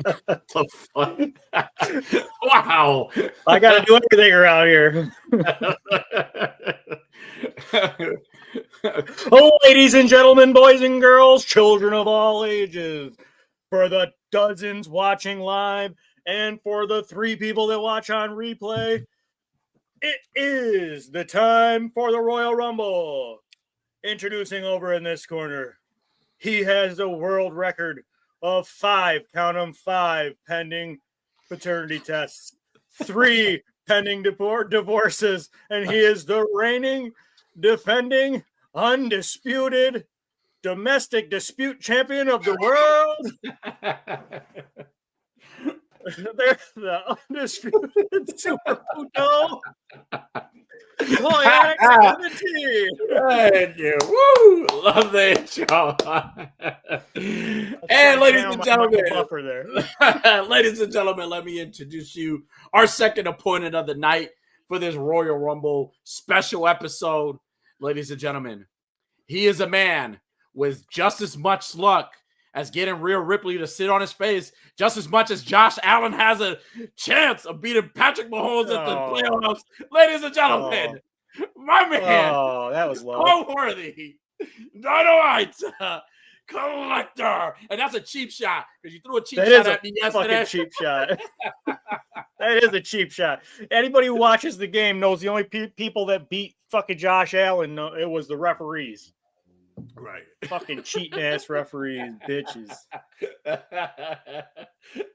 The fuck? Wow. I gotta do everything around here. Oh, ladies and gentlemen, boys and girls, children of all ages, for the dozens watching live and for the 3 people that watch on replay, it is the time for the Royal Rumble. Introducing over in this corner, he has the world record of 5, count 'em 5, pending paternity tests, 3 pending divorces, and he is the reigning, defending, undisputed domestic dispute champion of the world. They're the undisputed Super Puto. Thank you. Woo! Love the intro. And ladies and gentlemen, ladies and gentlemen, let me introduce you our second opponent of the night for this Royal Rumble special episode. Ladies and gentlemen, he is a man with just as much luck as getting Rhea Ripley to sit on his face, just as much as Josh Allen has a chance of beating Patrick Mahomes at the playoffs. Ladies and gentlemen, my man, that was low. Worthy, Dynamite Collector, and that's a cheap shot because you threw a cheap shot at me yesterday. Cheap shot. That is a cheap shot. Anybody who watches the game knows the only people that beat fucking Josh Allen, it was the referees. Right. Fucking cheating ass referees, bitches.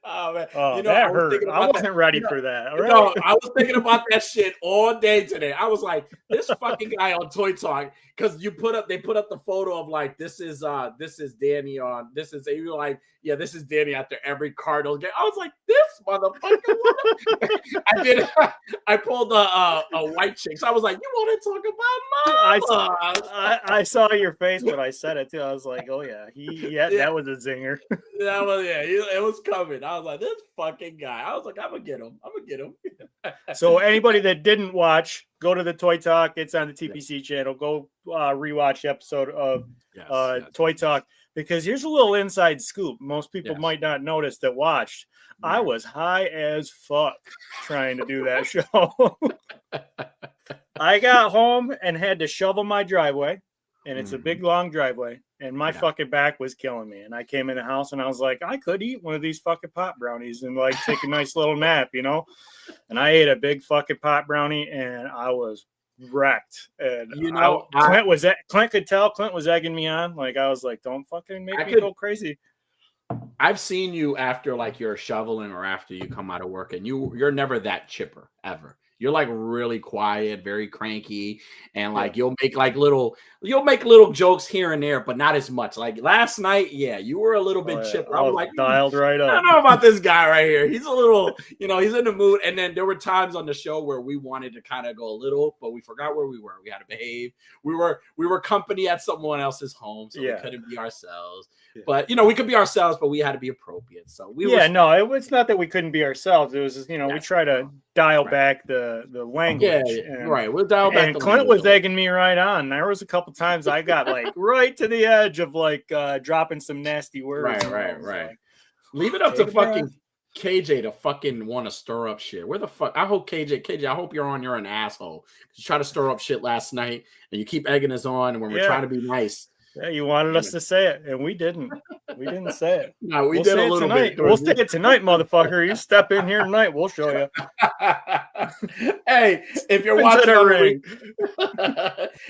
Oh man. That hurt. I wasn't ready for that. All right? No, I was thinking about that shit all day today. I was like, this fucking guy on Toy Talk, because they put up the photo of like this is Danny on this is this is Danny after every Cardinals game. I was like, this motherfucker. I pulled a white chick. So I was like, you want to talk about mom? I saw your face when I said it too. I was like, oh yeah, that was a zinger. It was coming. I was like, this fucking guy. I was like, I'm gonna get him. So anybody that didn't watch, go to the Toy Talk. It's on the TPC channel. Go rewatch the episode of Toy Talk, because here's a little inside scoop. Most people might not notice that watched. I was high as fuck trying to do that show. I got home and had to shovel my driveway, and it's a big, long driveway, and my fucking back was killing me. And I came in the house, and I was like, I could eat one of these fucking pot brownies and, like, take a nice little nap, And I ate a big fucking pot brownie, and I was wrecked. And Clint could tell. Clint was egging me on. Like, I was like, don't fucking make me go crazy. I've seen you after, like, you're shoveling or after you come out of work, and you're never that chipper, ever. You're like really quiet, very cranky, and like you'll make little jokes here and there, but not as much. Like last night, you were a little bit chipper. I was like, dialed right up. I don't know about this guy right here. He's a little, he's in the mood. And then there were times on the show where we wanted to kind of go a little, but we forgot where we were. We had to behave. We were company at someone else's home, so we couldn't be ourselves. Yeah. But we could be ourselves, but we had to be appropriate. So it's not that we couldn't be ourselves. It was just, we try to dial back the language. We'll dial back. And Clint was egging me right on. There was a couple times I got like right to the edge of like dropping some nasty words. Right. Like, leave it up to fucking KJ to fucking want to stir up shit. Where the fuck? I hope KJ, I hope you're an asshole. You try to stir up shit last night, and you keep egging us on, and when we're trying to be nice. Yeah, you wanted us to say it, and we didn't. We didn't say it. No, we'll did a little bit. We'll say it tonight, motherfucker. You step in here tonight, we'll show you. Hey, if you're watching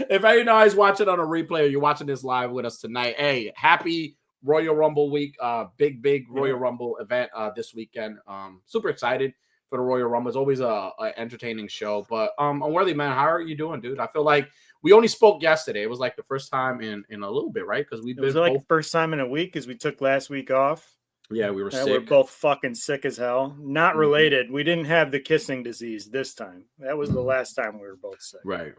if anybody's watching on a replay or you're watching this live with us tonight, hey, happy Royal Rumble week. Big Royal Rumble event this weekend. Super excited for the Royal Rumble. It's always a entertaining show. But Unworthy, man, how are you doing, dude? I feel like we only spoke yesterday. It was like the first time in a little bit, right? Because it was like the first time in a week because we took last week off. Yeah, we were sick. We're both fucking sick as hell. Not related. We didn't have the kissing disease this time. That was the last time we were both sick. Right.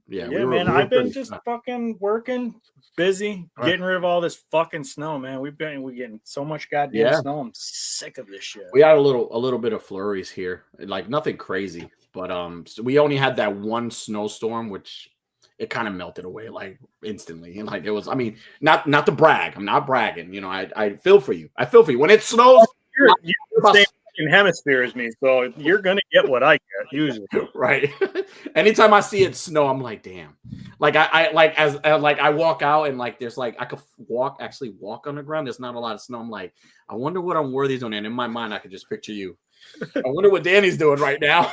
Yeah, man. I've been just fucking working, busy, getting rid of all this fuking snow, man. We're getting so much goddamn snow. I'm sick of this shit. We had a little bit of flurries here, like nothing crazy, but so we only had that one snowstorm, which it kind of melted away like instantly. And like it was, I mean, not to brag. I'm not bragging. I feel for you. When it snows, you're the same hemisphere as me, so you're gonna get what I get usually. Right. Anytime I see it snow, I'm like, damn. Like I like as like I walk out and like there's like I could actually walk on the ground. There's not a lot of snow. I'm like, I wonder what I'm worthy doing. And in my mind, I could just picture you. I wonder what Danny's doing right now.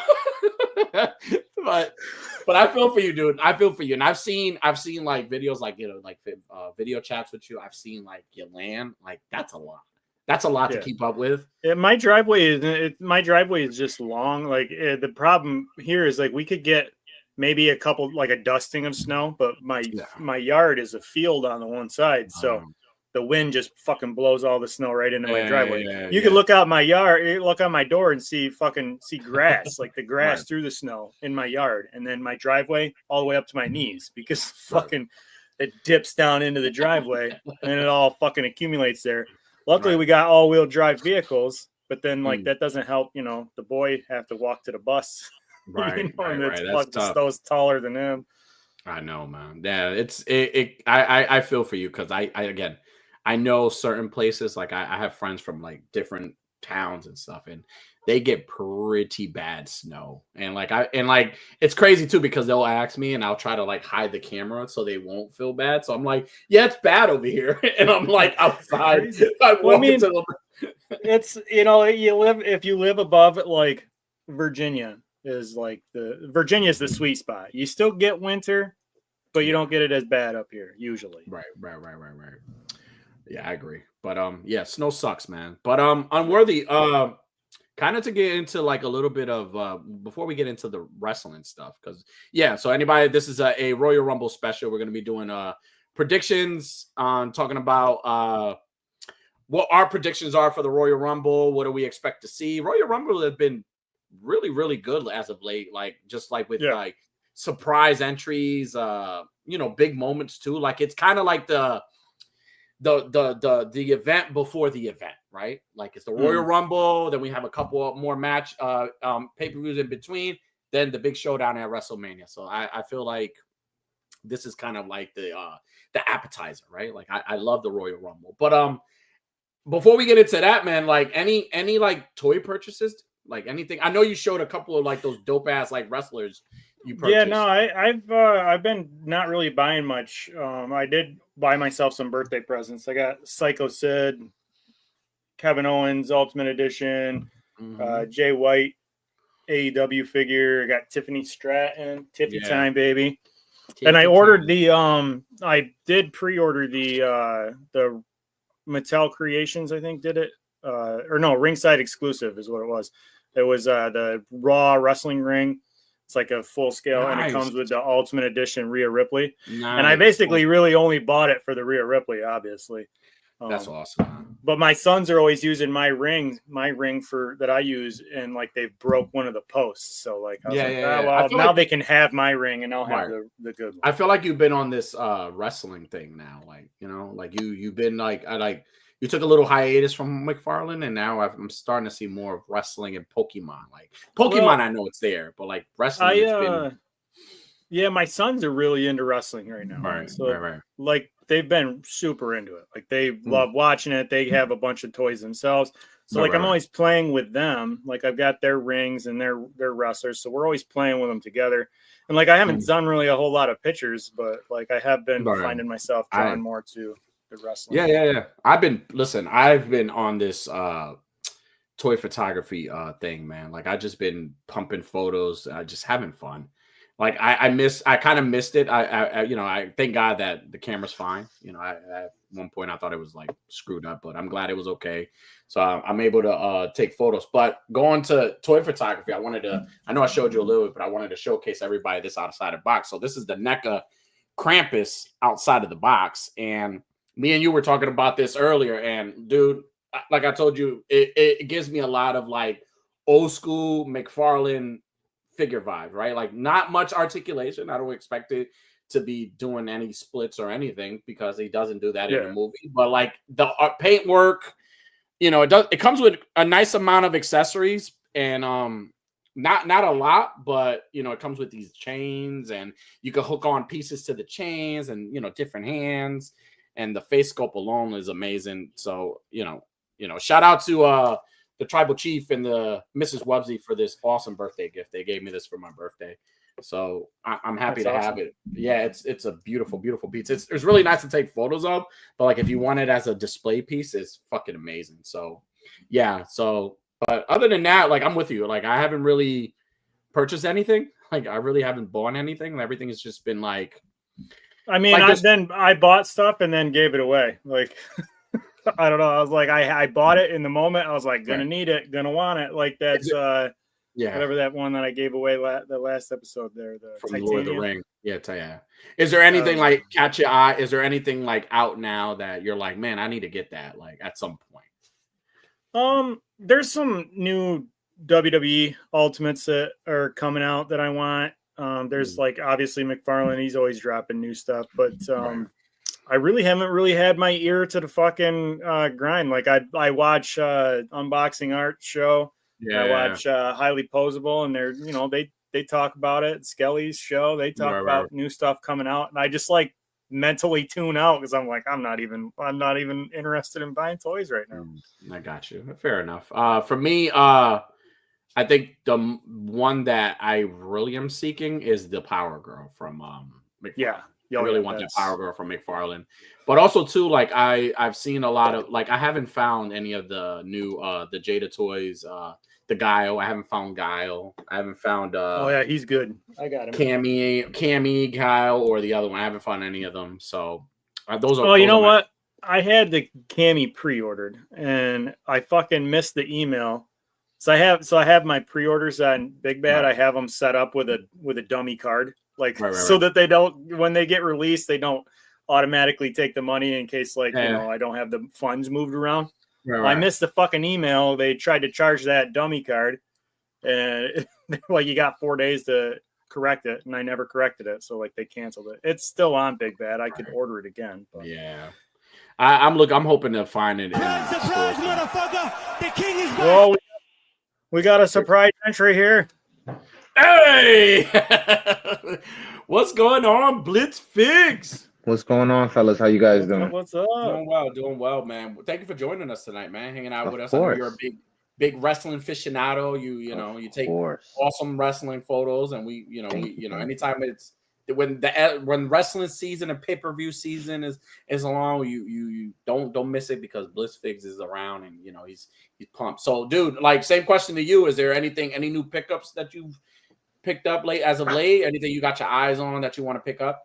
but I feel for you, dude. I feel for you. And I've seen like videos like like video chats with you. I've seen like you land. Like that's a lot. That's a lot to keep up with. Yeah, my driveway is just long. Like the problem here is like we could get maybe a dusting of snow, but my yard is a field on the one side, so the wind just fucking blows all the snow right into my driveway. You can look out my yard, look out my door, and see grass, like the grass through the snow in my yard, and then my driveway all the way up to my knees because fucking it dips down into the driveway and it all fucking accumulates there. Luckily, we got all-wheel drive vehicles, but then that doesn't help. The boy have to walk to the bus. Right, That's the snow's taller than him. I know, man. Yeah, I feel for you because I know certain places. Like I have friends from like different towns and stuff, and they get pretty bad snow. And it's crazy too because they'll ask me, and I'll try to like hide the camera so they won't feel bad. So I'm like, yeah, it's bad over here, and I'm like outside. It's if you live above like Virginia is like Virginia's the sweet spot. You still get winter, but you don't get it as bad up here usually. Right. Yeah, I agree. But snow sucks, man. But Unworthy, kind of to get into like a little bit of before we get into the wrestling stuff, because so anybody, this is a Royal Rumble special. We're gonna be doing predictions on talking about what our predictions are for the Royal Rumble. What do we expect to see? Royal Rumble has been really, really good as of late. Like just like with like surprise entries, big moments too. Like it's kind of like the event before the event, right? Like it's the Royal Rumble, then we have a couple more match pay-per-views in between, then the big showdown at WrestleMania. So I feel like this is kind of like the appetizer, right? Like I love the Royal Rumble. But before we get into that, man, like any like toy purchases, like anything. I know you showed a couple of like those dope ass like wrestlers you purchased. Yeah, no, I've been not really buying much. I did buy myself some birthday presents. I got Psycho Sid, Kevin Owens Ultimate Edition, Jay White AEW figure. I got Tiffany Stratton, Tiffy Time, baby. And I ordered I did pre-order the Mattel Creations, I think, did it. Or no, ringside exclusive is what it was. It was the Raw wrestling ring. It's like a full scale, and it comes with the Ultimate Edition Rhea Ripley. Nice. And I basically really only bought it for the Rhea Ripley, obviously. That's awesome. But my sons are always using my ring for that I use, and like they broke one of the posts. So like, I was well, now they can have my ring, and I'll have the good one. I feel like you've been on this wrestling thing now, like like you've been like you took a little hiatus from McFarlane, and now I'm starting to see more of wrestling and Pokemon. Like Pokemon, I know it's there, but like wrestling, yeah, my sons are really into wrestling right now. Right, so, like they've been super into it. Like they love watching it. They have a bunch of toys themselves. So I'm always playing with them. Like I've got their rings and their wrestlers, so we're always playing with them together. And like I haven't done really a whole lot of pictures, but like I have been finding myself drawn more to the wrestling. Yeah. I've been on this toy photography thing, man. Like I just been pumping photos, just having fun. Like I kind of missed it. I thank God that the camera's fine. At one point I thought it was like screwed up, but I'm glad it was okay. So I'm able to take photos. But going to toy photography, I know I showed you a little bit, but I wanted to showcase everybody this outside the box. So this is the NECA Krampus outside of the box. And me and you were talking about this earlier. And dude, like I told you, it gives me a lot of like old school McFarlane figure vibe, right? Like not much articulation. I don't expect it to be doing any splits or anything because he doesn't do that in the movie. But like the paint work, it comes with a nice amount of accessories and not a lot, but it comes with these chains and you can hook on pieces to the chains and different hands, and the face sculpt alone is amazing. So shout out to the tribal chief and the Mrs. Wubsy for this awesome birthday gift. They gave me this for my birthday. So I'm happy to have it. Yeah, it's a beautiful, beautiful piece. It's really nice to take photos of, but like if you want it as a display piece, it's fucking amazing. So yeah, but other than that, like I'm with you. Like I haven't really purchased anything. Like I really haven't bought anything. Everything has just been like. I mean, I bought stuff and then gave it away. Like I don't know. I was like, I bought it in the moment. I was like, gonna need it, gonna want it. Like that's whatever that one that I gave away the last episode there. From Lord of the Ring. Yeah. Is there anything like catch your eye? Is there anything like out now that you're like, man, I need to get that like at some point? There's some new WWE Ultimates that are coming out that I want. There's like obviously McFarlane, he's always dropping new stuff, but I really haven't had my ear to the fucking grind. Like I watch Unboxing Art show. Yeah. I watch Highly Posable, and they're they talk about it. Skelly's show, they talk about new stuff coming out, and I just like mentally tune out because I'm like I'm not even interested in buying toys right now. I got you. Fair enough. For me, I think the one that I really am seeking is the Power Girl from McFarlane. Yeah. I really want that Power Girl from McFarlane. But also too, like I've seen a lot of like I haven't found any of the new the Jada toys, the Guile. I haven't found Guile. I haven't found oh yeah, he's good. I got him. Cammy Guile or the other one. I haven't found any of them. So those are Oh, you know what? I had the Cammy pre-ordered and I fucking missed the email. So I have my pre-orders on Big Bad. I have them set up with a dummy card. Like so that they don't, when they get released, they don't automatically take the money in case like I don't have the funds moved around. I missed the fucking email. They tried to charge that dummy card, and like you got 4 days to correct it, and I never corrected it. So like they canceled it. It's still on Big Bad. I could order it again. But. Yeah, I'm hoping to find it. Surprise, motherfucker! The king is back. Well, we got a surprise entry here. Hey, what's going on, Blitz Figs? What's going on, fellas? How you guys doing? What's up? Doing well, man. Thank you for joining us tonight, man. Hanging out with us. I know you're a big wrestling aficionado. You take awesome wrestling photos, and we anytime it's when wrestling season and pay-per-view season is along, you don't miss it because Bliss Figs is around, and he's pumped. So, dude, like same question to you: is there any new pickups that you've picked up as of late? Anything you got your eyes on that you want to pick up?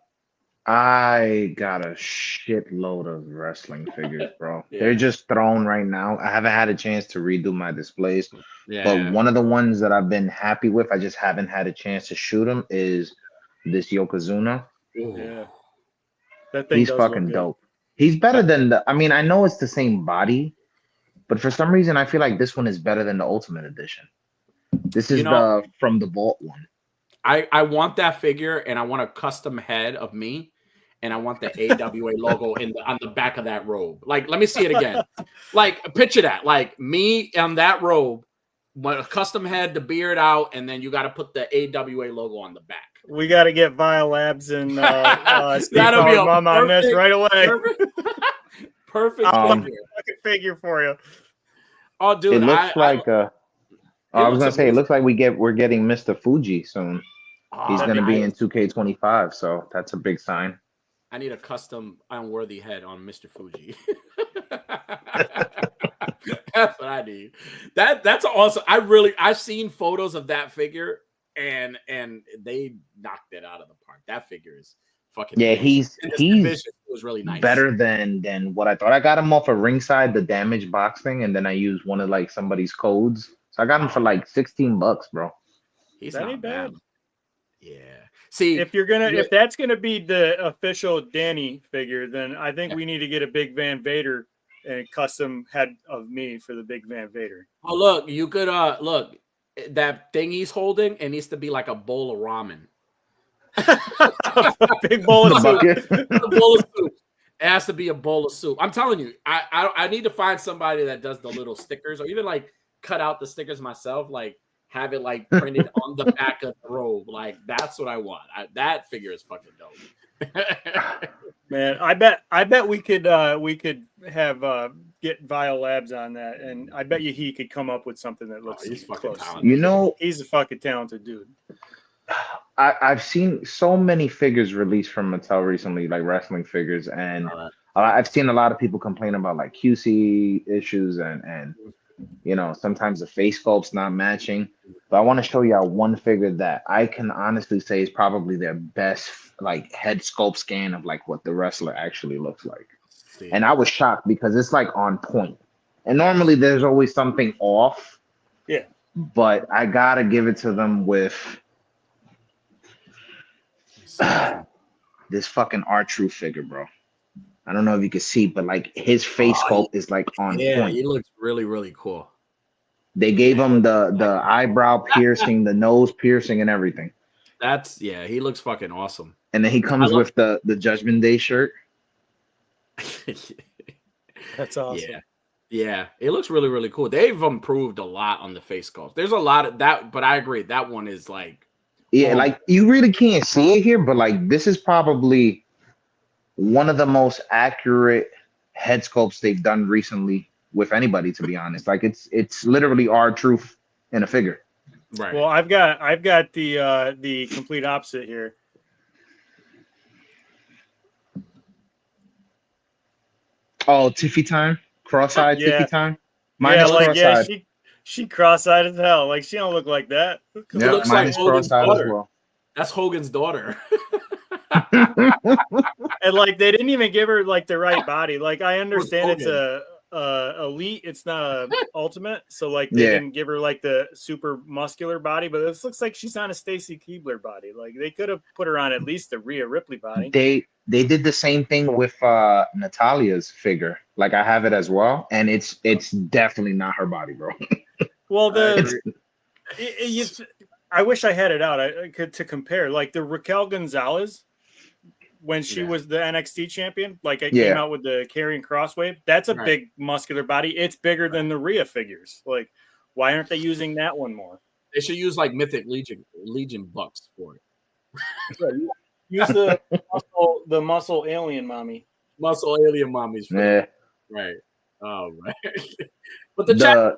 I got a shitload of wrestling figures, bro. They're just thrown right now. I haven't had a chance to redo my displays, but one of the ones that I've been happy with, I just haven't had a chance to shoot them, is this Yokozuna. Yeah, that thing he's fucking dope. He's better than I know it's the same body, but for some reason I feel like this one is better than the Ultimate Edition. This is the from the vault one. I want that figure, and I want a custom head of me, and I want the AWA logo on the back of that robe. Like, let me see it again. Like, picture that. Like me on that robe, a custom head, the beard out, and then you got to put the AWA logo on the back. We got to get Vile Labs and Steve Mama on this right away. Perfect figure for you. Oh, dude, it looks I was gonna say, it looks like we're getting Mr. Fuji soon. He's gonna be in 2K25, so that's a big sign. I need a custom unworthy head on Mr. Fuji. That's what I need. That's awesome. I've seen photos of that figure, and they knocked it out of the park. That figure is fucking amazing. He's was really nice. Better than what I thought. I got him off of Ringside, the damaged box thing, and then I used one of like somebody's codes. So I got him for like $16, bro. He's that not ain't bad. Yeah. See, if that's gonna be the official Danny figure, then I think we need to get a Big Van Vader and custom head of me for the Big Van Vader. Oh, look, you could look, that thing he's holding, it needs to be like a bowl of ramen. A big bowl of soup. A bowl of soup. It has to be a bowl of soup. I'm telling you, I need to find somebody that does the little stickers, or even like cut out the stickers myself, like have it like printed on the back of the robe. Like that's what I want. That figure is fucking dope. Man, I bet we could have get Vile Labs on that, and I bet you he could come up with something that looks he's fucking close. talented. You know, He's a fucking talented dude. I've seen so many figures released from Mattel recently, like wrestling figures, and I've seen a lot of people complain about like QC issues and sometimes the face sculpt's not matching. But I want to show y'all one figure that I can honestly say is probably their best like head sculpt scan of like what the wrestler actually looks like. And I was shocked because it's like on point. And normally there's always something off. Yeah. But I gotta give it to them with this fucking R-Truth figure, bro. I don't know if you can see, but like his face sculpt is like on point. He looks really, really cool. They gave him the eyebrow piercing, the nose piercing, and everything. He looks fucking awesome. And then he comes with the Judgment Day shirt. That's awesome. Yeah, it looks really, really cool. They've improved a lot on the face sculpt. There's a lot of that, but I agree. That one is like, like you really can't see it here, but like this is probably one of the most accurate head sculpts they've done recently with anybody, to be honest. Like it's literally R-Truth in a figure. Right. Well, I've got the complete opposite here. Oh, Tiffy time, cross-eyed Tiffy time. Mine is cross-eyed. She cross-eyed as hell. Like she don't look like that. Yeah, looks mine like is cross-eyed as well. That's Hogan's daughter. And like they didn't even give her like the right body. Like I understand it's a elite, it's not a ultimate, so like they didn't give her like the super muscular body, but this looks like she's on a Stacy Keibler body. Like they could have put her on at least the Rhea Ripley body. They did the same thing with Natalia's figure. Like I have it as well, and it's definitely not her body, bro. Well, I wish I had it out. I could to compare like the Raquel Gonzalez when she was the NXT champion. Like it came out with the carrying crosswave. That's a big muscular body. It's bigger than the Rhea figures. Like, why aren't they using that one more? They should use like Mythic Legion bucks for it. Use the muscle alien mommy. Muscle alien mommies. Yeah. Right. Oh, right. But go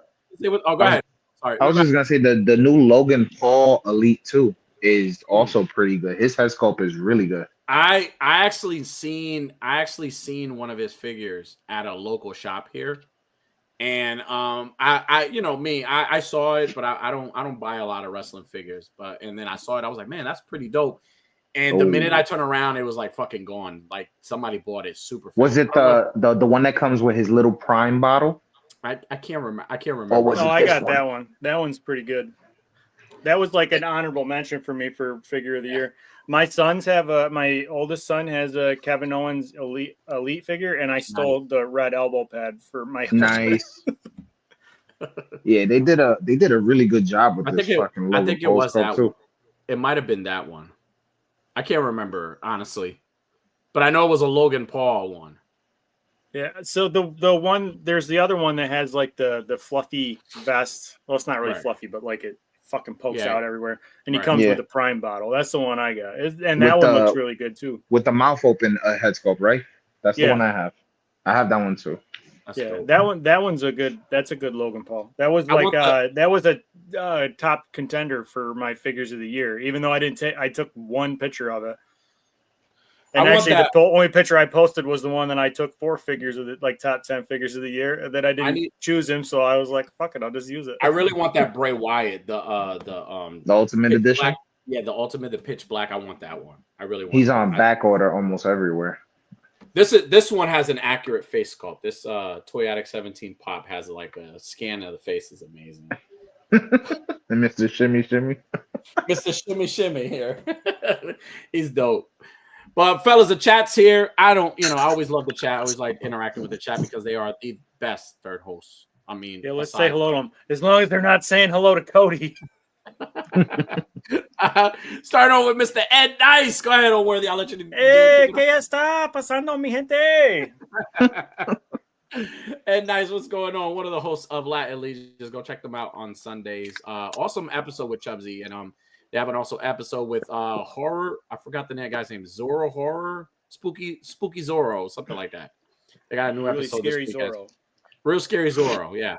ahead. Sorry. I was just gonna say the new Logan Paul Elite 2 is also pretty good. His head sculpt is really good. I actually seen one of his figures at a local shop here, and I saw it, but I don't buy a lot of wrestling figures. And then I saw it, I was like, man, that's pretty dope. And the minute I turn around, it was like fucking gone. Like somebody bought it super fast. Was it the one that comes with his little Prime bottle? I can't remember. Oh, I got that one. That one's pretty good. That was like an honorable mention for me for figure of the year. My sons have my oldest son has a Kevin Owens elite figure, and I stole the red elbow pad for my nice. Yeah, they did a really good job with this fucking Logan. I think it was that one. It might have been that one. I can't remember honestly, but I know it was a Logan Paul one. Yeah, so the one there's the other one that has like the fluffy vest. Well, it's not really fluffy, but like it fucking pokes out everywhere, and he comes with a Prime bottle. That's the one I got, and that one looks really good too. With the mouth open head sculpt, right? That's the one I have. I have that one too. That's yeah, dope. that one's a good. That's a good Logan Paul. That was like that was a top contender for my figures of the year. Even though I didn't take, I took one picture of it. And actually, the only picture I posted was the one that I took 4 figures of the like top 10 figures of the year. That I didn't choose him, so I was like, "Fuck it, I'll just use it." I really want that Bray Wyatt, the Ultimate Edition. Black. Yeah, the Ultimate, the pitch black. I want that one. I really want. He's on back order almost everywhere. This one has an accurate face sculpt. This Toy Addict 17 Pop has like a scan of the face. Is amazing. And Mr. Shimmy Shimmy. Mr. Shimmy Shimmy here. He's dope. But fellas, the chat's here. I always love the chat. I always like interacting with the chat because they are the best third hosts. I mean, let's say hello to them. As long as they're not saying hello to Cody. Starting on with Mr. Ed Nice. Go ahead, Unworthy. I'll let you. Hey, ¿qué está pasando, mi gente? Ed Nice, what's going on? One of the hosts of Latin Legion. Just go check them out on Sundays. Awesome episode with Chubbsy, and they have an also episode with horror. I forgot the guy's name. Zorro Horror, Spooky Zorro, something like that. They got a new episode. Scary Zorro. Real Scary Zorro, yeah.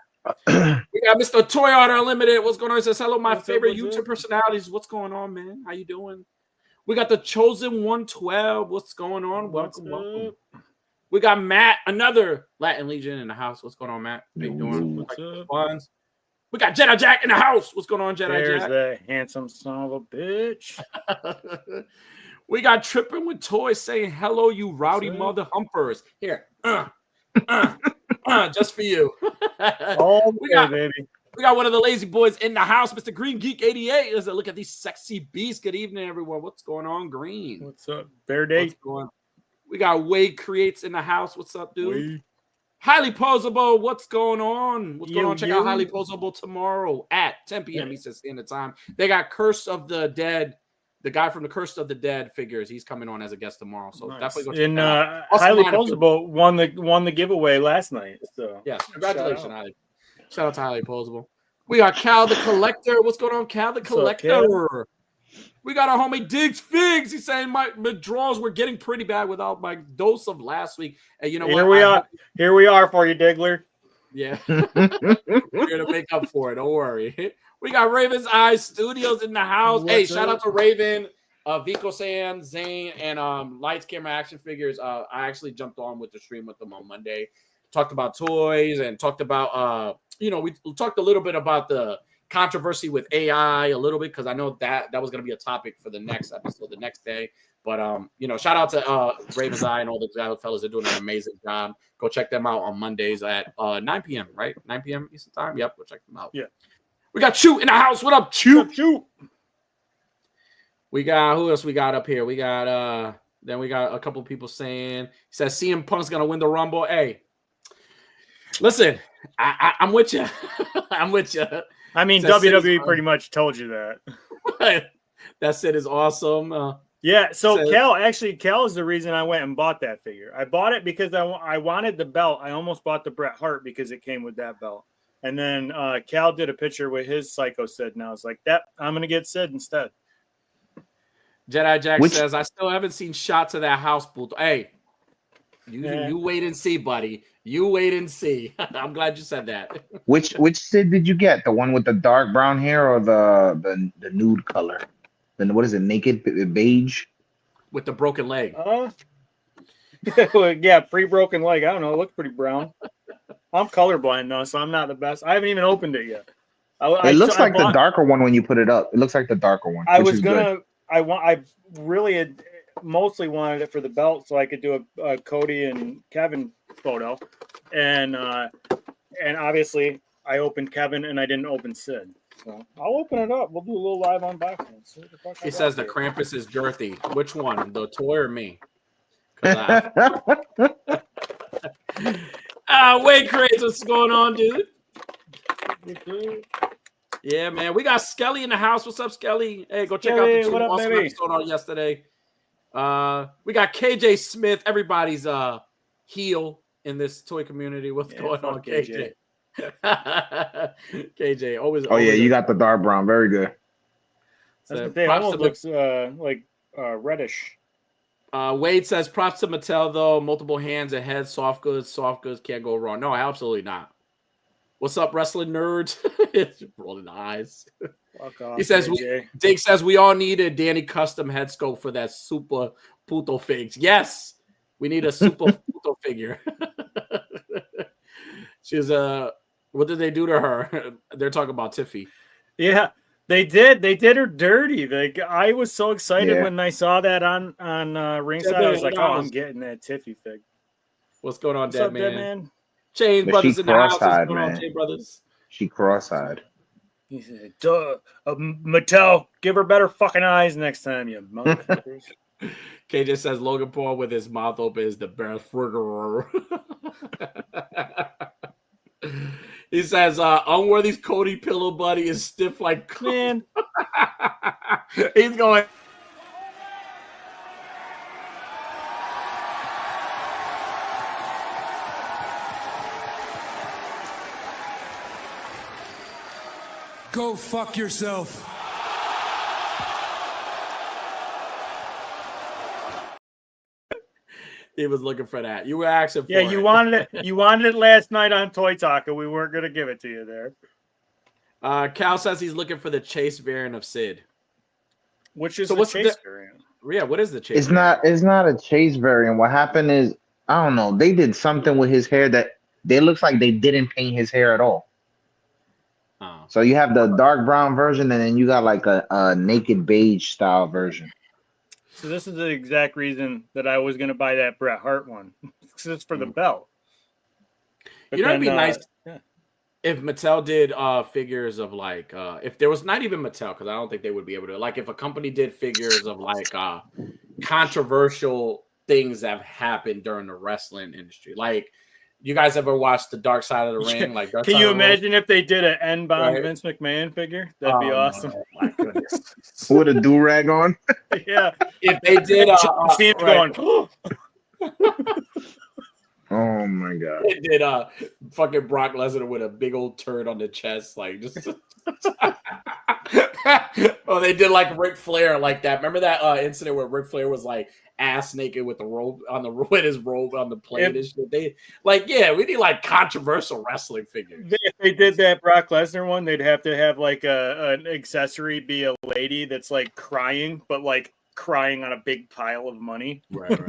We got Mr. Toy Art Unlimited. What's going on? He says, hello, my favorite YouTube personalities. What's going on, man? How you doing? We got the Chosen 112. What's going on? Welcome. We got Matt, another Latin Legion in the house. What's going on, Matt? How you doing? What's up? We got Jedi Jack in the house. What's going on, Jedi There's Jack? There's that handsome son of a bitch. We got Tripping with Toys saying, hello, you rowdy mother humpers. Here. Just for you. We got one of the lazy boys in the house, Mr. Green Geek 88. Let's look at these sexy beasts. Good evening, everyone. What's going on, Green? What's up, Bear Day? We got Wade Creates in the house. What's up, dude? Wade. Highly Posable. What's going on? What's going on? Check out Highly Posable tomorrow at 10 p.m. Eastern Standard Time. They got Curse of the Dead. The guy from the Curse of the Dead figures. He's coming on as a guest tomorrow. So definitely go check that out. Highly Posable won the giveaway last night. So yes, congratulations, Highly. Shout out to Highly Posable. We got Cal the Collector. What's going on, Cal the Collector? We got our homie Diggs Figs. He's saying my draws were getting pretty bad without my dose of last week. And you know what? Here we are for you, Diggler. Yeah. We're going to make up for it. Don't worry. We got Raven's Eyes Studios in the house. Hey, shout out to Raven, Vico San, Zane, and Lights, Camera, Action Figures. I actually jumped on with the stream with them on Monday. Talked about toys and talked about, we talked a little bit about the controversy with AI a little bit because I know that was going to be a topic for the next episode, the next day. But, shout out to Raven's Eye and all the fellas. They're doing an amazing job. Go check them out on Mondays at 9 p.m., right? 9 p.m. Eastern Time? Yep, go check them out. Yeah. We got Chew in the house. What up, Chew? Chew. We got, who else we got up here? We got, then we got a couple people saying, he says CM Punk's going to win the Rumble. Hey, listen, I'm with you. I'm with you. I mean, WWE pretty much told you that. That shit is awesome. Yeah, so Cal is the reason I went and bought that figure. I bought it because I wanted the belt. I almost bought the Bret Hart because it came with that belt. And then Cal did a picture with his Psycho Sid, and I was like, I'm going to get Sid instead. Jedi Jack says, I still haven't seen shots of that house booth. Hey, you wait and see, buddy. You wait and see. I'm glad you said that. Which Sid did you get? The one with the dark brown hair or the nude color? Then what is it? Naked beige? With the broken leg. Yeah, pre-broken leg. I don't know. It looks pretty brown. I'm colorblind though, so I'm not the best. I haven't even opened it yet. It looks like the darker one when you put it up. It looks like the darker one. I really had mostly wanted it for the belt so I could do a Cody and Kevin photo, and obviously I opened Kevin and I didn't open Sid. So I'll open it up. We'll do a little live unboxing. He says the Krampus is girthy. Which one, the toy or me? Wait, crazy. What's going on, dude? Yeah, man. We got Skelly in the house. What's up, Skelly? Hey, go check out the awesome episode on yesterday. We got KJ Smith, everybody's heel in this toy community. What's going on, KJ? KJ, always. Oh yeah, you got the dark brown. Very good. It almost looks like reddish. Wade says, props to Mattel, though. Multiple hands ahead. Soft goods can't go wrong. No, absolutely not. What's up, wrestling nerds? It's rolling the eyes. Fuck off, he says, Dake says, we all need a Danny custom head sculpt for that Super Puto figs. Yes, we need a Super Puto figure. She's what did they do to her? They're talking about Tiffy. Yeah. They did her dirty. Like, I was so excited when I saw that on ringside. I was like, "Oh, I'm getting that Tiffy fig." What's going on, Dead Man? Chain Brothers in the house. What's going on, Chain Brothers? She cross-eyed. He said, Mattel, give her better fucking eyes next time, you motherfuckers. KJ says Logan Paul with his mouth open is the best friggler. He says, Unworthy's Cody pillow buddy is stiff like man. He's going. Go fuck yourself. He was looking for that. You were asking for Yeah, it. you wanted it. You wanted it last night on Toy Talk, and we weren't going to give it to you there. Cal says he's looking for the Chase variant of Sid. Which is the Chase variant? Yeah, what is the Chase? It's not a Chase variant. What happened is, I don't know. They did something with his hair that they looks like they didn't paint his hair at all. Oh. So you have the dark brown version, and then you got like a naked beige style version. So this is the exact reason that I was going to buy that Bret Hart one. It's for the belt. But it'd be nice if Mattel did figures of like if there was not even Mattel, because I don't think they would be able to, like if a company did figures of like controversial things that have happened during the wrestling industry. Like, you guys ever watched The Dark Side of the Ring? Like, can you imagine if they did an N-bound Vince McMahon figure? That'd be awesome. Oh my goodness. With a do-rag on. Yeah. If they did going. Oh my god. They did fucking Brock Lesnar with a big old turd on the chest, like just oh, they did like Ric Flair like that. Remember that incident where Ric Flair was like ass naked with the robe on the with his robe on the plate and shit? They like, yeah, we need like controversial wrestling figures. If they did that Brock Lesnar one, they'd have to have like an accessory be a lady that's like crying, but like crying on a big pile of money. Right.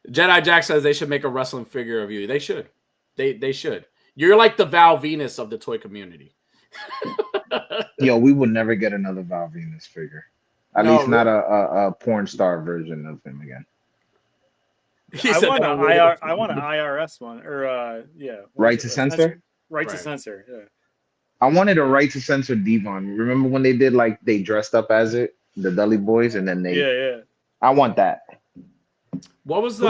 Jedi Jack says they should make a wrestling figure of you. They should. They should. You're like the Val Venus of the toy community. Yo, we would never get another Val Venus figure. At least not a porn star version of him again. I want an IRS one, or Right to censor? Right to censor, yeah. I wanted a right to censor Devon. Remember when they did like they dressed up as it, the Dudley Boys, and then they Yeah. I want that. What was the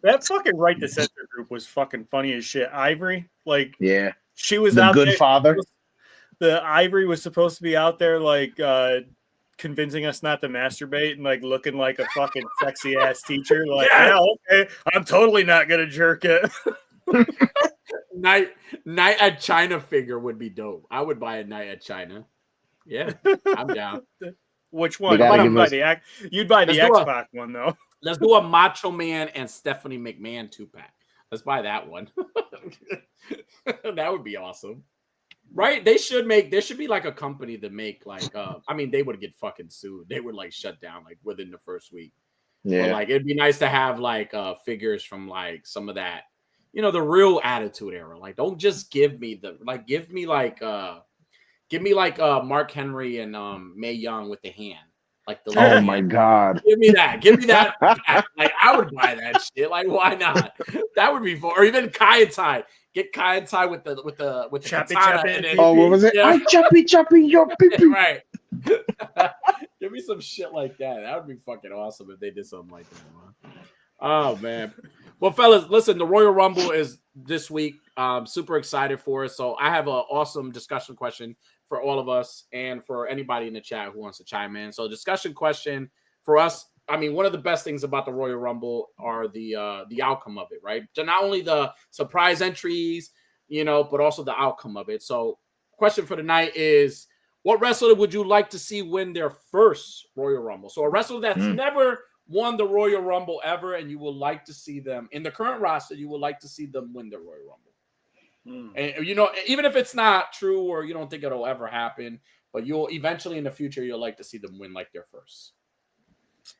that fucking right to censor group was fucking funny as shit. Ivory, like, yeah, she was the out good there. father. The Ivory was supposed to be out there like convincing us not to masturbate and like looking like a fucking sexy ass teacher. Like, yeah, okay, I'm totally not gonna jerk it. Night at China figure would be dope. I would buy a Night at China. Yeah, I'm down. Which one? You'd buy the X-Pac one though. Let's do a Macho Man and Stephanie McMahon 2-pack. Let's buy that one. That would be awesome. Right? There should be like a company that make like I mean, they would get fucking sued. They would like shut down like within the first week. Yeah. But, like, it'd be nice to have like figures from like some of that, you know, the real Attitude Era. Like, don't just give me give me like Mark Henry and Mae Young with the hand. Like the oh my god! Give me that. Like, I would buy that shit. Like, why not? That would be fun. Or even Kai and Tai. Get Kai and Tai with the choppy. Oh, what was it? Yeah. I choppy your pee. Right. Give me some shit like that. That would be fucking awesome if they did something like that. Man. Oh man. Well, fellas, listen. The Royal Rumble is this week. Super excited for it. So I have an awesome discussion question for all of us and for anybody in the chat who wants to chime in. So discussion question for us. I mean, one of the best things about the Royal Rumble are the outcome of it, right? So not only the surprise entries, you know, but also the outcome of it. So question for tonight is, what wrestler would you like to see win their first Royal Rumble? So a wrestler that's never won the Royal Rumble ever, and you would like to see them in the current roster, you would like to see them win the Royal Rumble. And you know, even if it's not true or you don't think it'll ever happen, but you'll eventually in the future you'll like to see them win like their first.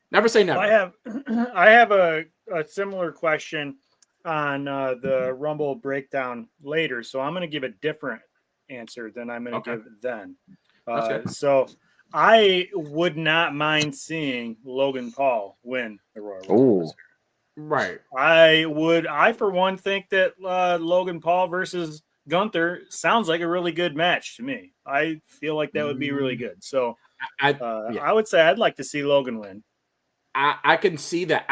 Never say never. I have a similar question on the Rumble breakdown later, so I'm going to give a different answer than I'm going to give then. So I would not mind seeing Logan Paul win the Royal Rumble. Right. I for one think that Logan Paul versus Gunther sounds like a really good match to me. I feel like that would be really good. So I would say I'd like to see Logan win. I can see that.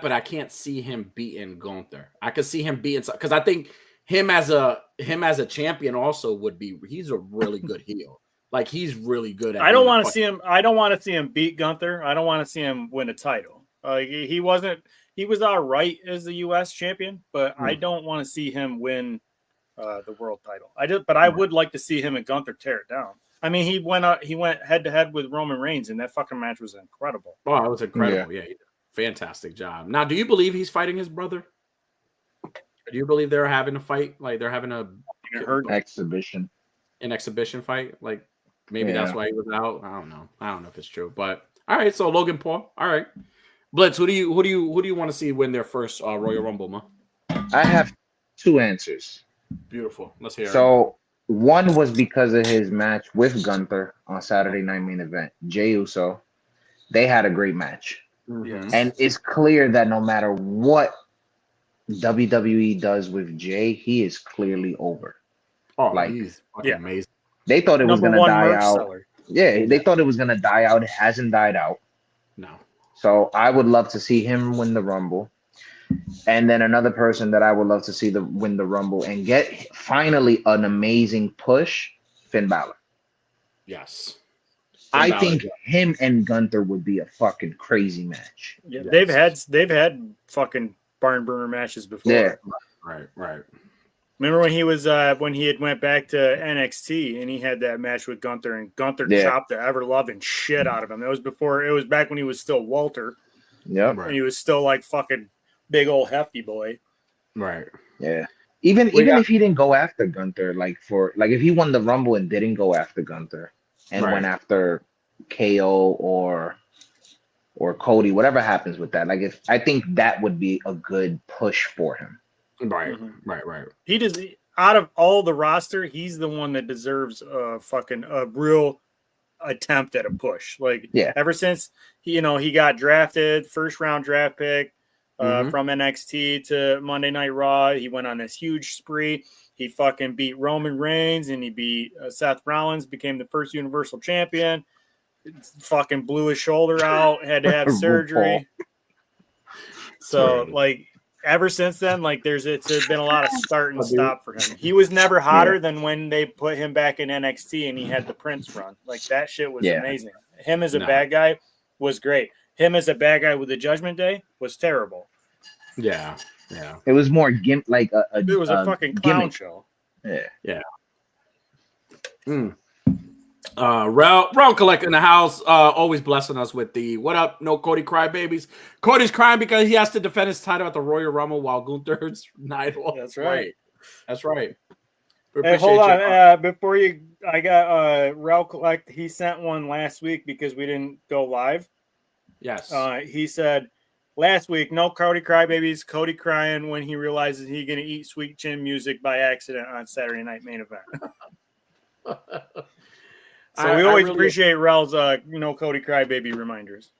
But I can't see him beating Gunther. I could see him beating, because I think him as a champion also would be. He's a really good heel. Like, he's really good at. I don't want to see him. I don't want to see him beat Gunther. I don't want to see him win a title. He was all right as the U.S. champion, but I don't want to see him win the world title. I would like to see him and Gunther tear it down. I mean, he went head to head with Roman Reigns, and that fucking match was incredible. Oh, it was incredible. Yeah. Fantastic job. Now, do you believe he's fighting his brother? Do you believe they're having a fight? Like they're having an exhibition fight? Like maybe that's why he was out. I don't know. I don't know if it's true, but all right. So Logan Paul. All right. Blitz. Who do you want to see win their first Royal Rumble, ma? I have 2 answers. Beautiful. Let's hear it. So one was because of his match with Gunther on Saturday Night Main Event. Jey Uso. They had a great match. Mm-hmm. And it's clear that no matter what WWE does with Jey, he is clearly over. Oh, like he's fucking amazing. They thought it was gonna die out. Seller. Yeah, they thought it was gonna die out. It hasn't died out. No. So I would love to see him win the Rumble. And then another person that I would love to see win the Rumble and get finally an amazing push, Finn Balor. Yes. I think him and Gunther would be a fucking crazy match. Yeah, yes. they've had fucking barn burner matches before. Yeah. Right. Remember when he was when he had went back to NXT and he had that match with Gunther and Gunther chopped the ever loving shit out of him. It was back when he was still Walter. Yeah. And he was still like fucking big old hefty boy. Right. Yeah. Even if he didn't go after Gunther, if he won the Rumble and didn't go after Gunther and went after KO or Cody, whatever happens with that, I think that would be a good push for him. Right. Mm-hmm. Right. He does, out of all the roster, he's the one that deserves a real attempt at a push. Ever since he got drafted, first round draft pick from NXT to Monday Night Raw, he went on this huge spree. He fucking beat Roman Reigns and he beat Seth Rollins, became the first Universal Champion. Fucking blew his shoulder out, had to have surgery. So ever since then, there's been a lot of start and stop for him. He was never hotter than when they put him back in NXT and he had the Prince run. That shit was amazing. Him as a bad guy was great. Him as a bad guy with the Judgment Day was terrible. Yeah. It was more it was a fucking clown gimmick. show. Yeah. Realm Collect in the house, always blessing us with the what up, no Cody crybabies. Cody's crying because he has to defend his title at the Royal Rumble while Gunther's night off. That's right. Hey, hold on. Before I got Realm Collect. He sent one last week because we didn't go live. Yes. He said last week, no Cody crybabies. Cody crying when he realizes he's gonna eat Sweet Chin music by accident on Saturday Night Main Event. So we always appreciate Rel's, Cody Crybaby reminders.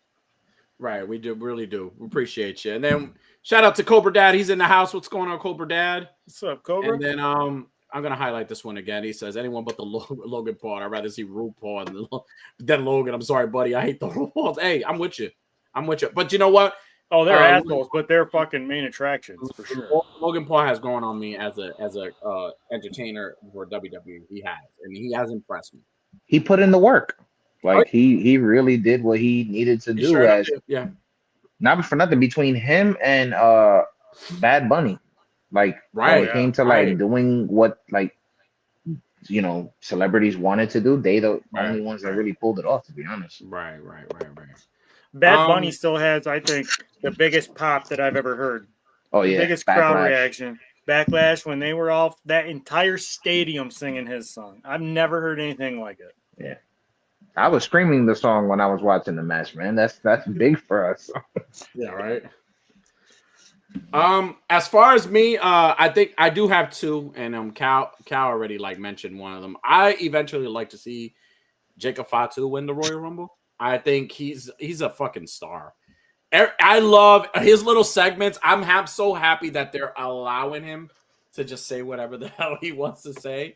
Right, we really do. We appreciate you. And then shout out to Cobra Dad. He's in the house. What's going on, Cobra Dad? What's up, Cobra? And then I'm gonna highlight this one again. He says, "Anyone but the Logan Paul. I'd rather see RuPaul than Logan. I'm sorry, buddy. I hate the RuPauls. Hey, I'm with you. But you know what? Oh, they're assholes, but they're fucking main attractions for sure. Logan Paul has gone on me as a entertainer for WWE. He has impressed me. He put in the work. He really did what he needed to do. Not for nothing, between him and Bad Bunny. When it came to doing what celebrities wanted to do, they the only ones that really pulled it off, to be honest. Right. Bad Bunny still has, I think, the biggest pop that I've ever heard. Oh yeah, the biggest crowd reaction. Backlash when they were all that entire stadium singing his song. I've never heard anything like it. Yeah, I was screaming the song when I was watching the match, man. That's big for us. Yeah, right. As far as me, I think I do have 2, and Cal already mentioned one of them. I eventually like to see Jacob Fatu win the Royal Rumble. I think he's a fucking star. I love his little segments. I'm so happy that they're allowing him to just say whatever the hell he wants to say.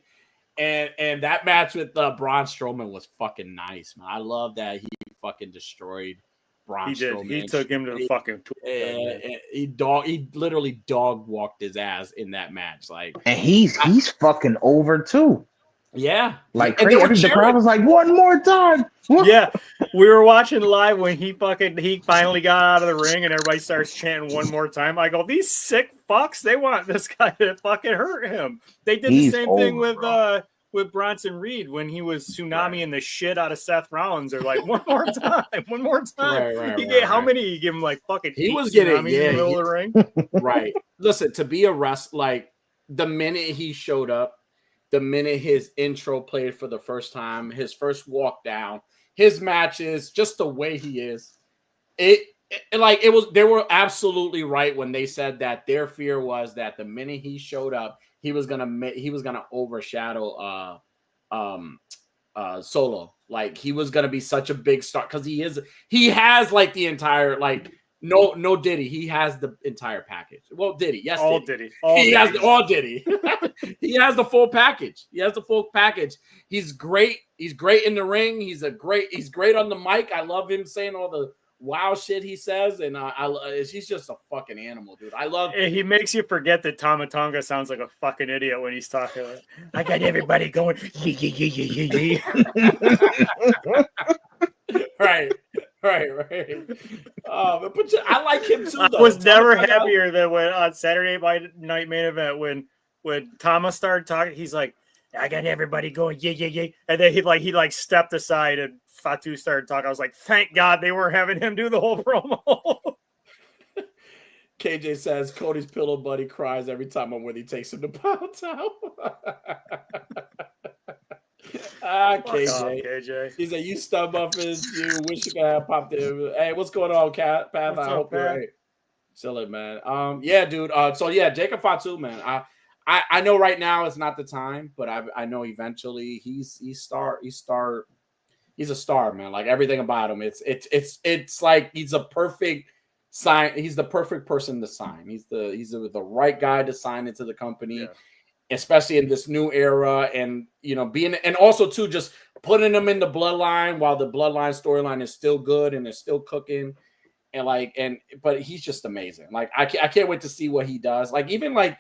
And that match with Braun Strowman was fucking nice, man. I love that he fucking destroyed Braun Strowman. He took him to the fucking he literally dog walked his ass in that match. And he's fucking over too. Yeah, the crowd was like, one more time. Yeah, we were watching live when he finally got out of the ring and everybody starts chanting one more time. I go, these sick fucks, they want this guy to fucking hurt him. They did the same thing with with Bronson Reed when he was tsunamiing the shit out of Seth Rollins. They're like, one more time. How many? You give him like fucking he 8 was getting in the middle of the ring. Right. Listen, to be a wrestler, like the minute he showed up, the minute his intro played for the first time, his first walk down, his matches, just the way he is, they were absolutely right when they said that their fear was that the minute he showed up, he was gonna overshadow Solo. Like he was gonna be such a big star because he has like the entire like. No Diddy. He has the entire package. Well, Diddy. Yes, all Diddy. He has all Diddy. He has the full package. He's great. He's great in the ring. He's great on the mic. I love him saying all the wow shit he says, and he's just a fucking animal, dude. He makes you forget that Tama Tonga sounds like a fucking idiot when he's talking. I got everybody going. Right. But I like him too. Though. I was never happier than when on Saturday Night Main Event when Thomas started talking. He's like, "I got everybody going, yeah," and then he stepped aside and Fatu started talking. I was like, "Thank God they weren't having him do the whole promo." KJ says Cody's pillow buddy cries every time I'm with he takes him to Pound Town. KJ. He's like, you stub muffins. You wish you could have popped in. Hey, what's going on, Path? I hope you're right. Chilling, man. Yeah, dude. So yeah, Jacob Fatu, man. I know right now it's not the time, but I know eventually he's a star, man. Like everything about him, it's like he's a perfect sign. He's the perfect person to sign. He's the right guy to sign into the company. Yeah. Especially in this new era, and and also too just putting them in the bloodline while the bloodline storyline is still good and is still cooking, but he's just amazing. Like I can't wait to see what he does. Like even like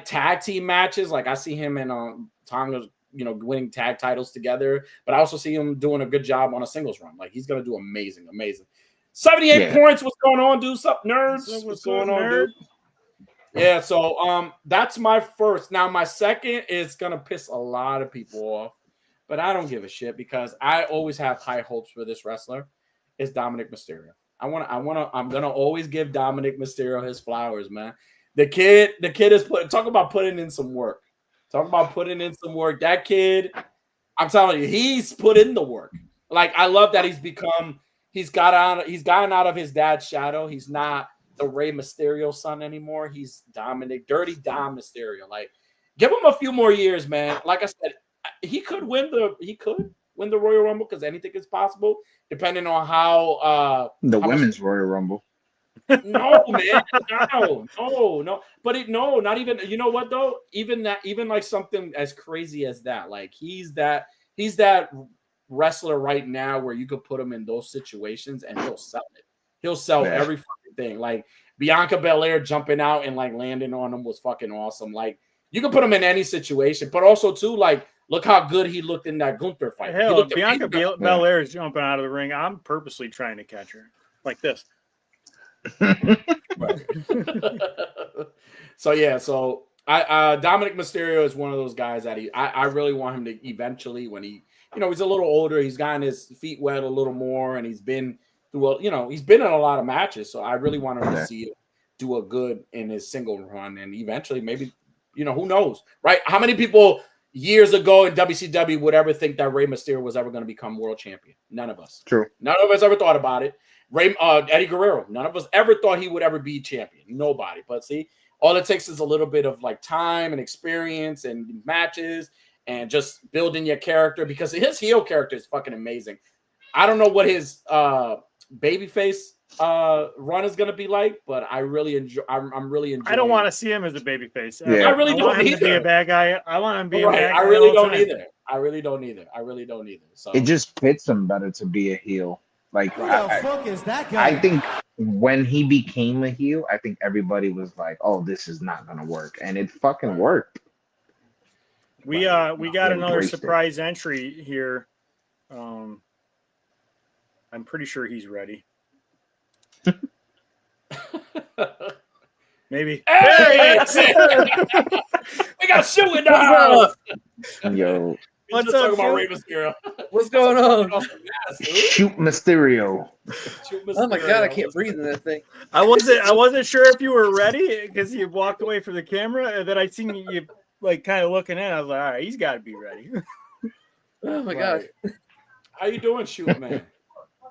tag team matches. Like I see him and Tonga, winning tag titles together, but I also see him doing a good job on a singles run. Like he's gonna do amazing. 78 points. What's going on, dude? What's up, nerds? What's going on, dude? Yeah, so that's my first. Now my second is gonna piss a lot of people off, but I don't give a shit because I always have high hopes for this wrestler. It's Dominic Mysterio. I'm gonna always give Dominic Mysterio his flowers, man. The kid is talk about putting in some work. That kid, I'm telling you, he's put in the work. Like I love that he's gotten out of his dad's shadow. He's not the Rey Mysterio son anymore. He's Dirty Dom Mysterio. Like, give him a few more years, man. Like I said, he could win the Royal Rumble because anything is possible, depending on how women's Royal Rumble. No, man, no. But not even. You know what though? Even like something as crazy as that. Like he's that wrestler right now where you could put him in those situations and he'll sell it. He'll sell every fucking thing. Like Bianca Belair jumping out and like landing on him was fucking awesome. Like you can put him in any situation, but also too, like look how good he looked in that Gunther fight. Hell, Bianca Belair is jumping out of the ring. I'm purposely trying to catch her like this. So Dominic Mysterio is one of those guys that I really want him to eventually, when he he's a little older, he's gotten his feet wet a little more, and he's been he's been in a lot of matches, so I really want him to see it do a good in his single run, and eventually maybe, who knows, right? How many people years ago in WCW would ever think that Rey Mysterio was ever going to become world champion? None of us. True. None of us ever thought about it. Eddie Guerrero, none of us ever thought he would ever be champion. Nobody. But see, all it takes is a little bit of like time and experience and matches and just building your character, because his heel character is fucking amazing. I don't know what his babyface run is going to be like, but I really enjoy. I'm really enjoying. I don't want to see him as a babyface. Yeah. I really don't either. To be a bad guy. I want him to be a bad guy. I really don't either. I really don't either. So it just fits him better to be a heel. Like, who the fuck is that guy? I think when he became a heel, I think everybody was like, "Oh, this is not gonna work," and it fucking worked. We got another surprise entry here. I'm pretty sure he's ready. Maybe. Hey, we got Shoot in the house. Yo, What's just up, talking about Shoot? Rey Mysterio. What's going on? Shoot Mysterio. Oh my god, I can't breathe in that thing. I wasn't sure if you were ready because you walked away from the camera, and then I seen you like kind of looking in. I was like, all right, he's got to be ready. Oh my god. How you doing, Shoot, man?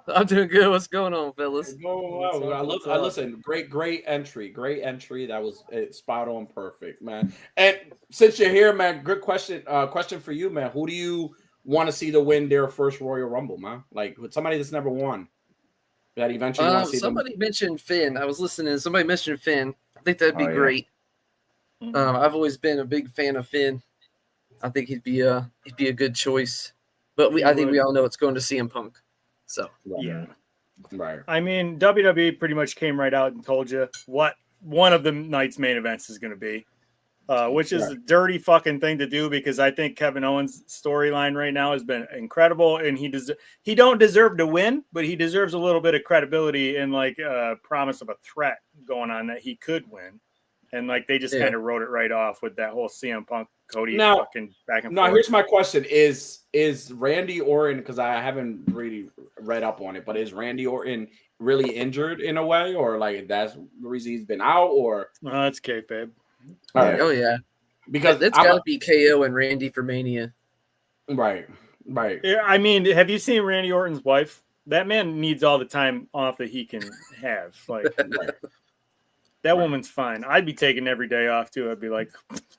I'm doing good. What's going on, fellas? Going well. I listen. Great entry. That was spot on, perfect, man. And since you're here, man, good question. Question for you, man. Who do you want to see to win their first Royal Rumble, man? Like with somebody that's never won. That eventually want to see somebody mentioned Finn. I was listening. Somebody mentioned Finn. I think that'd be great. I've always been a big fan of Finn. I think he'd be a good choice. But I think we all know it's going to CM Punk. So yeah, right. I mean, WWE pretty much came right out and told you what one of the night's main events is going to be, which is a dirty fucking thing to do because I think Kevin Owens' storyline right now has been incredible, and he don't deserve to win, but he deserves a little bit of credibility and like promise of a threat going on that he could win, and like they just kind of wrote it right off with that whole CM Punk Cody fucking back and forth. Now here's my question: Is Randy Orton? Because I haven't really read up on it, but is Randy Orton really injured in a way, or like that's the reason he's been out, or it's kayfabe. Right. Oh yeah, because it's got to be KO and Randy for Mania. Right. Yeah, I mean, have you seen Randy Orton's wife? That man needs all the time off that he can have. Like. That woman's fine. I'd be taking every day off too. I'd be like,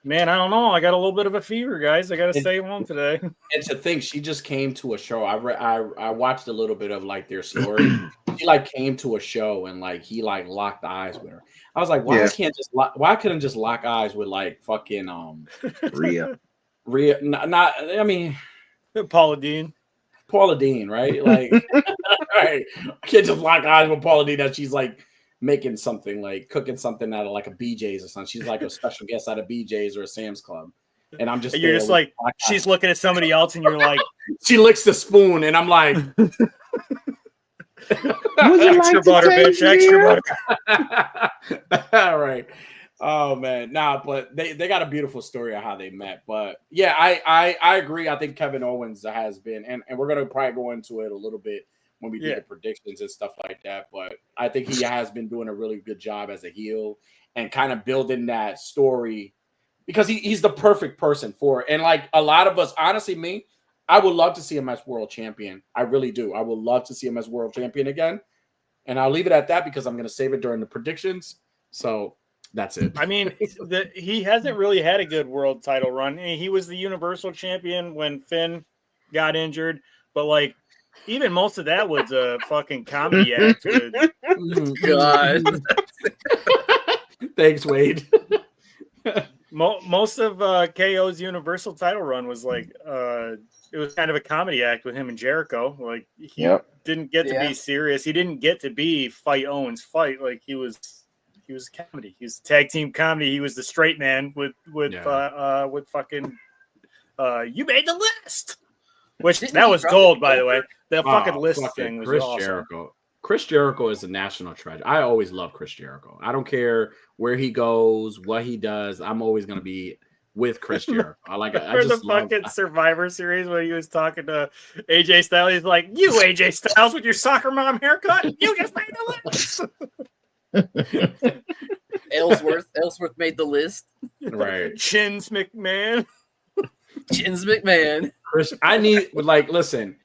man, I don't know. I got a little bit of a fever, guys. I got to stay home today. And to think, she just came to a show. I watched a little bit of like their story. She like came to a show and like he like locked eyes with her. I was like, why couldn't just lock eyes with like fucking Rhea? I mean, Paula Dean, right? Like, right? I can't just lock eyes with Paula Dean that she's like making something like cooking something out of like a BJ's or something. She's like a special guest out of BJ's or a Sam's Club. And I'm just, you're just like, she's looking at somebody else and you're like, she licks the spoon and I'm like, extra butter, bitch, extra butter. All right. Oh man. Nah, but they got a beautiful story of how they met. But yeah, I agree. I think Kevin Owens has been, and we're going to probably go into it a little bit when we do the predictions and stuff like that. But I think he has been doing a really good job as a heel and kind of building that story because he's the perfect person for it. And like a lot of us, honestly, me, I would love to see him as world champion. I really do. I would love to see him as world champion again. And I'll leave it at that because I'm going to save it during the predictions. So that's it. I mean, he hasn't really had a good world title run. He was the Universal Champion when Finn got injured, but like, even most of that was a fucking comedy act. God. Thanks, Wade. Most of KO's Universal title run was like it was kind of a comedy act with him and Jericho. Like he didn't get to be serious. He didn't get to be fight Owens fight. Like he was comedy. He was tag team comedy. He was the straight man with fucking you made the list. Which that was gold, by the way. The fucking list thing was awesome. Jericho. Chris Jericho is a national treasure. I always love Chris Jericho. I don't care where he goes, what he does. I'm always going to be with Chris Jericho. I just the fucking Survivor Series when he was talking to AJ Styles. He's like, "You AJ Styles with your soccer mom haircut, you just made the list." Ellsworth made the list. Right. Chins McMahon. Chris, I need listen,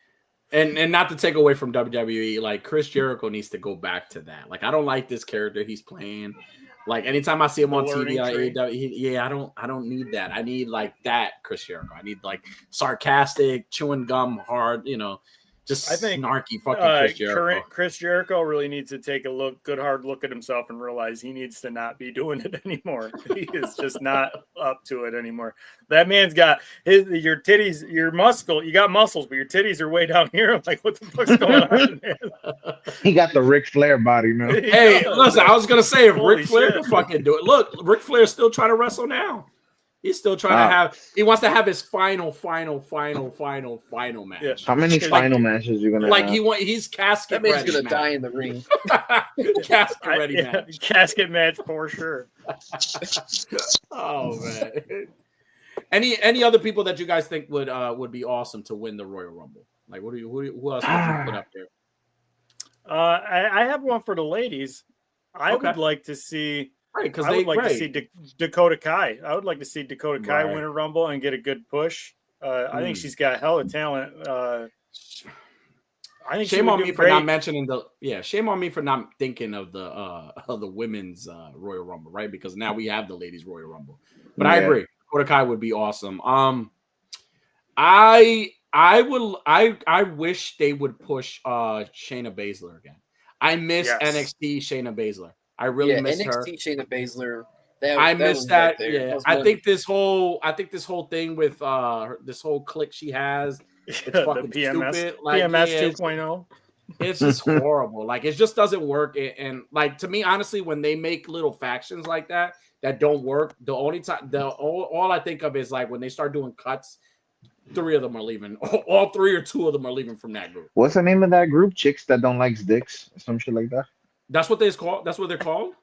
and not to take away from WWE, like Chris Jericho needs to go back to that. Like I don't like this character he's playing. Like anytime I see him on TV, I don't need that. I need like that Chris Jericho. I need like sarcastic, chewing gum hard, just snarky fucking Chris Jericho. Chris Jericho really needs to take a good hard look at himself and realize he needs to not be doing it anymore. He is just not up to it anymore. That man's got your titties, your muscle. You got muscles, but your titties are way down here. I'm like, what the fuck's going on, man? He got the Ric Flair body, man. Hey, listen, I was gonna say if Ric Flair can fucking do it. Look, Ric Flair's still trying to wrestle now. He's still trying to he wants to have his final match. Yeah. How many final matches you gonna have? He's casket ready. That man's gonna die in the ring. Casket ready match. Casket match for sure. Oh man. Any other people that you guys think would be awesome to win the Royal Rumble? Like, who else would you put up there? I have one for the ladies. I would like to see. Right, because I would like to see Dakota Kai. I would like to see Dakota Kai win a Rumble and get a good push. I think she's got hella talent. I think shame on me for not mentioning shame on me for not thinking of the women's Royal Rumble, right? Because now we have the ladies Royal Rumble. But I agree. Dakota Kai would be awesome. I wish they would push Shayna Baszler again. I miss NXT Shayna Baszler. I really miss her. NXT Shayna Baszler. I miss that. Right, I think this whole thing with this whole clique she has, it's fucking stupid. Like PMS 2.0. It's just horrible. Like it just doesn't work. And like to me, honestly, when they make little factions like that don't work, the only time all I think of is like when they start doing cuts. 3 of them are leaving. All 3 or 2 of them are leaving from that group. What's the name of that group? Chicks that don't like dicks, some shit like that. That's what they're called. That's what they're called.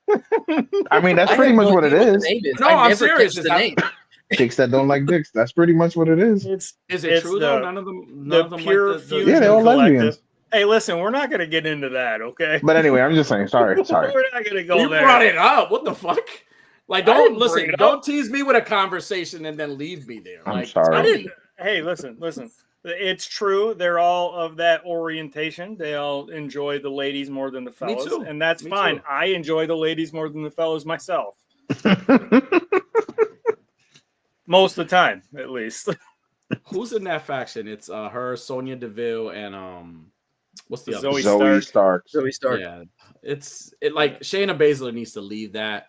I mean, that's pretty much what it is. No, I'm serious. Chicks that don't like dicks. That's pretty much what it is. Is it true though? None of them pure like fusion they're all lesbians. Hey, listen, we're not going to get into that, okay? But anyway, I'm just saying. Sorry. We're not going to go you there. You brought it up. What the fuck? Like, don't tease me with a conversation and then leave me there. I'm sorry. Hey, listen. It's true. They're all of that orientation. They all enjoy the ladies more than the fellas. Me too. And that's fine. Too. I enjoy the ladies more than the fellas myself. Most of the time, at least. Who's in that faction? It's her, Sonya Deville, and what's the other? Zoe Stark. Yeah. It's like Shayna Baszler needs to leave that.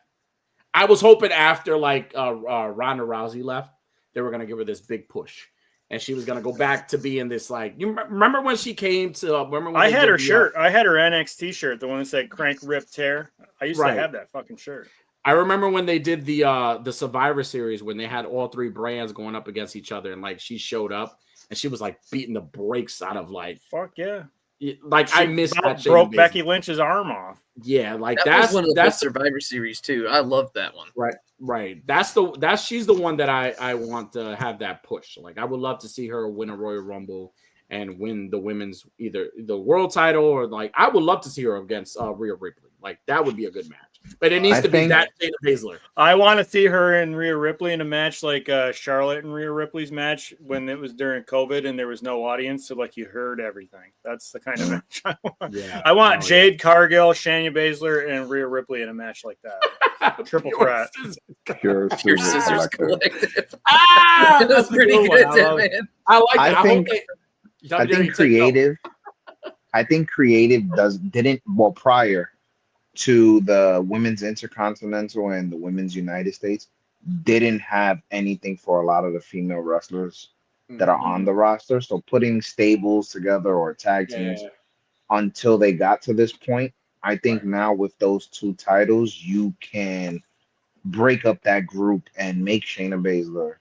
I was hoping after like Ronda Rousey left, they were gonna give her this big push. And she was gonna go back to being this like. You remember when she came to? Remember when I had her shirt. I had her NXT shirt, the one that said "Crank, Rip, Tear." I used to have that fucking shirt. I remember when they did the Survivor Series when they had all 3 brands going up against each other, and like she showed up and she was like beating the brakes out of like. Fuck yeah! Like I missed that. Broke Becky Lynch's arm off. Yeah, like that's one of the best Survivor Series too. I love that one. Right. She's the one that I want to have that push. Like I would love to see her win a Royal Rumble and win the women's either the world title or like I would love to see her against Rhea Ripley. Like that would be a good match. But it needs to be that Shayna Baszler. I want to see her and Rhea Ripley in a match like Charlotte and Rhea Ripley's match when it was during COVID and there was no audience, so like you heard everything. That's the kind of match I want. Yeah, I want Jade Cargill, Shayna Baszler, and Rhea Ripley in a match like that. Triple threat. Pure Scissors Collective. That's pretty good, man. I like it. I think creative. I think creative didn't prior to the women's intercontinental and the women's United States didn't have anything for a lot of the female wrestlers that are on the roster. So putting stables together or tag teams until they got to this point, I think now with those 2 titles, you can break up that group and make Shayna Baszler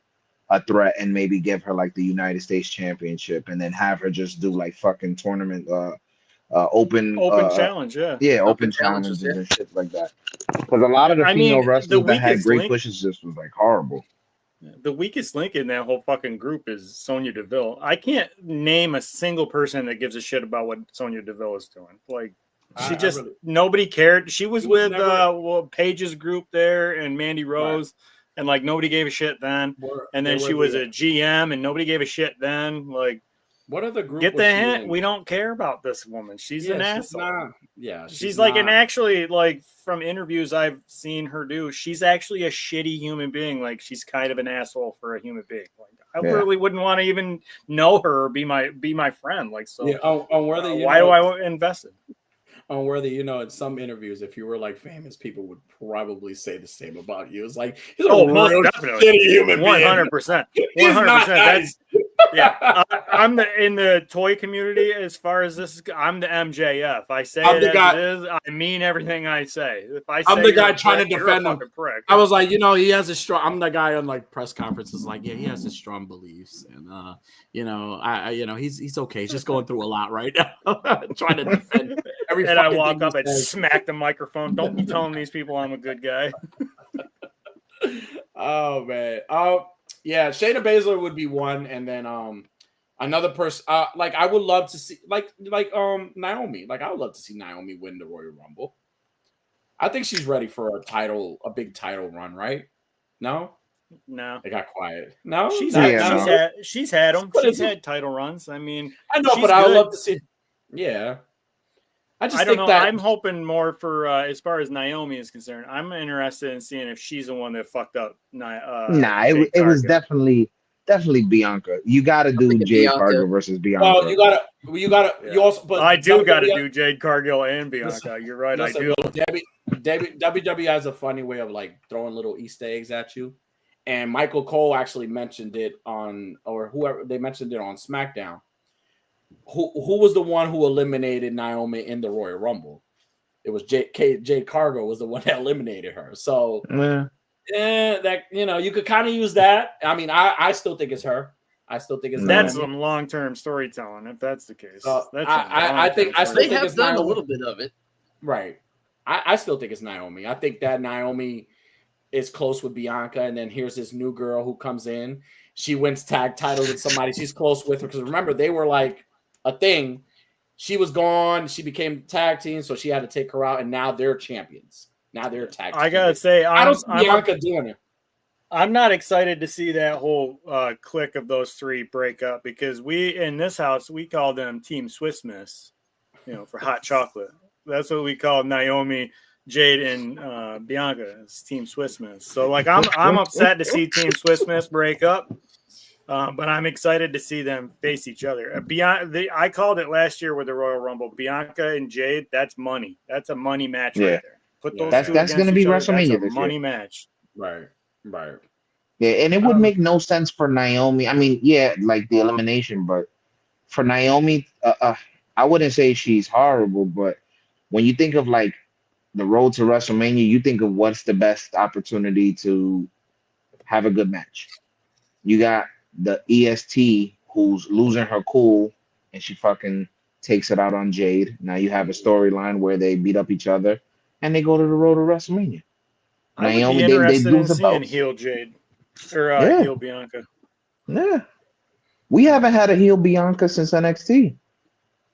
a threat and maybe give her like the United States Championship and then have her just do like fucking tournament open challenge, open challenges and shit like that. Because a lot of the female wrestlers that had great pushes just was like horrible. The weakest link in that whole fucking group is Sonya Deville. I can't name a single person that gives a shit about what Sonya Deville is doing. Like nobody cared. She was with Paige's group there and Mandy Rose, and like nobody gave a shit then. And then she was a GM and nobody gave a shit then. Like. What other group? Get the hint. We don't care about this woman. She's an asshole. She's like an actually like from interviews I've seen her do. She's actually a shitty human being. Like she's kind of an asshole for a human being. Like I really wouldn't want to even know her or be my friend. Like so. Yeah. Why do I invest it? Unworthy, in some interviews, if you were like famous, people would probably say the same about you. It's like he's most definitely shitty human being. 100%. 100%. I'm in the toy community as far as this. I'm the MJF. I say it as it is. I mean everything I say. If I'm the guy trying to defend him. I was like, he has a strong. I'm the guy on like press conferences, like, he has his strong beliefs, and he's okay. He's just going through a lot right now, trying to defend every. And I walk up and smack the microphone. Don't be telling these people I'm a good guy. Oh man. Yeah, Shayna Baszler would be one, and then another person. Like I would love to see like Naomi. Like I would love to see Naomi win the Royal Rumble. I think she's ready for a big title run, right? No. They got quiet. No, she's had them. She's had title runs. I mean, I know, but I would love to see. Yeah, I don't know. I'm hoping more for as far as Naomi is concerned. I'm interested in seeing if she's the one that fucked up. It was definitely Bianca. You got to do Jade Cargill versus Bianca. Well, you gotta. Yeah. You also, but I do got to do Jade Cargill and Bianca. Listen, You're right. I do. WWE has a funny way of like throwing little Easter eggs at you. And Michael Cole actually mentioned it whoever they mentioned it on SmackDown. Who was the one who eliminated Naomi in the Royal Rumble? It was Jade Cargill was the one that eliminated her. So that you could kind of use that. I mean, I still think it's her. I still think it's that's some long-term storytelling. If that's the case, I think they have done a little bit of it. Right. I still think it's Naomi. I think that Naomi is close with Bianca, and then here's this new girl who comes in. She wins tag titles with somebody she's close with, because remember they were like a thing. She was gone. She became tag team, so she had to take her out, and now they're champions. Now they're tag team. I gotta say, I don't see Bianca doing it. I'm not excited to see that whole clique of those three break up, because we in this house we call them Team Swiss Miss, for hot chocolate. That's what we call Naomi, Jade, and Bianca. It's Team Swiss Miss. So like I'm upset to see Team Swiss Miss break up, but I'm excited to see them face each other. I called it last year with the Royal Rumble. Bianca and Jade, that's money. That's a money match right there. Put those two that's going to be WrestleMania this money match. Right. Yeah, and it would make no sense for Naomi. I mean, like the elimination, but for Naomi, I wouldn't say she's horrible, but when you think of like the road to WrestleMania, you think of what's the best opportunity to have a good match. You got the EST who's losing her cool, and she fucking takes it out on Jade. Now you have a storyline where they beat up each other, and they go to the road to WrestleMania. I would be interested in seeing heel Jade or heel Bianca. Yeah, we haven't had a heel Bianca since NXT.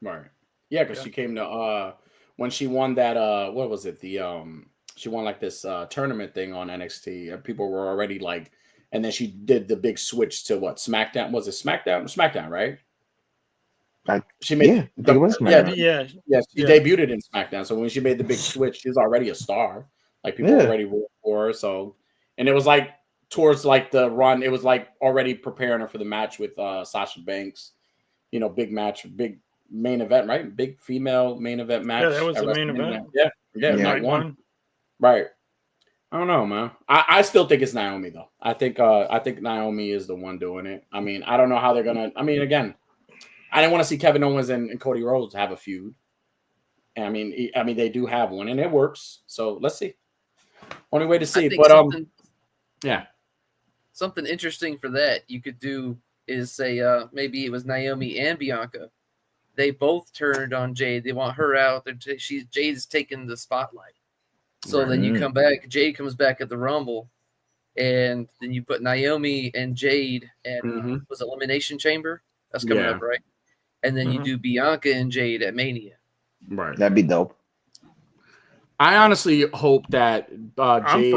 Right. Yeah, because she came to when she won that what was it? She won like this tournament thing on NXT. And people were already like, and then she did the big switch to what? SmackDown? Was it SmackDown? SmackDwn, right? She made it was SmackDown. She debuted in SmackDown. So when she made the big switch, she was already a star. Like people already root for her. So, and it was like towards like the run, it was like already preparing her for the match with Sasha Banks. Big match, big main event, right? Big female main event match. Yeah, that was the main event. Yeah, night one. Right. I don't know, man. I still think it's Naomi though. I think Naomi is the one doing it. I mean, I don't know how they're gonna. I mean, again, I didn't want to see Kevin Owens and Cody Rhodes have a feud. And I mean, they do have one, and it works. So let's see. Only way to see. But something interesting for that you could do is say maybe it was Naomi and Bianca. They both turned on Jade. They want her out. Jade's taking the spotlight. So then you come back. Jade comes back at the Rumble, and then you put Naomi and Jade at was Elimination Chamber. That's coming up, right? And then you do Bianca and Jade at Mania. Right. That'd be dope. I honestly hope that Jade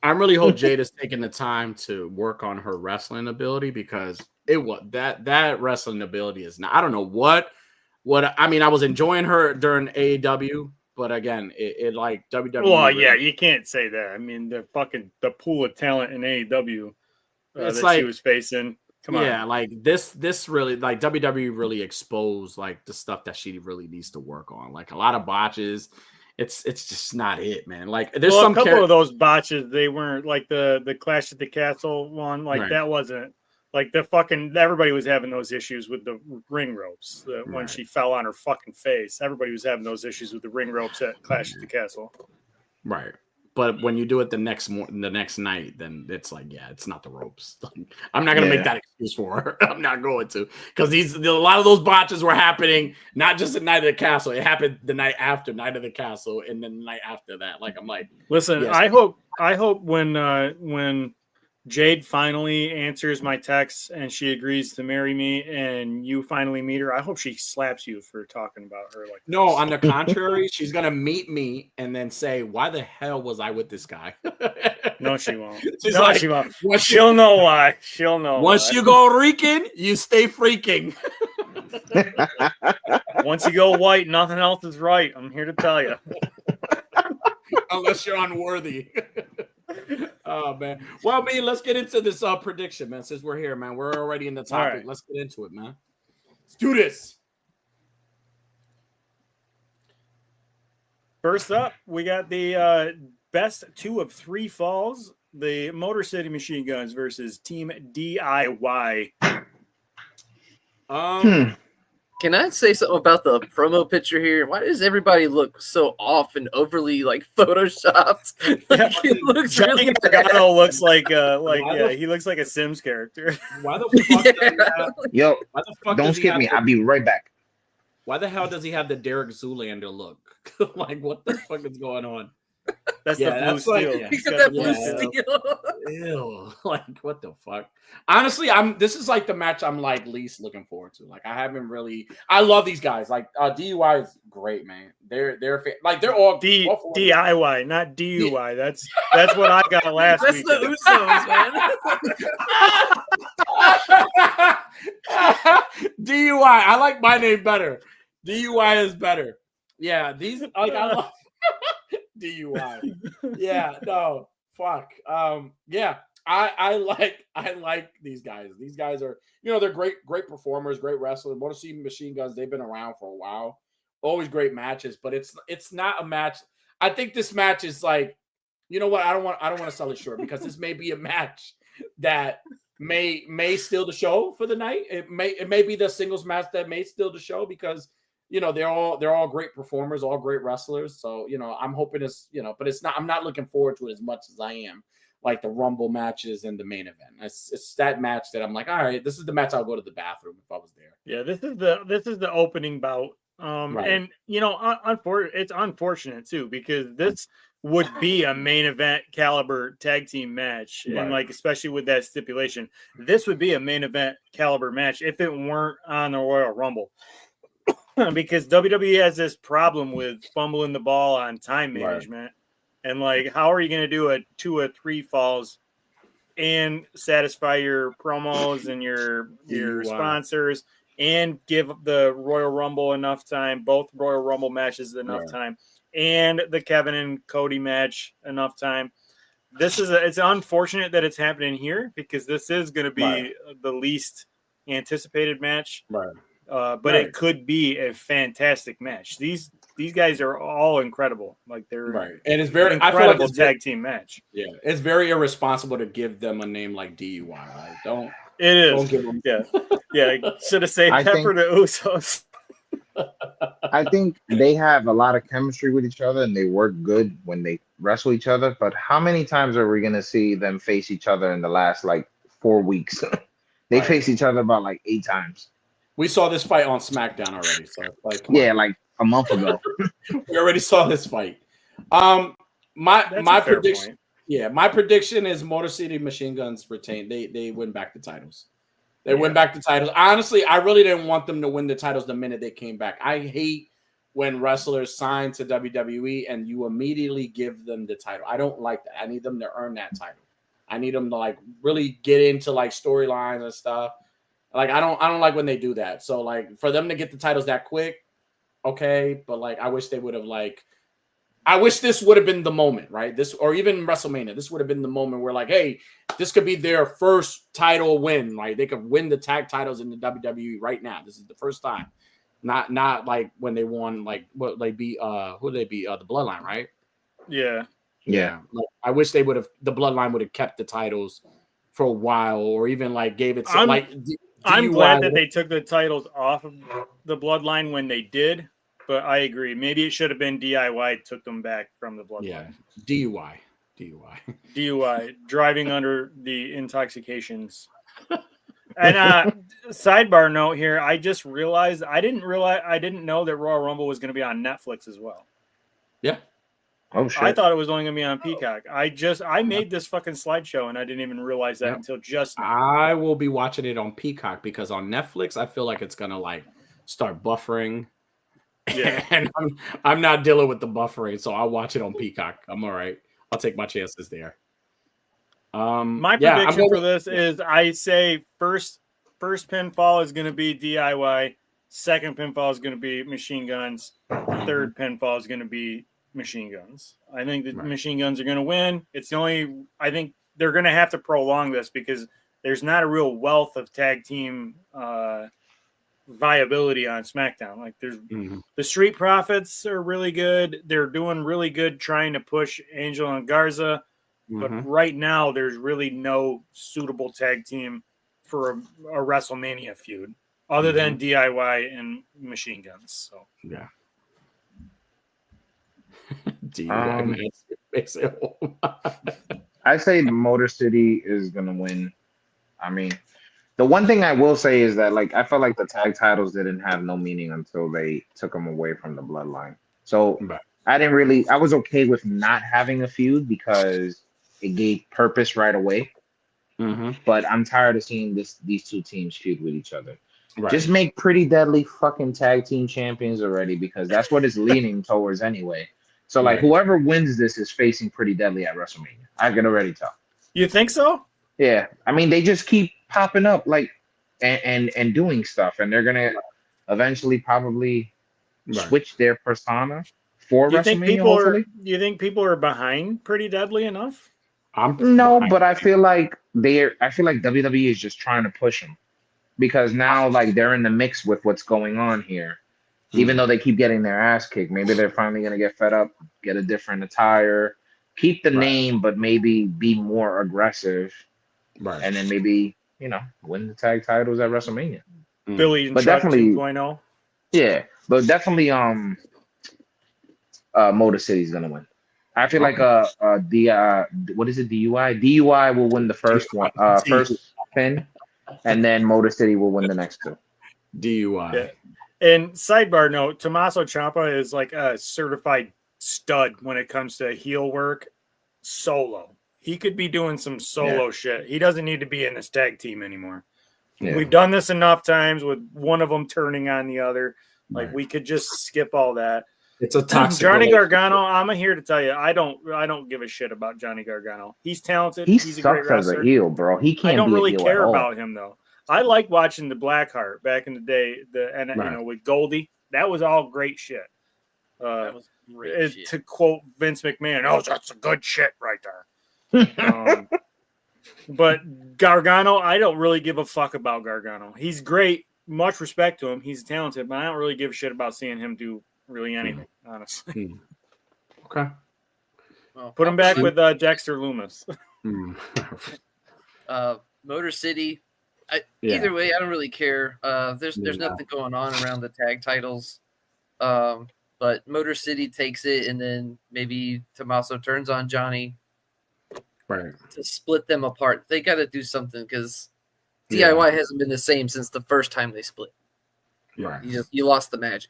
I really hope Jade is taking the time to work on her wrestling ability, because that wrestling ability is not. I don't know what I mean. I was enjoying her during AEW, but again, it like WWE. Well, you can't say that. I mean, the pool of talent in AEW it's that like, she was facing. Come on. Yeah, like this really, like WWE really exposed like the stuff that she really needs to work on. Like a lot of botches. It's just not it, man. Like there's a couple of those botches. They weren't like the Clash at the Castle one. Like that wasn't like everybody was having those issues with the ring ropes when she fell on her fucking face. Everybody was having those issues with the ring ropes at Clash at the Castle. Right. But when you do it the next night, then it's like, yeah, it's not the ropes. I'm not gonna make that excuse for her. I'm not going to, because a lot of those botches were happening not just the night of the castle. It happened the night after Night of the Castle, and then the night after that. Like, I'm like, listen, yes. I hope when Jade finally answers my text and she agrees to marry me and you finally meet her, I hope she slaps you for talking about her like no, this. On the contrary, she's gonna meet me and then say, why the hell was I with this guy? No, she won't. She's like, she won't. She'll know why. She'll know once you go reeking, you stay freaking. Once you go white, nothing else is right. I'm here to tell you. Unless you're unworthy. Oh man. Well, let's get into this prediction, man. Since we're here, man, we're already in the topic. Right. Let's get into it, man. Let's do this. First up, we got the best 2 of 3 falls. The Motor City Machine Guns versus Team DIY. Can I say something about the promo picture here? Why does everybody look so off and overly like photoshopped? Like, he looks really bad. Looks like he looks like a Sims character. Why the fuck? Yo, don't skip me. I'll be right back. Why the hell does he have the Derek Zoolander look? Like, what the fuck is going on? That's the blue steel. He's got that blue steel. Ew. Like, what the fuck? Honestly, this is like the match I'm like least looking forward to. Like, I love these guys. Like, DUI is great, man. They're all DIY, not DUI. That's what I got last week. That's the Usos, man. DUI. I like my name better. DUI is better. Yeah, these like I love DUI. Yeah, no, fuck. Yeah, I like these guys. These guys are, they're great performers, great wrestlers. Motor City Machine Guns, they've been around for a while. Always great matches, but it's not a match. I think this match is like, you know what? I don't want to sell it short, because this may be a match that may steal the show for the night. It may be the singles match that may steal the show, because they're all great performers, all great wrestlers. So, I'm hoping it's, but it's not, I'm not looking forward to it as much as I am like the Rumble matches and the main event. It's that match that I'm like, all right, this is the match I'll go to the bathroom if I was there. Yeah, this is the opening bout. Right. And it's unfortunate too, because this would be a main event caliber tag team match. Right. And like, especially with that stipulation, this would be a main event caliber match if it weren't on the Royal Rumble. Because WWE has this problem with fumbling the ball on time management. Right. And like, how are you going to do a 2 or 3 falls and satisfy your promos and your sponsors and give the Royal Rumble enough time, both Royal Rumble matches enough time, and the Kevin and Cody match enough time? It's unfortunate that it's happening here, because this is going to be the least anticipated match. Right. But it could be a fantastic match. These guys are all incredible. Like, they're and it's very incredible tag team match. Yeah, it's very irresponsible to give them a name like DUI. Like, don't give them. Yeah. Should have saved that for the Usos. I think they have a lot of chemistry with each other, and they work good when they wrestle each other. But how many times are we gonna see them face each other in the last like 4 weeks? They face each other about like 8 times. We saw this fight on SmackDown already. So like, like a month ago. We already saw this fight. My prediction. Yeah, my prediction is Motor City Machine Guns retain. They win back the titles. They win back the titles. Honestly, I really didn't want them to win the titles the minute they came back. I hate when wrestlers sign to WWE and you immediately give them the title. I don't like that. I need them to earn that title. I need them to like really get into like storylines and stuff. Like, I don't like when they do that. So like, for them to get the titles that quick, okay, but like, I wish they would have I wish this would have been the moment, right? This, or even WrestleMania, this would have been the moment where like, hey, this could be their first title win. Like, they could win the tag titles in the WWE right now. This is the first time. Not like when they won, like what they beat who did they beat? The Bloodline, right? Yeah. Like, I wish the Bloodline would have kept the titles for a while, or even like gave it I'm glad that they took the titles off of the Bloodline when they did, but I agree. Maybe it should have been DIY took them back from the Bloodline. Yeah, DUI. DUI, driving under the intoxications. And sidebar note here, I just realized I didn't know that Royal Rumble was going to be on Netflix as well. Yeah. Oh shit! I thought it was only going to be on Peacock. I made this fucking slideshow and I didn't even realize that until just now. I will be watching it on Peacock because on Netflix I feel like it's going to like start buffering. Yeah. And I'm not dealing with the buffering, so I'll watch it on Peacock. I'm all right. I'll take my chances there. My prediction for this is I say first pinfall is going to be DIY, second pinfall is going to be Machine Guns, third pinfall is going to be Machine Guns. I think the Machine Guns are going to win. I think they're going to have to prolong this because there's not a real wealth of tag team viability on SmackDown. Like there's the Street Profits are really good. They're doing really good trying to push Angel and Garza. But right now, there's really no suitable tag team for a WrestleMania feud other than DIY and Machine Guns. So yeah, DIY makes it. I say Motor City is gonna win. I mean, the one thing I will say is that like I felt like the tag titles didn't have no meaning until they took them away from the Bloodline. So I was okay with not having a feud because it gave purpose right away. But I'm tired of seeing these two teams feud with each other. Just make Pretty Deadly fucking tag team champions already because that's what it's leaning towards anyway. So like whoever wins this is facing Pretty Deadly at WrestleMania. I can already tell. You think so? Yeah. I mean, they just keep popping up like and doing stuff, and they're gonna eventually probably switch their persona for WrestleMania. You think people are behind Pretty Deadly enough? But I feel like WWE is just trying to push them because now like they're in the mix with what's going on here. Even though they keep getting their ass kicked, maybe they're finally gonna get fed up, get a different attire, keep the name, but maybe be more aggressive, and then maybe win the tag titles at WrestleMania. Billy and Chuck 2.0. Yeah, but definitely Motor City's gonna win. I feel like what is it? DUI? DUI will win the first one, first pin, and then Motor City will win the next two. DUI. Yeah. And sidebar note, Tommaso Ciampa is like a certified stud when it comes to heel work solo. He could be doing some solo shit. He doesn't need to be in this tag team anymore. Yeah. We've done this enough times with one of them turning on the other. Like we could just skip all that. It's a toxic. Johnny Gargano, I'm here to tell you, I don't give a shit about Johnny Gargano. He's talented. He's a great wrestler. As a heel, bro. He can't. I don't really care about him though. I like watching the Blackheart back in the day, with Goldie. That was all great shit. That was great shit. To quote Vince McMahon, "Oh, that's a good shit right there." But Gargano, I don't really give a fuck about Gargano. He's great. Much respect to him. He's talented, but I don't really give a shit about seeing him do really anything, honestly. Okay. Well, put him back with Dexter Lumis. Motor City. Either way, I don't really care. There's nothing going on around the tag titles. But Motor City takes it, and then maybe Tommaso turns on Johnny. To split them apart. They got to do something because DIY hasn't been the same since the first time they split. You lost the magic.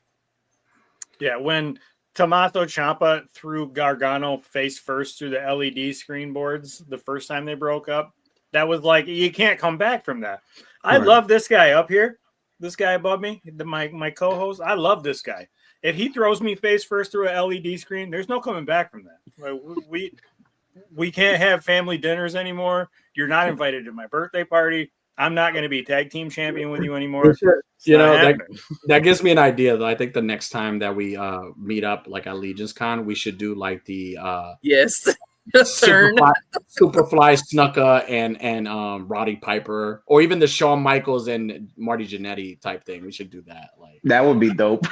Yeah, when Tommaso Ciampa threw Gargano face first through the LED screen boards the first time they broke up, that was like, you can't come back from that. I love this guy up here, this guy above me, my co-host. I love this guy. If he throws me face first through a LED screen, there's no coming back from that. Like, we can't have family dinners anymore. You're not invited to my birthday party. I'm not going to be tag team champion with you anymore. That gives me an idea, though. I think the next time that we meet up, like at Legion's Con, we should do like the Superfly Snuka and Roddy Piper, or even the Shawn Michaels and Marty Jannetty type thing. We should do that. Like that would be dope.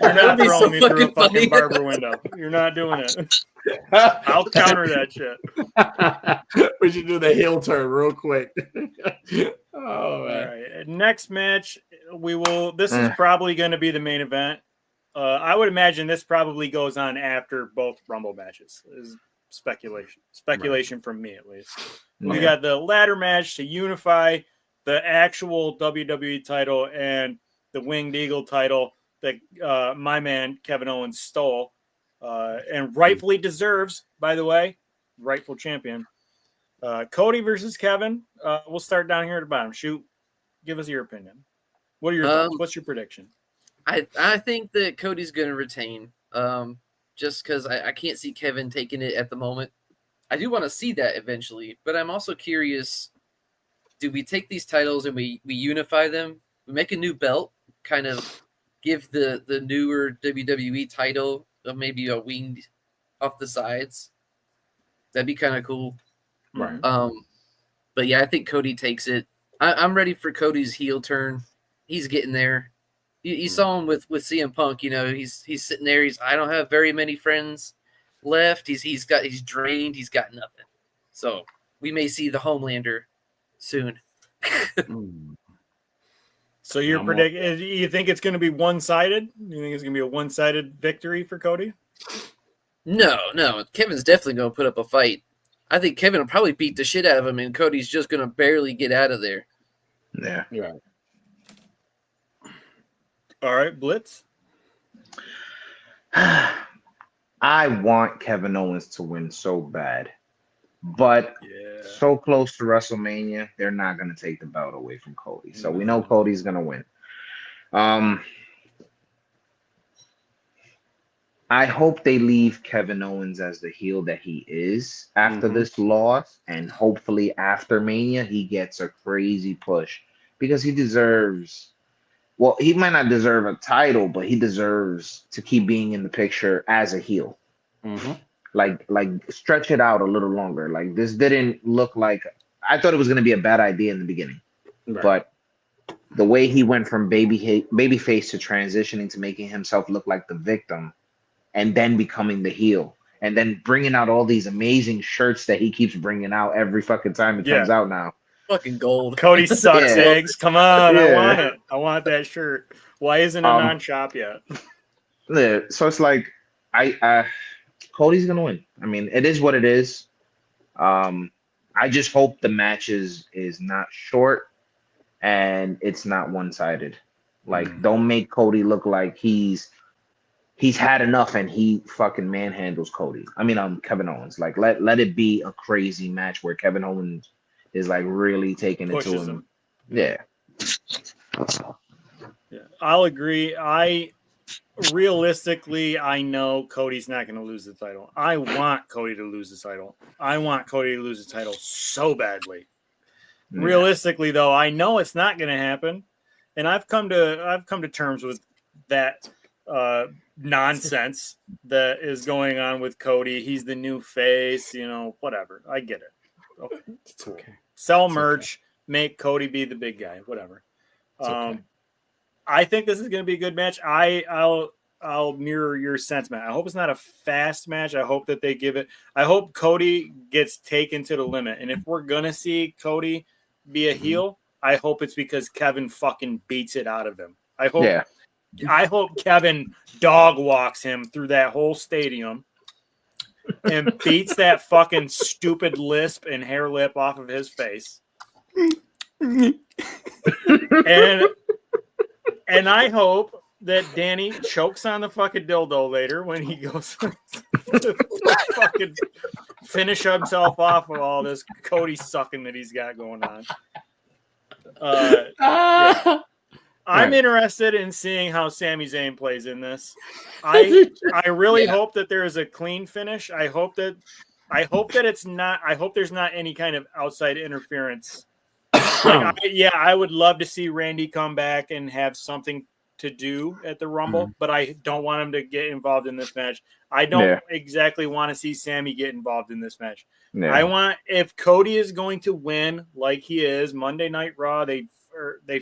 You're not throwing me through a fucking barber window. You're not doing it. I'll counter that shit. We should do the heel turn real quick. All right. Next match, this is probably going to be the main event. I would imagine this probably goes on after both Rumble matches. speculation from me at least. We got the ladder match to unify the actual WWE title and the Winged Eagle title that my man Kevin Owens stole and rightfully deserves, by the way, rightful champion. Cody versus Kevin. We'll start down here at the bottom. Shoot, give us your opinion. What are your thoughts? What's your prediction? I think that Cody's going to retain just because I can't see Kevin taking it at the moment. I do want to see that eventually, but I'm also curious, do we take these titles and we unify them? We make a new belt, kind of give the newer WWE title maybe a wing off the sides. That'd be kind of cool. Right. But yeah, I think Cody takes it. I'm ready for Cody's heel turn. He's getting there. You saw him with CM Punk. You know, he's sitting there. I don't have very many friends left. He's drained. He's got nothing. So we may see the Homelander soon. So you're predicting? You think it's going to be one-sided? You think it's going to be a one-sided victory for Cody? No. Kevin's definitely going to put up a fight. I think Kevin will probably beat the shit out of him, and Cody's just going to barely get out of there. Yeah. All right, Blitz. I want Kevin Owens to win so bad, but so close to WrestleMania, they're not going to take the belt away from Cody. So we know Cody's going to win. I hope they leave Kevin Owens as the heel that he is after this loss, and hopefully after Mania, he gets a crazy push because he deserves. Well, he might not deserve a title, but he deserves to keep being in the picture as a heel. Like stretch it out a little longer. Like this didn't look like. I thought it was going to be a bad idea in the beginning, but the way he went from babyface to transitioning to making himself look like the victim, and then becoming the heel, and then bringing out all these amazing shirts that he keeps bringing out every fucking time it comes out now. Fucking gold. Cody sucks eggs. Come on, I want it. I want that shirt. Why isn't it on shop yet? Yeah, so it's like Cody's gonna win. I mean, it is what it is. I just hope the match is not short and it's not one-sided. Like, don't make Cody look like he's had enough and he fucking manhandles Cody. I mean, Kevin Owens. Like, let it be a crazy match where Kevin Owens is like really taking it to him. Yeah. I'll agree. Realistically, I know Cody's not going to lose the title. I want Cody to lose the title. I want Cody to lose the title so badly. Yeah. Realistically, though, I know it's not going to happen, and I've come to terms with that nonsense that is going on with Cody. He's the new face, whatever. I get it. Okay. It's okay. Sell merch, make Cody be the big guy, whatever. Okay. I think this is going to be a good match. I'll mirror your sentiment. I hope it's not a fast match. I hope that they give it. I hope Cody gets taken to the limit. And if we're going to see Cody be a heel, I hope it's because Kevin fucking beats it out of him. I hope Kevin dog walks him through that whole stadium and beats that fucking stupid lisp and hair lip off of his face. And I hope that Danny chokes on the fucking dildo later when he goes to fucking finish himself off with all this Cody sucking that he's got going on. I'm interested in seeing how Sami Zayn plays in this. I really hope that there is a clean finish. I hope there's not any kind of outside interference. I would love to see Randy come back and have something to do at the Rumble, but I don't want him to get involved in this match. I don't exactly want to see Sami get involved in this match. Yeah. I want, if Cody is going to win like he is Monday Night Raw, they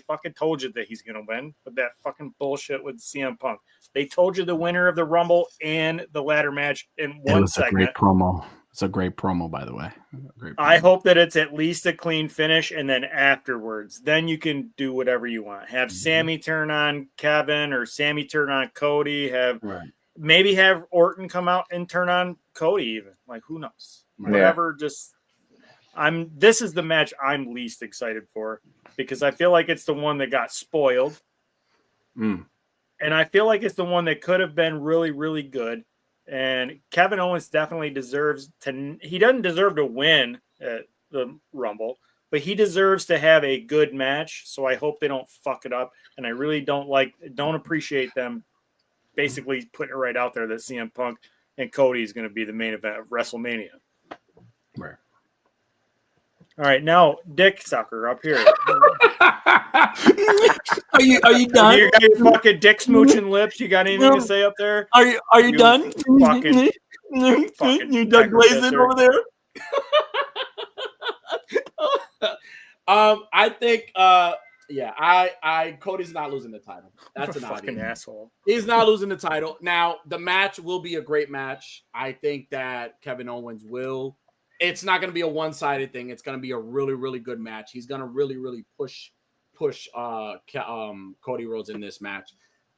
fucking told you that he's going to win, but that fucking bullshit with CM Punk. They told you the winner of the Rumble and the ladder match in one segment. A great promo. It's a great promo, by the way. I hope that it's at least a clean finish, and then afterwards, then you can do whatever you want. Have Sami turn on Kevin, or Sami turn on Cody. Maybe have Orton come out and turn on Cody even. Like, who knows? Yeah. Whatever, this is the match I'm least excited for because I feel like it's the one that got spoiled. Mm. And I feel like it's the one that could have been really, really good. And Kevin Owens definitely deserves to. He doesn't deserve to win at the Rumble, but he deserves to have a good match. So I hope they don't fuck it up. And I really don't appreciate them basically putting it right out there that CM Punk and Cody is going to be the main event of WrestleMania. Right. All right, now Dick Sucker up here. Are you done? You got your fucking dick smooching lips. You got anything to say up there? Are you done? Fucking you done glazing over there? I think Cody's not losing the title. That's an fucking asshole. He's not losing the title. Now, the match will be a great match. I think that Kevin Owens will. It's not going to be a one-sided thing. It's going to be a really, really good match. He's going to really, really push Cody Rhodes in this match.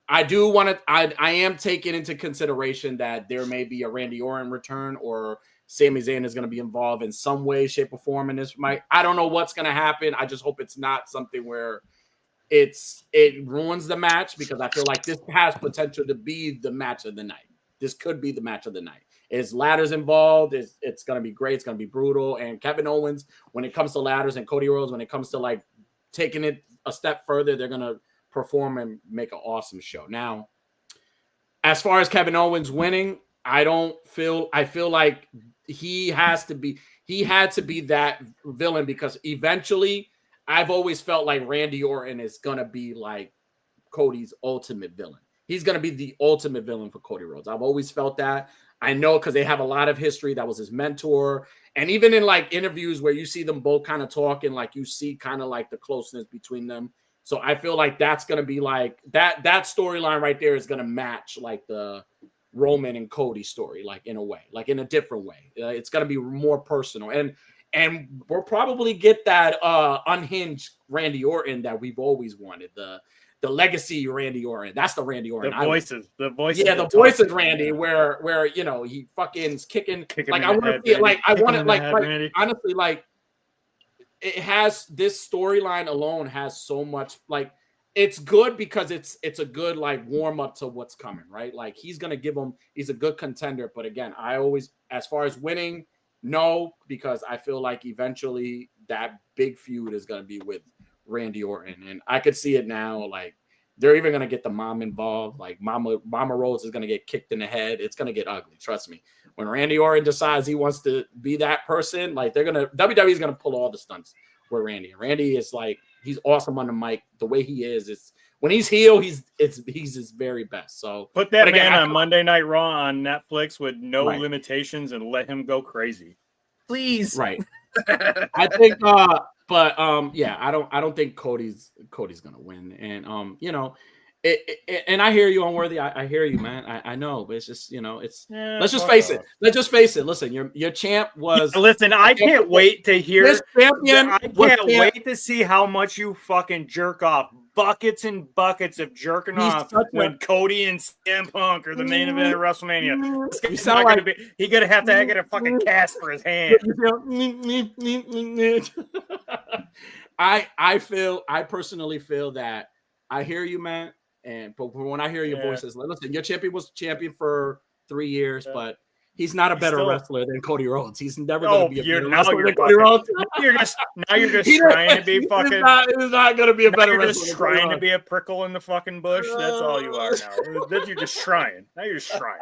I do want to. I am taking into consideration that there may be a Randy Orton return or Sami Zayn is going to be involved in some way, shape, or form in this fight. I don't know what's going to happen. I just hope it's not something where it ruins the match because I feel like this has potential to be the match of the night. This could be the match of the night. Is ladders involved? It's going to be great. It's going to be brutal. And Kevin Owens, when it comes to ladders, and Cody Rhodes, when it comes to like taking it a step further, they're going to perform and make an awesome show. Now, as far as Kevin Owens winning, I feel like he had to be that villain because eventually I've always felt like Randy Orton is going to be like Cody's ultimate villain. He's going to be the ultimate villain for Cody Rhodes. I've always felt that. I know because they have a lot of history. That was his mentor. And even in like interviews where you see them both kind of talking, like you see kind of like the closeness between them. So I feel like that's going to be like that storyline right there is going to match like the Roman and Cody story, like in a way, like in a different way. It's going to be more personal. And we'll probably get that unhinged Randy Orton that we've always wanted. The legacy Randy Orton. That's the Randy Orton. The voices. Yeah, the voices Randy, where you know he fucking's kicking like I want to see it. Like I want it. Like honestly, like it has this storyline alone has so much. Like it's good because it's a good like warm up to what's coming. Right. Like he's gonna give him. He's a good contender. But again, I always as far as winning, no, because I feel like eventually that big feud is gonna be with Randy Orton, and I could see it now. Like they're even gonna get the mom involved. Like Mama Rhodes is gonna get kicked in the head. It's gonna get ugly. Trust me. When Randy Orton decides he wants to be that person, like WWE is gonna pull all the stunts with Randy. And Randy is like he's awesome on the mic. The way he is, when he's heel, he's his very best. So put that man on Monday Night Raw on Netflix with no limitations and let him go crazy, please. Right. I think. But yeah, I don't think Cody's gonna win, and you know, and I hear you, Unworthy. I hear you, man. I know, but it's just let's just face it. Let's just face it. Listen, your champ was. Yeah, listen, I can't wait to hear. This champion. I can't wait to see how much you fucking jerk off. Buckets and buckets of jerking off when Cody and CM Punk are the main event of WrestleMania. He's not gonna be. He's gonna have to get a fucking cast for his hand. I personally feel that I hear you, man. But when I hear your voices, listen, your champion was champion for 3 years, but he's not a better wrestler than Cody Rhodes. He's never going to be a better wrestler than Cody Rhodes. You're just trying to be fucking. He's not going to be a better wrestler. You're just trying to be a prickle in the fucking bush. That's all you are now. You're just trying. Now you're just trying.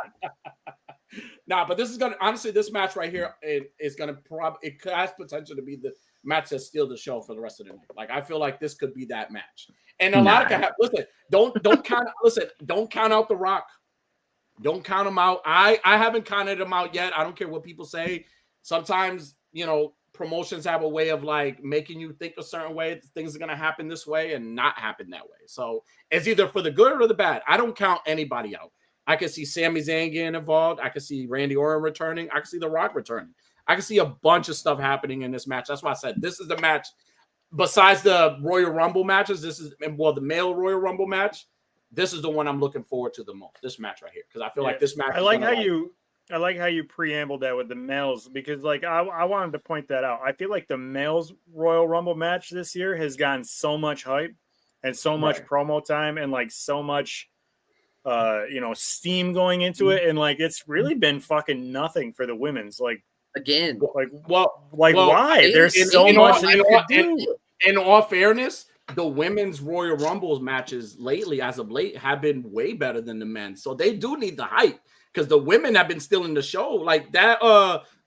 Nah, but this is gonna honestly, this match right here is gonna it has potential to be the match that steals the show for the rest of the night. Like I feel like this could be that match. And a lot of listen, don't count out The Rock. Don't count him out. I haven't counted him out yet. I don't care what people say. Sometimes, you know, promotions have a way of like making you think a certain way. Things are gonna happen this way and not happen that way. So it's either for the good or the bad. I don't count anybody out. I can see Sami Zayn getting involved. I can see Randy Orton returning. I can see The Rock returning. I can see a bunch of stuff happening in this match. That's why I said this is the match. Besides the Royal Rumble matches, the male Royal Rumble match. This is the one I'm looking forward to the most. This match right here, because I feel like this match. I like how you I like how you preambled that with the males because, like, I wanted to point that out. I feel like the males Royal Rumble match this year has gotten so much hype and so much promo time and like so much, steam going into it, and like it's really been fucking nothing for the women's. Like again, why? There's so much that you could do. In all fairness, the women's Royal Rumbles matches lately, as of late, have been way better than the men. So they do need the hype. Because the women have been stealing the show. Like that,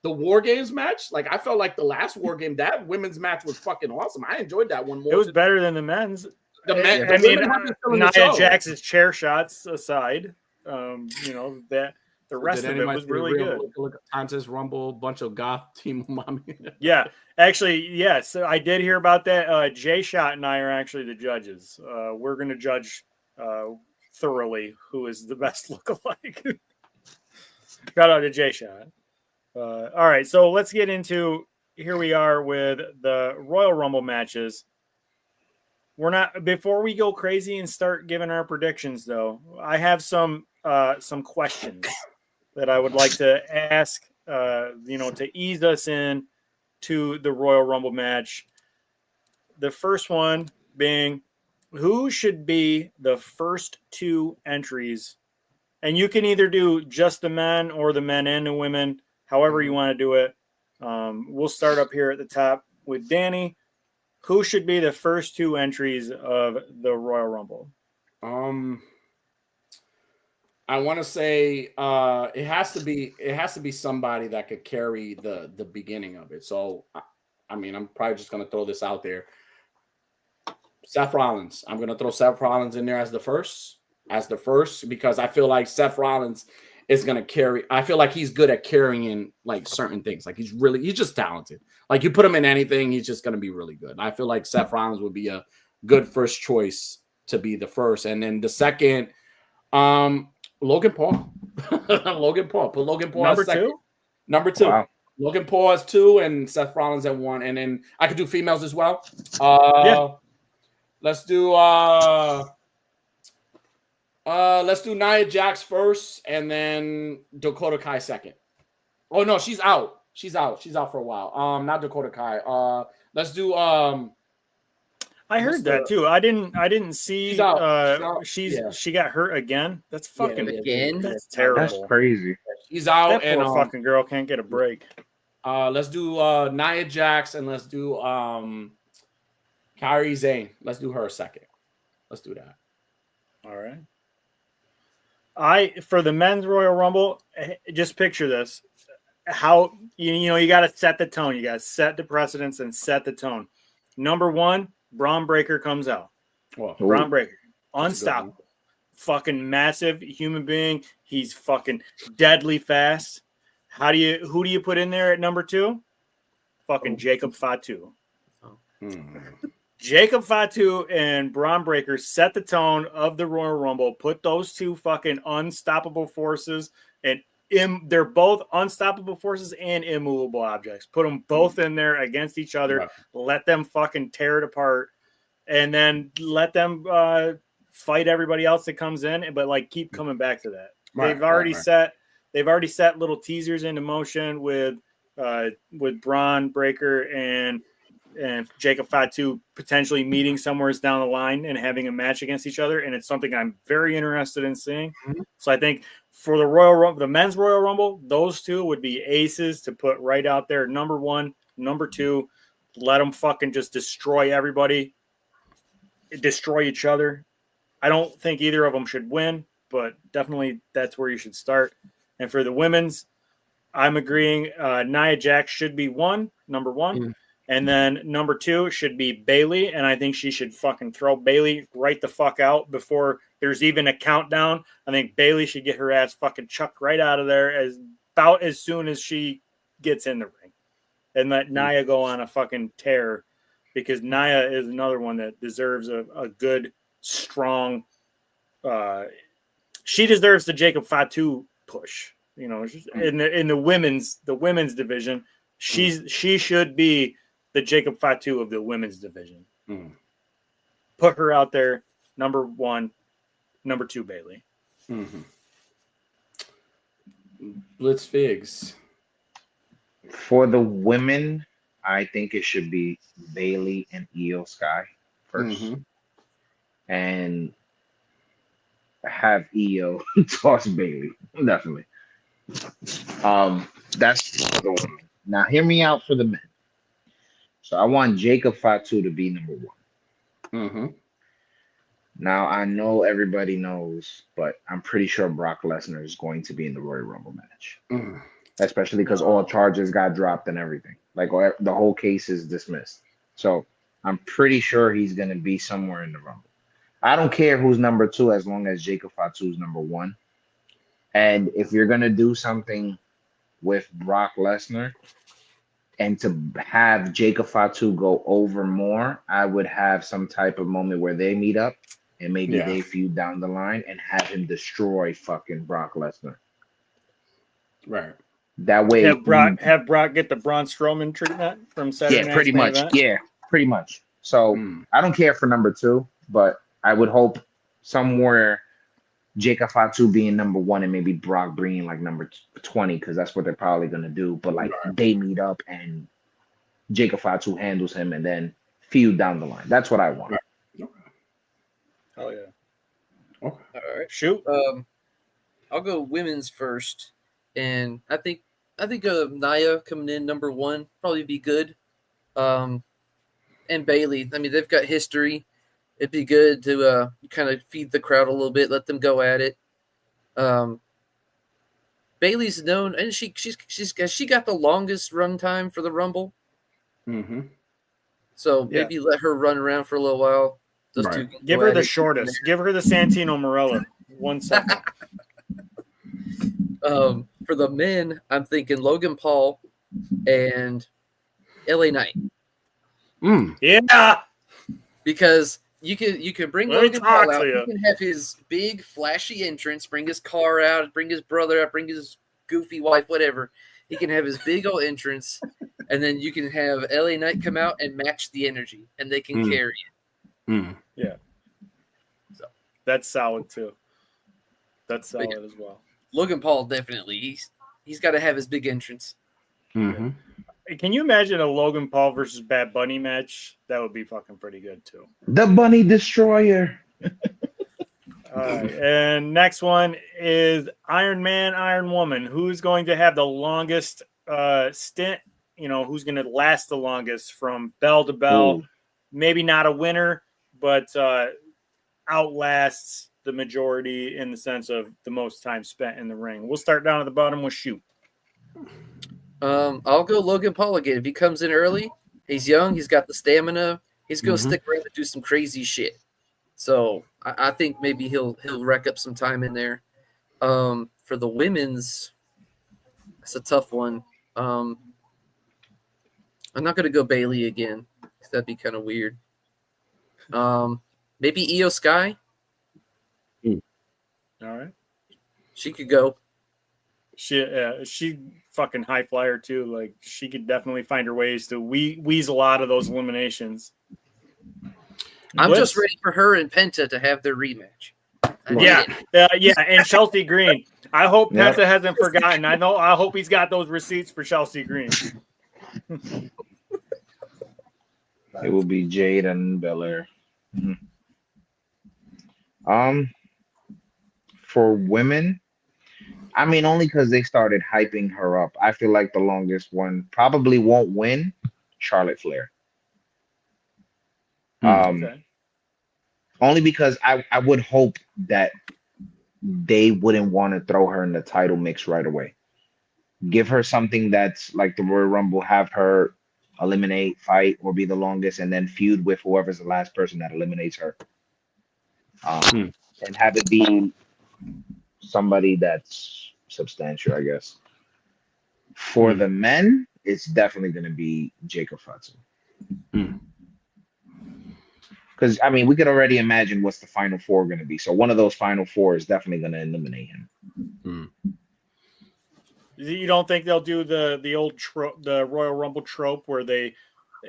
the War Games match, like I felt like the last War Game, that women's match was fucking awesome. I enjoyed that one more. It was better than the men's. Nia Jax's chair shots aside, that the rest of it was really good. Look at Contest Rumble, bunch of goth team mommy. Yeah, actually, yes, I did hear about that. Jay Shot and I are actually the judges. We're going to judge thoroughly who is the best lookalike. Shout out to Jay Shot. All right, so let's get into here. We are with the Royal Rumble matches. Before we go crazy and start giving our predictions, though, I have some questions that I would like to ask. To ease us in to the Royal Rumble match. The first one being, who should be the first two entries? And you can either do just the men or the men and the women, however you want to do it. We'll start up here at the top with Danny. Who should be the first two entries of the Royal Rumble? I want to say it has to be somebody that could carry the beginning of it. So, I mean, I'm probably just going to throw this out there. Seth Rollins. I'm going to throw Seth Rollins in there as the first because I feel like Seth Rollins is going to carry. I feel like he's good at carrying like certain things. Like he's just talented. Like you put him in anything, he's just going to be really good. I feel like Seth Rollins would be a good first choice to be the first. And then the second, Logan Paul. Logan Paul. Put Logan Paul number as second. two. Number two. Wow. Logan Paul as 2 and Seth Rollins at 1. And then I could do females as well. Let's do Nia Jax first and then Dakota Kai second. Oh no, she's out. She's out for a while. Not Dakota Kai. Let's do I heard that too. I didn't see she's out. She got hurt again. That's fucking again. That's terrible. That's crazy. She's out that and poor fucking girl can't get a break. Let's do Nia Jax and let's do Kairi Sane. Let's do her second. Let's do that. All right. For the men's Royal Rumble, just picture this. How you got to set the tone. You got to set the precedence and set the tone. Number 1, Braun Breaker comes out. Braun Breaker, unstoppable, fucking massive human being. He's fucking deadly fast. Who do you put in there at number 2? Fucking Jacob Fatu. Jacob Fatu and Braun Breaker set the tone of the Royal Rumble. Put those two fucking unstoppable forces, and they're both unstoppable forces and immovable objects. Put them both in there against each other. Right. Let them fucking tear it apart, and then let them fight everybody else that comes in. But like, keep coming back to that. Right, they've already set little teasers into motion with Braun Breaker and Jacob Fatu potentially meeting somewhere down the line and having a match against each other. And it's something I'm very interested in seeing. Mm-hmm. So I think for the men's Royal Rumble, those two would be aces to put right out there. Number 1, number 2, let them fucking just destroy everybody, destroy each other. I don't think either of them should win, but definitely that's where you should start. And for the women's, I'm agreeing. Nia Jax should be number 1. Mm-hmm. And then number 2 should be Bayley. And I think she should fucking throw Bayley right the fuck out before there's even a countdown. I think Bayley should get her ass fucking chucked right out of there about as soon as she gets in the ring. And let Nia go on a fucking tear, because Nia is another one that deserves a good, strong she deserves the Jacob Fatu push. In the women's division. She should be the Jacob Fatu of the women's division. Mm. Put her out there. Number 1, number 2, Bayley. Mm-hmm. Blitz Figs. For the women, I think it should be Bailey and Io Sky 1st, and have Io toss Bailey. Definitely. That's for the women. Now, hear me out for the men. So I want Jacob Fatu to be number 1. Now, I know everybody knows, but I'm pretty sure Brock Lesnar is going to be in the Royal Rumble match. Especially because all charges got dropped and everything. Like, the whole case is dismissed. So I'm pretty sure he's going to be somewhere in the Rumble. I don't care who's number 2 as long as Jacob Fatu is number 1. And if you're going to do something with Brock Lesnar and to have Jacob Fatu go over more, I would have some type of moment where they meet up and maybe they feud down the line and have him destroy fucking Brock Lesnar. Right. That way, have Brock get the Braun Strowman treatment from Saturday Night's pretty much. Event? Yeah, pretty much. So I don't care for number 2, but I would hope somewhere Jacob Fatu being number 1 and maybe Brock bringing like number 20 because that's what they're probably gonna do. But like they meet up and Jacob Fatu handles him and then feud down the line. That's what I want. Right. Oh yeah. Okay. All right. Shoot. I'll go women's first, and I think Nia coming in number 1 probably be good. And Bailey. I mean, they've got history. It'd be good to kind of feed the crowd a little bit, let them go at it. Bailey's known, and she got the longest run time for the Rumble. So maybe let her run around for a little while. Those two give her the shortest. Give her the Santino Marella. 1 second. For the men, I'm thinking Logan Paul and LA Knight. Yeah, because you can bring Logan Paul out. You can have his big flashy entrance, bring his car out, bring his brother out, bring his goofy wife, whatever. He can have his big old entrance, and then you can have LA Knight come out and match the energy, and they can carry it. Yeah. So that's solid too. That's solid as well. Logan Paul definitely. He's got to have his big entrance. Can you imagine a Logan Paul versus Bad Bunny match? That would be fucking pretty good too. The Bunny Destroyer. All right, and next one is Iron Man, Iron Woman. Who's going to have the longest stint? You know, who's going to last the longest from bell to bell? Maybe not a winner, but outlasts the majority in the sense of the most time spent in the ring. We'll start down at the bottom with Shoot. I'll go Logan Paul again. If he comes in early, he's young, he's got the stamina, he's going to stick around and do some crazy shit. So I think maybe he'll rack up some time in there. For the women's, it's a tough one. I'm not going to go Bailey again because that'd be kind of weird. Maybe Io Sky. All right. She could go. She fucking high flyer too. Like she could definitely find her ways to weasel out of those eliminations. I'm just ready for her and Penta to have their rematch. Yeah, and Chelsea Green. I hope Penta hasn't forgotten. I hope he's got those receipts for Chelsea Green. It will be Jade and Belair. For women, I mean, only because they started hyping her up. I feel like the longest one probably won't win. Charlotte Flair. Only because I would hope that they wouldn't want to throw her in the title mix right away. Give her something that's like the Royal Rumble, have her eliminate, fight, or be the longest, and then feud with whoever's the last person that eliminates her. And have it be somebody that's substantial, I guess. For the men, it's definitely going to be Jacob Fatu. Because, I mean, we could already imagine what's the final four going to be. So one of those final four is definitely going to eliminate him. You don't think they'll do the old the Royal Rumble trope where they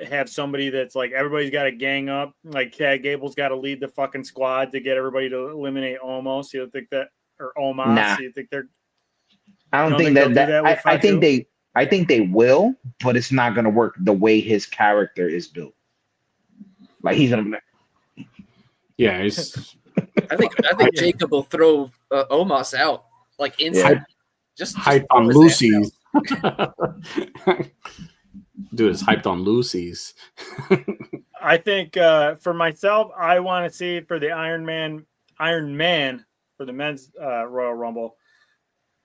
have somebody that's like everybody's got to gang up, like Chad Gable's got to lead the fucking squad to get everybody to eliminate Omos? You don't think that, or Omos? Nah. You think they're? I don't think they'll that, do that with I think they will, but it's not gonna work the way his character is built. Like he's gonna be like, Yeah, he's I think Jacob will throw Omos out like instantly. Just hyped throw on his ass out. Lucy's. Dude is hyped on Lucy's. I think for myself, I want to see for the Iron Man for the men's Royal Rumble.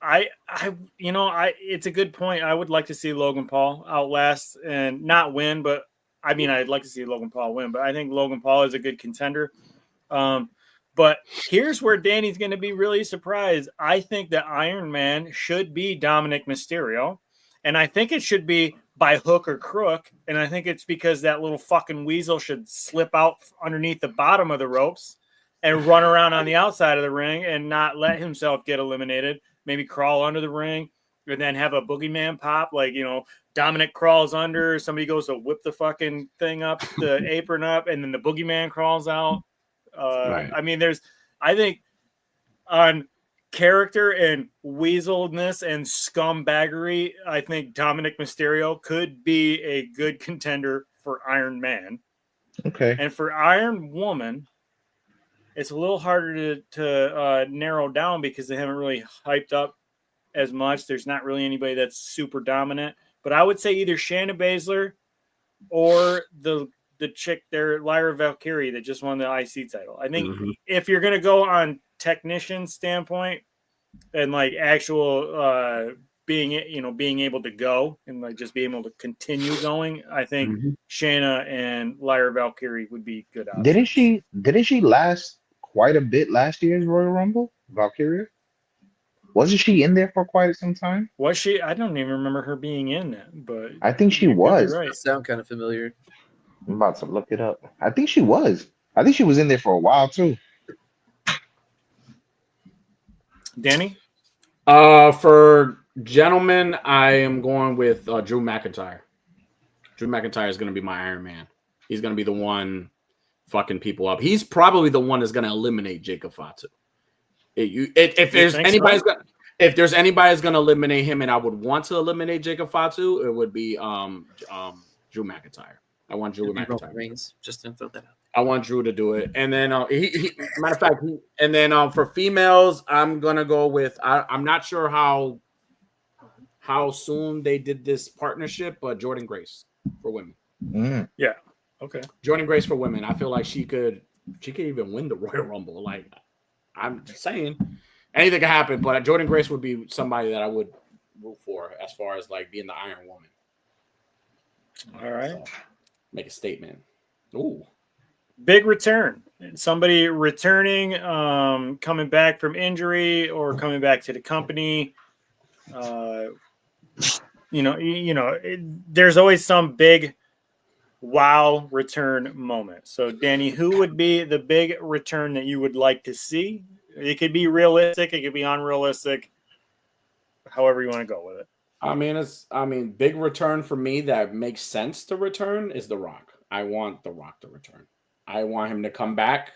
It's a good point. I would like to see Logan Paul outlast and not win, but I mean, I'd like to see Logan Paul win, but I think Logan Paul is a good contender. But here's where Danny's going to be really surprised. I think that Iron Man should be Dominic Mysterio, and I think it should be by hook or crook, and I think it's because that little fucking weasel should slip out underneath the bottom of the ropes and run around on the outside of the ring and not let himself get eliminated. Maybe crawl under the ring and then have a boogeyman pop. Like, Dominic crawls under, somebody goes to whip the fucking thing up, the apron up, and then the boogeyman crawls out. Right. I mean, I think on character and weaselness and scumbaggery, I think Dominic Mysterio could be a good contender for Iron Man. okay. And for Iron Woman, it's a little harder to narrow down because they haven't really hyped up as much. There's not really anybody that's super dominant. But I would say either Shayna Baszler or the chick there, Lyra Valkyrie, that just won the IC title. I think if you're going to go on technician standpoint and like actual being able to go and like just being able to continue going, I think Shayna and Lyra Valkyrie would be good options. Didn't she last quite a bit last year's Royal Rumble, Valkyria? Wasn't she in there for quite some time? Was she? I don't even remember her being in that, but I think she was. Right. Sound kind of familiar. I'm about to look it up. I think she was. I think she was in there for a while too. Danny? For gentlemen, I am going with Drew McIntyre. Drew McIntyre is going to be my Iron Man. He's going to be the one fucking people up. He's probably the one that's going to eliminate Jacob Fatu. If there's anybody that's going to eliminate him, and I would want to eliminate Jacob Fatu, it would be Drew McIntyre. I want Drew McIntyre. Reigns, just to throw that out. I want Drew to do it, and then matter of fact, for females, I'm gonna go with. I'm not sure how soon they did this partnership, but Jordynne Grace for women. Yeah. Okay. Jordynne Grace for women. I feel like she could even win the Royal Rumble. Like, I'm just saying, anything could happen, but Jordynne Grace would be somebody that I would root for as far as like being the Iron Woman. All right. So, make a statement. Ooh. Big return. Somebody returning, coming back from injury or coming back to the company. There's always some big wow return moment. So, Danny, who would be the big return that you would like to see? It could be realistic. It could be unrealistic. However you want to go with it. Big return for me that makes sense to return is The Rock. I want The Rock to return. I want him to come back,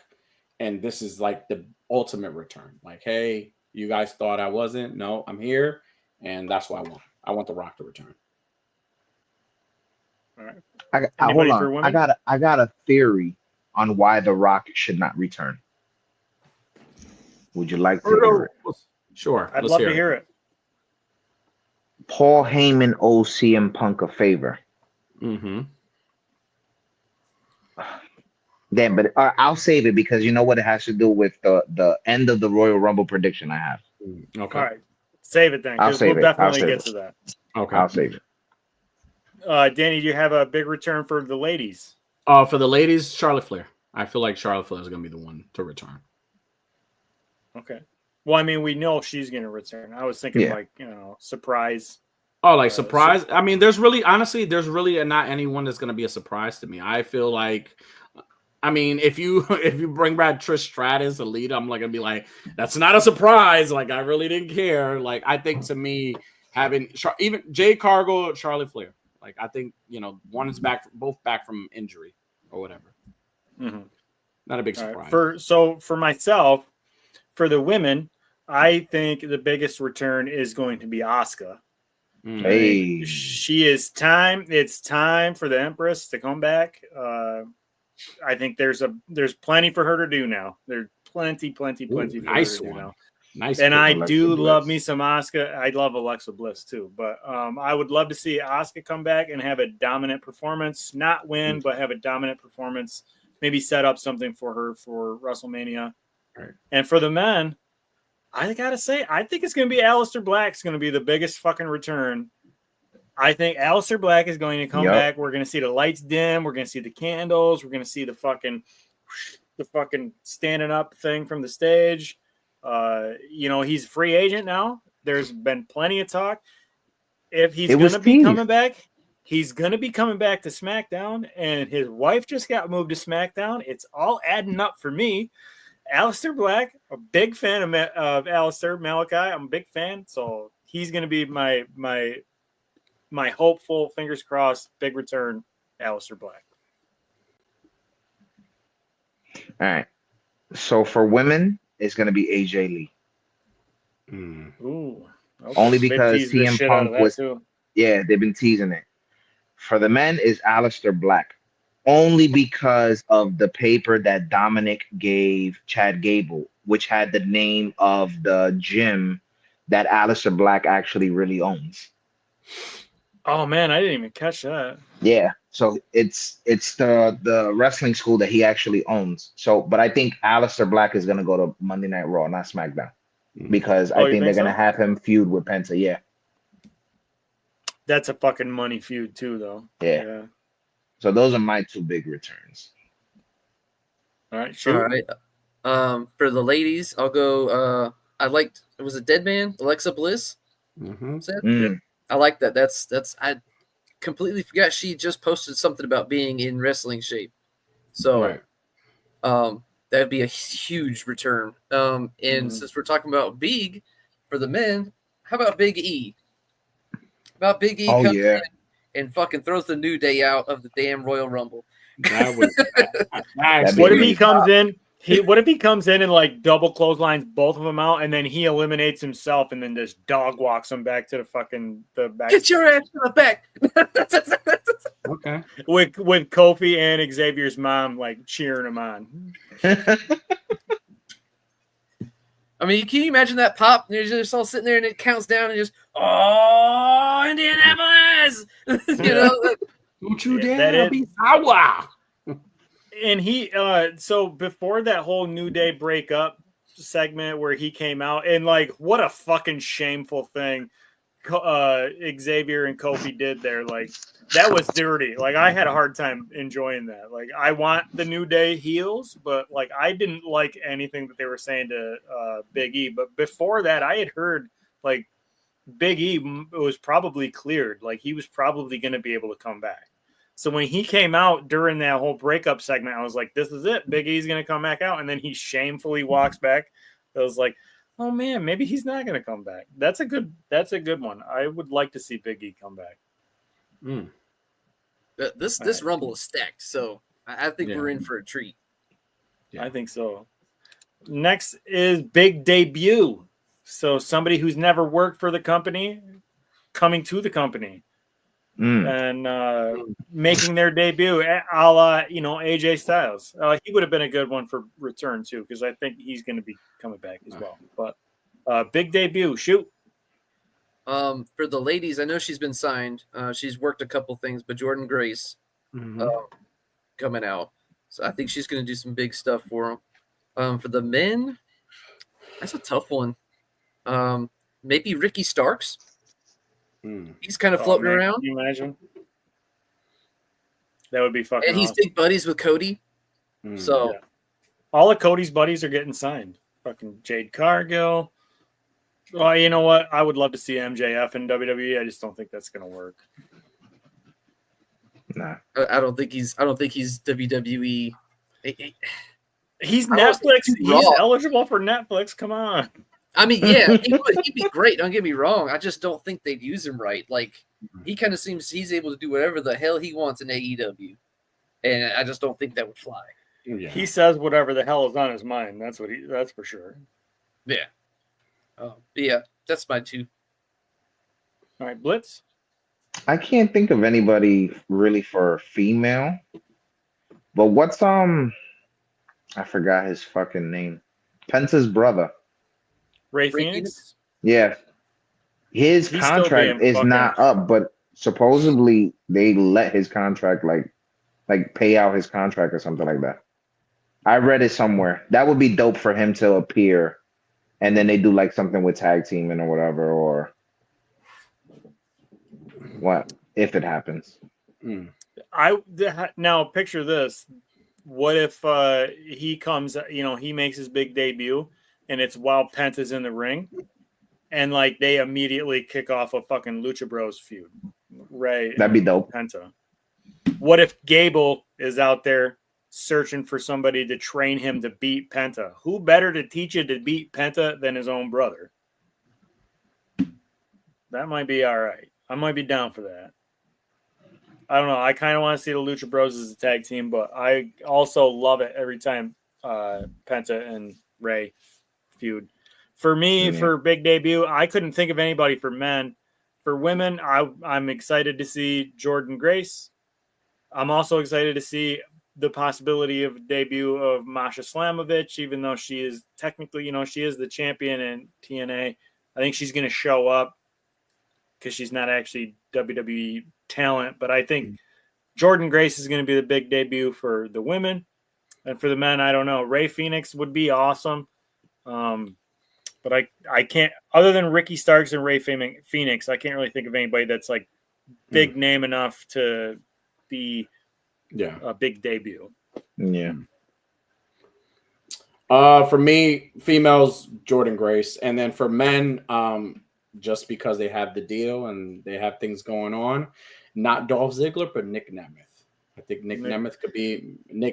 and this is like the ultimate return. Like, hey, you guys thought I wasn't? No, I'm here, and that's what I want. I want The Rock to return. All right. Hold on. I got a theory on why The Rock should not return. Would you like to hear it? Sure. I'd love to hear it. Paul Heyman owes CM Punk a favor. Mm-hmm. Damn, but I'll save it because you know what it has to do with the end of the Royal Rumble prediction I have. Okay. All right. Save it then. I'll save it. Definitely get to that. Okay. I'll save it. Danny, do you have a big return for the ladies? For the ladies, Charlotte Flair. I feel like Charlotte Flair is going to be the one to return. Okay. Well, I mean, we know she's going to return. I was thinking surprise. Oh, like surprise? There's really not anyone that's going to be a surprise to me. I feel like, if you bring back Trish Stratus, Alita, I'm like going to be like, that's not a surprise. Like, I really didn't care. Like, I think to me, having even Jade Cargill, Charlotte Flair, like, I think, one is both back from injury or whatever. Mm-hmm. Not a big surprise. Right. For myself, for the women, I think the biggest return is going to be Asuka. Hey, She is time. It's time for the Empress to come back. I think there's plenty for her to do now. There's plenty for nice her to do now. Nice. And I Alexa do Bliss. love me some Asuka. I love Alexa Bliss too, but I would love to see Asuka come back and have a dominant performance, not win, but have a dominant performance. Maybe set up something for her for WrestleMania. Right. And for the men, I gotta say, I think it's gonna be Aleister Black's gonna be the biggest fucking return. I think Aleister Black is going to come back. We're going to see the lights dim. We're going to see the candles. We're going to see the fucking standing up thing from the stage. He's a free agent now. There's been plenty of talk. If he's going to be coming back, he's going to be coming back to SmackDown, and his wife just got moved to SmackDown. It's all adding up for me. Aleister Black, a big fan of Aleister Malachi. I'm a big fan, so he's going to be my hopeful, fingers crossed, big return, Aleister Black. All right. So for women, it's going to be AJ Lee. Ooh. Okay. Only because CM Punk was... too. Yeah, they've been teasing it. For the men, is Aleister Black. Only because of the paper that Dominic gave Chad Gable, which had the name of the gym that Aleister Black actually really owns. Oh man, I didn't even catch that. Yeah, so it's the wrestling school that he actually owns. So, but I think Aleister Black is gonna go to Monday Night Raw, not SmackDown, because I think they're gonna have him feud with Penta. Yeah, that's a fucking money feud too, though. Yeah. So those are my two big returns. All right, sure. All right. For the ladies, I'll go. It was a Dead Man, Alexa Bliss. I like that. That's I completely forgot she just posted something about being in wrestling shape. So that'd be a huge return. And since we're talking about big for the men, how about Big E? How about Big E comes in and fucking throws the New Day out of the damn Royal Rumble. That was what if he comes in? What if he comes in and like double clotheslines both of them out, and then he eliminates himself, and then just dog walks them back to the back? Get your ass to the back. Okay. With Kofi and Xavier's mom like cheering him on. I mean, can you imagine that pop? They're just all sitting there, and it counts down, and just Indianapolis. Don't you dare be sour. And he so before that whole New Day breakup segment where he came out, and like what a fucking shameful thing Xavier and Kofi did there. Like that was dirty. Like I had a hard time enjoying that. Like I want the New Day heels, but like I didn't like anything that they were saying to Big E. But before that, I had heard like Big E was probably cleared. Like he was probably going to be able to come back. So when he came out during that whole breakup segment, I was like, this is it. Big E's going to come back out. And then he shamefully walks back. I was like, oh man, maybe he's not going to come back. That's a good one. I would like to see Big E come back. This Rumble is stacked. So I think we're in for a treat. Yeah. I think so. Next is big debut. So somebody who's never worked for the company coming to the company. And making their debut, a la AJ Styles. He would have been a good one for return too, because I think he's going to be coming back as well. But big debut, shoot. For the ladies, I know she's been signed. She's worked a couple things, but Jordan Grace coming out, so I think she's going to do some big stuff for them. For the men, that's a tough one. Maybe Ricky Starks. He's kind of floating around. Can you imagine? That would be fucking. And he's big buddies with Cody. So all of Cody's buddies are getting signed. Fucking Jade Cargill. Well, you know what? I would love to see MJF in WWE. I just don't think that's gonna work. Nah. I don't think he's WWE. He's Netflix. He's eligible for Netflix. Come on. I mean, yeah, he'd be great. Don't get me wrong. I just don't think they'd use him right. Like, he kind of seems he's able to do whatever the hell he wants in AEW. And I just don't think that would fly. Yeah. He says whatever the hell is on his mind. That's for sure. Yeah. Yeah, that's my 2. All right, Blitz. I can't think of anybody really for female. But what's I forgot his fucking name. Penta's brother. Ray Phoenix. Yeah. His He's still contract being is not up, but supposedly they let his contract like pay out his contract or something like that. I read it somewhere. That would be dope for him to appear, and then they do like something with tag teaming or whatever, or what if it happens. Now picture this. What if he comes, he makes his big debut and it's while Penta's in the ring and like they immediately kick off a fucking Lucha Bros feud. Ray. That'd be dope. Penta. What if Gable is out there searching for somebody to train him to beat Penta? Who better to teach you to beat Penta than his own brother? That might be all right. I might be down for that. I don't know. I kind of want to see the Lucha Bros as a tag team, but I also love it every time Penta and Ray feud. For me, for big debut, I couldn't think of anybody for men. For women, I'm excited to see Jordynne Grace. I'm also excited to see the possibility of debut of Masha Slamovich, even though she is technically, she is the champion in TNA. I think she's going to show up because she's not actually WWE talent, but I think Jordynne Grace is going to be the big debut for the women. And for the men, I don't know. Ray Phoenix would be awesome. But I can't, other than Ricky Starks and Ray Phoenix, I can't really think of anybody that's like big name enough to be a big debut. Yeah. For me, females, Jordynne Grace. And then for men, just because they have the deal and they have things going on, not Dolph Ziggler, but Nick Nemeth. I think Nick Nemeth could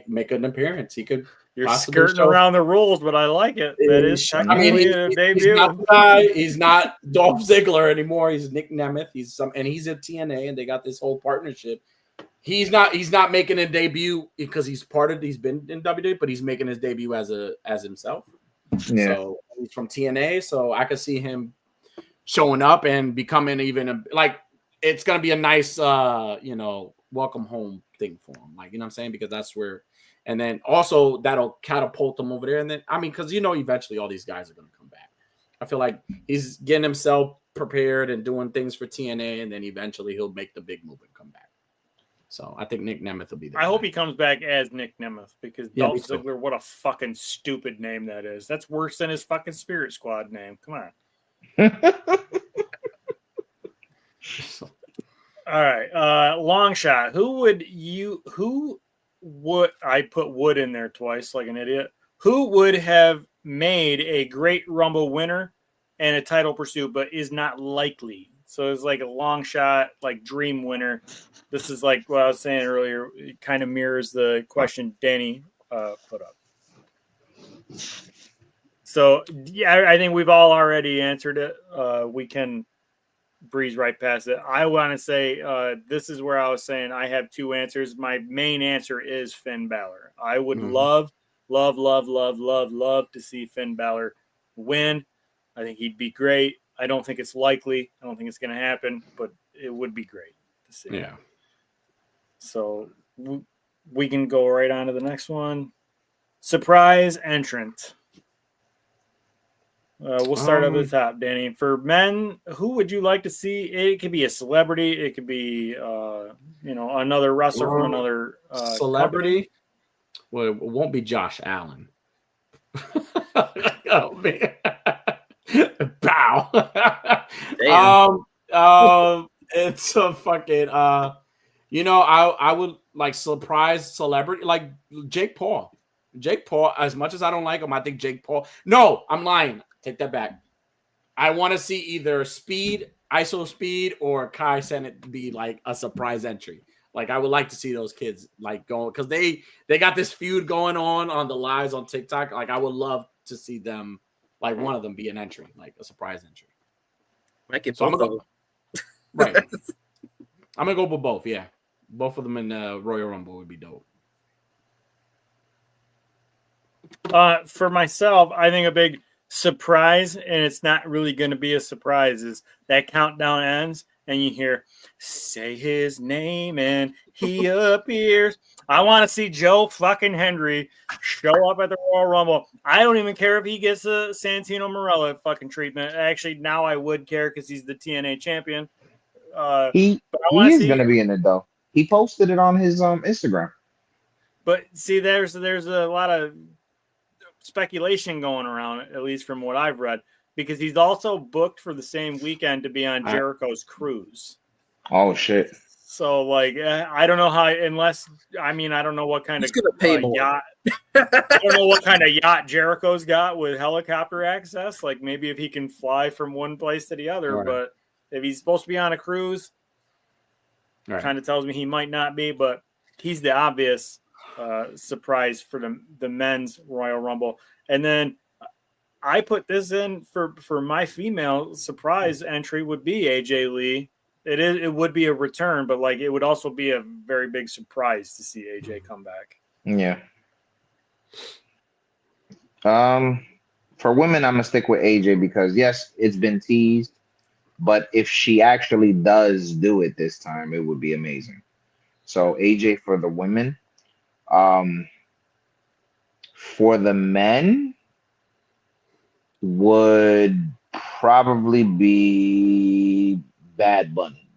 make an appearance. He could. You're skirting around the rules, but I like it. That is technically a debut. He's not Dolph Ziggler anymore. He's Nick Nemeth. He's a TNA, and they got this whole partnership. He's not making a debut because he's been in WWE, but he's making his debut as himself. Yeah. So he's from TNA, so I could see him showing up and becoming it's gonna be a nice welcome home thing for him. Like, you know what I'm saying? Because that's where, and then also that'll catapult him over there. And then because eventually all these guys are gonna come back. I feel like he's getting himself prepared and doing things for TNA, and then eventually he'll make the big move and come back. So I think Nick Nemeth will be there. I hope he comes back as Nick Nemeth because Dolph Ziggler, what a fucking stupid name that is. That's worse than his fucking Spirit Squad name. Come on. All right. Long shot. Who would I put Wood in there twice like an idiot? Who would have made a great Rumble winner and a title pursuit, but is not likely? So it's like a long shot, like dream winner. This is like what I was saying earlier. It kind of mirrors the question Danny put up. So yeah, I think we've all already answered it. We can breeze right past it. I want to say this is where I was saying I have two answers. My main answer is Finn Balor. I would love to see Finn Balor win. I think he'd be great. I don't think it's likely. I don't think it's going to happen, but it would be great to see. Yeah. So we can go right on to the next one. Surprise entrant. We'll start up at the top, Danny. For men, who would you like to see? It could be a celebrity. It could be, another wrestler from another celebrity. Company. Well, it won't be Josh Allen. Oh man! Bow. It's a fucking. I would like surprise celebrity like Jake Paul. Jake Paul, as much as I don't like him, I think Jake Paul. No, I'm lying. Take that back. I want to see either ISO Speed, or Kai Cenat be like a surprise entry. Like I would like to see those kids like going because they got this feud going on the lives on TikTok. Like I would love to see them, like one of them be an entry, like a surprise entry. Might get so both of them. Right. I'm gonna go with both. Yeah, both of them in Royal Rumble would be dope. For myself, I think a big surprise, and it's not really going to be a surprise, is that countdown ends and you hear, say his name and he appears. I want to see Joe fucking Hendry show up at the Royal Rumble. I don't even care if he gets a Santino Marella fucking treatment. Actually, now I would care because he's the TNA champion. He is going to be in it, though. He posted it on his Instagram. But see, there's a lot of speculation going around, at least from what I've read, because he's also booked for the same weekend to be on Jericho's cruise. Oh shit! So like, I don't know how. Unless I don't know what kind of yacht. I don't know what kind of yacht Jericho's got with helicopter access. Like maybe if he can fly from one place to the other, but if he's supposed to be on a cruise, kind of tells me he might not be. But he's the obvious surprise for the men's Royal Rumble. And then I put this in for my female surprise entry would be AJ Lee. It would be a return, but like it would also be a very big surprise to see AJ come back. Yeah. For women, I'm gonna stick with AJ because yes, it's been teased, but if she actually does do it this time, it would be amazing. So AJ for the women. For the men would probably be Bad Bunny.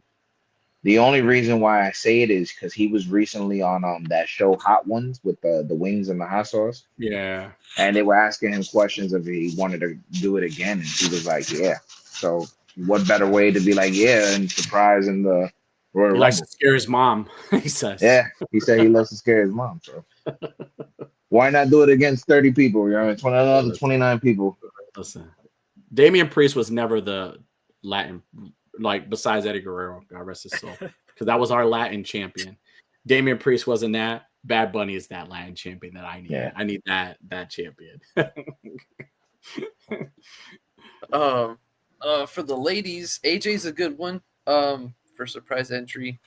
The only reason why I say it is because he was recently on that show Hot Ones with the wings and the hot sauce. Yeah. And they were asking him questions if he wanted to do it again, and he was like, yeah. So what better way to be like, yeah, and surprise in the Royal Rumble. He likes to scare his mom, he says. Yeah, he said he loves to scare his mom. So why not do it against 30 people? You know, 29 people. Listen, Damian Priest was never the Latin, like besides Eddie Guerrero, God rest his soul, because that was our Latin champion. Damian Priest wasn't that. Bad Bunny is that Latin champion that I need. Yeah. I need that champion. For the ladies, AJ's a good one. For surprise entry.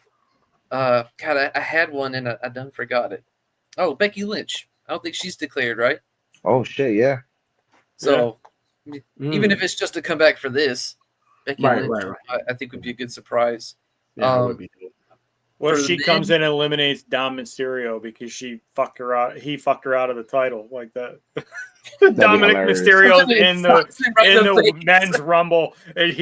God, I had one and I done forgot it. Oh, Becky Lynch. I don't think she's declared, right? Oh shit, yeah. So even if it's just to come back for this, Becky Lynch, I think would be a good surprise. Yeah, would be. What if she comes in and eliminates Dom Mysterio because he fucked her out of the title like that? Dominic Mysterio's in the men's rumble, and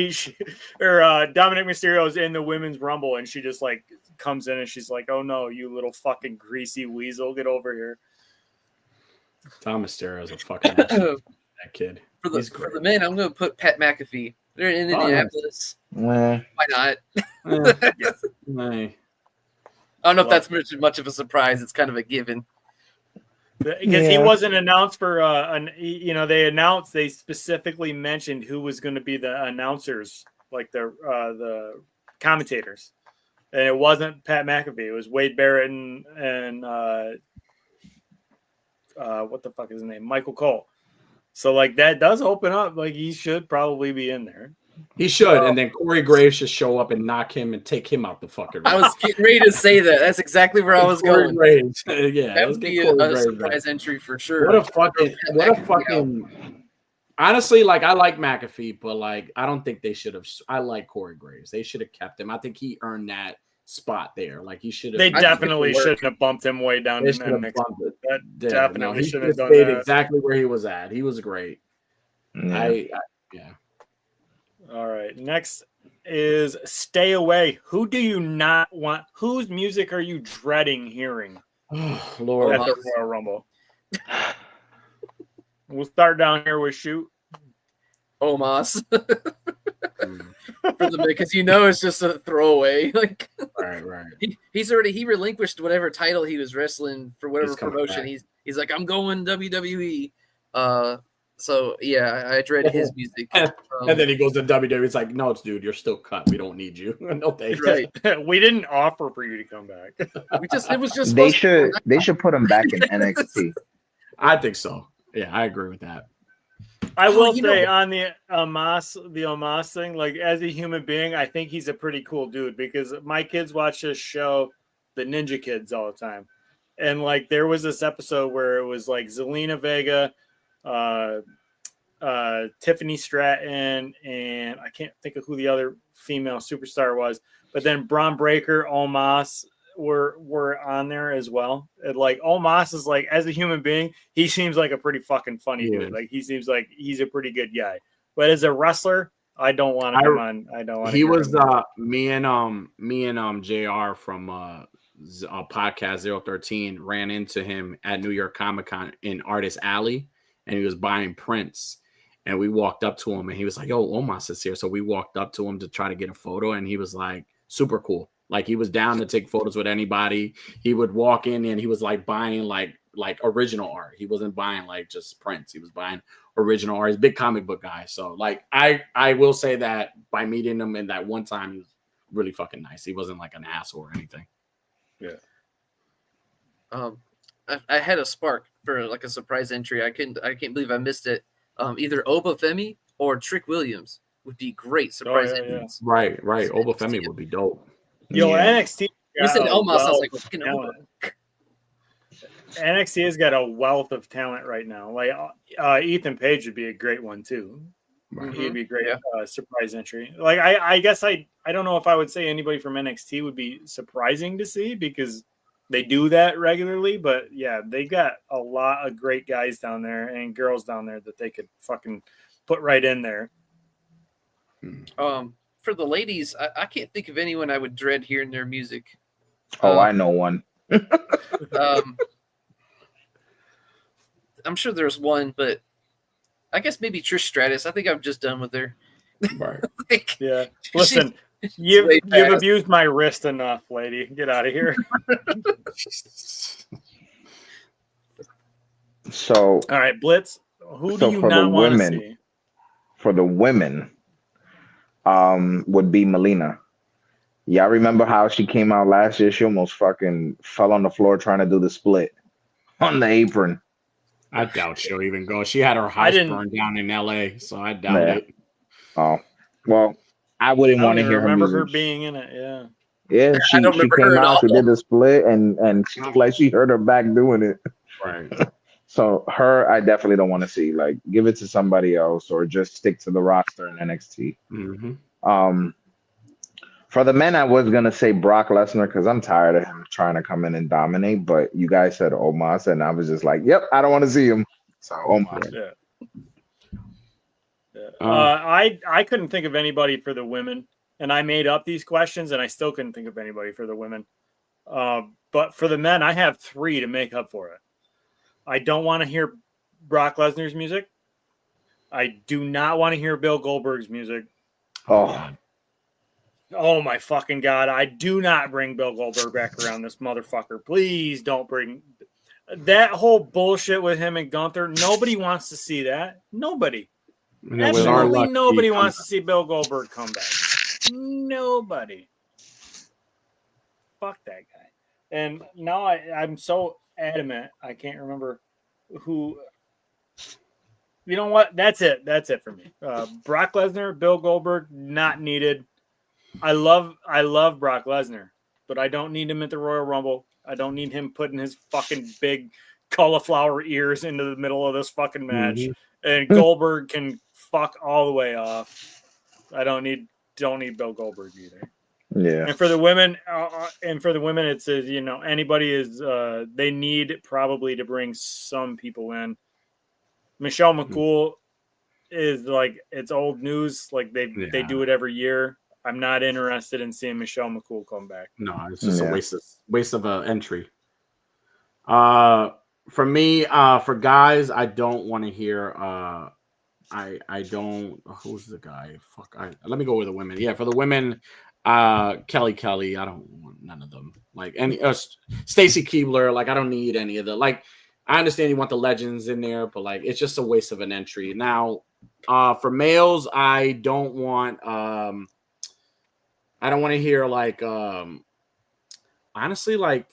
Dominic Mysterio's in the women's rumble, and she just like comes in and she's like, "Oh no, you little fucking greasy weasel, get over here." Dom Mysterio's a fucking that kid. For the men, I'm going to put Pat McAfee. They're in Indianapolis. Why not? I don't know if that's much of a surprise. It's kind of a given. Because he wasn't announced for, they specifically mentioned who was going to be the announcers, like the commentators. And it wasn't Pat McAfee. It was Wade Barrett and what the fuck is his name? Michael Cole. So, like, that does open up. Like, he should probably be in there. He should, and then Corey Graves should show up and knock him and take him out the fucking ring. I was getting ready to say that. That's exactly where I was going. Graves. Yeah, that would be a surprise entry for sure. What a fucking. Honestly, like, I like McAfee, but like, I don't think they should have. I like Corey Graves. They should have kept him. I think he earned that spot there. Like, he should have. They definitely shouldn't have bumped him way down. They should have bumped it. Definitely should have done stayed that. Exactly where he was at. He was great. Yeah. All right. Next is Stay Away. Who do you not want? Whose music are you dreading hearing? Lord, at the Royal Rumble. We'll start down here with Shoot. Omos. Because it's just a throwaway. Like, right. He relinquished whatever title he was wrestling for whatever promotion. He's like, I'm going WWE. So yeah, I dread his music. And then he goes to WWE. It's like, no, dude, you're still cut. We don't need you. No thanks. Right. We didn't offer for you to come back. They should put him back in NXT. I think so. Yeah, I agree with that. I will say on the Omos thing, like, as a human being, I think he's a pretty cool dude because my kids watch this show, the Ninja Kids, all the time. And like, there was this episode where it was like Zelina Vega, Tiffany Stratton, and I can't think of who the other female superstar was, but then Braun Breaker, Omos were on there as well. And like Omos is like, as a human being, he seems like a pretty fucing funny dude. Like he seems like he's a pretty good guy. But as a wrestler, I don't want to come on. I don't want to. He was me and JR from podcast 013 ran into him at New York Comic-Con in Artist Alley, and he was buying prints. And we walked up to him and he was like, "Yo, Omos is here." So we walked up to him to try to get a photo, and he was like super cool. Like he was down to take photos with anybody. He would walk in and he was like buying like original art. He wasn't buying like just prints. He was buying original art. He's a big comic book guy. So like I will say that by meeting him in that one time, he was really fucking nice. He wasn't like an asshole or anything. Yeah. I had a spark for like a surprise entry. I can't believe I missed it. Either Obafemi or Trick Williams would be great surprise entrants. Right. Obafemi would be dope. Yo, NXT. You said Omos, I was like, fucking Oba. NXT has got a wealth of talent right now. Like Ethan Page would be a great one too. Mm-hmm. He'd be a great surprise entry. Like I guess I don't know if I would say anybody from NXT would be surprising to see because they do that regularly, but yeah, they got a lot of great guys down there and girls down there that they could fucking put right in there. For the ladies, I can't think of anyone I would dread hearing their music. I know one. I'm sure there's one, but I guess maybe Trish Stratus. I think I'm just done with her. Right. Yeah. Listen, you've abused my wrist enough, lady. Get out of here. So, all right, Blitz. Who do you not want to see? For the women, would be Melina. Y'all remember how she came out last year? She almost fucking fell on the floor trying to do the split on the apron. I doubt she'll even go. She had her house burned down in LA, so I doubt it. Oh, well, I wouldn't want to hear her. Remember her being in it? Yeah. Yeah, she came out, she did the split, and she looked like she hurt her back doing it. Right. So her, I definitely don't want to see. Like, give it to somebody else, or just stick to the roster in NXT. Mm-hmm. For the men, I was gonna say Brock Lesnar because I'm tired of him trying to come in and dominate. But you guys said Omos, and I was just like, "Yep, I don't want to see him." So Omos. Yeah. I couldn't think of anybody for the women, and I made up these questions, and I still couldn't think of anybody for the women. But for the men, I have 3 to make up for it. I don't want to hear Brock Lesnar's music. I do not want to hear Bill Goldberg's music. Oh my fucking God. I do not bring Bill Goldberg back around this motherfucker. Please don't bring that whole bullshit with him and Gunther. Nobody wants to see that. Nobody. Absolutely nobody wants to see Bill Goldberg come back. Nobody. Fuck that guy. And now I'm so adamant. I can't remember who. You know what? That's it. That's it for me. Brock Lesnar, Bill Goldberg, not needed. I love Brock Lesnar, but I don't need him at the Royal Rumble. I don't need him putting his fucking big cauliflower ears into the middle of this fucking match. Mm-hmm. And Goldberg can fuck all the way off. I don't need Bill Goldberg either. Yeah. And for the women, it's anybody is they need probably to bring some people in. Michelle McCool is like, it's old news. Like they do it every year. I'm not interested in seeing Michelle McCool come back. No, it's just a waste of an entry. For me, for guys, I don't want to hear. I don't. Who's the guy? Let me go with the women. Yeah, for the women, Kelly. I don't want none of them. Like any Stacy Keibler. Like I don't need any of the. Like I understand you want the legends in there, but like it's just a waste of an entry. Now, for males, I don't want. I don't want to hear like honestly, like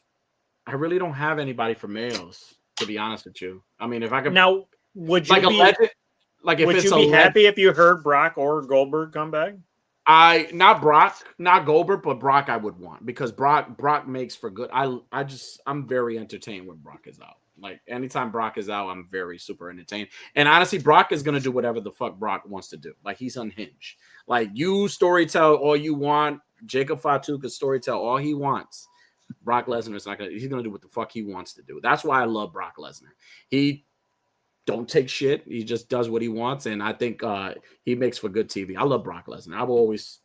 I really don't have anybody for males, to be honest with you. I mean, if I could now, would you like be a legend, like if would it's you be happy if you heard Brock or Goldberg come back? Not Brock, not Goldberg, but Brock I would want because Brock makes for good. I'm very entertained when Brock is out. Like anytime Brock is out, I'm very super entertained. And honestly, Brock is gonna do whatever the fuck Brock wants to do. Like he's unhinged. Like you storytell all you want. Jacob Fatu could storytell all he wants. Brock Lesnar is not gonna. He's gonna do what the fuck he wants to do. That's why I love Brock Lesnar. He don't take shit. He just does what he wants, and I think he makes for good TV. I love Brock Lesnar. I will always.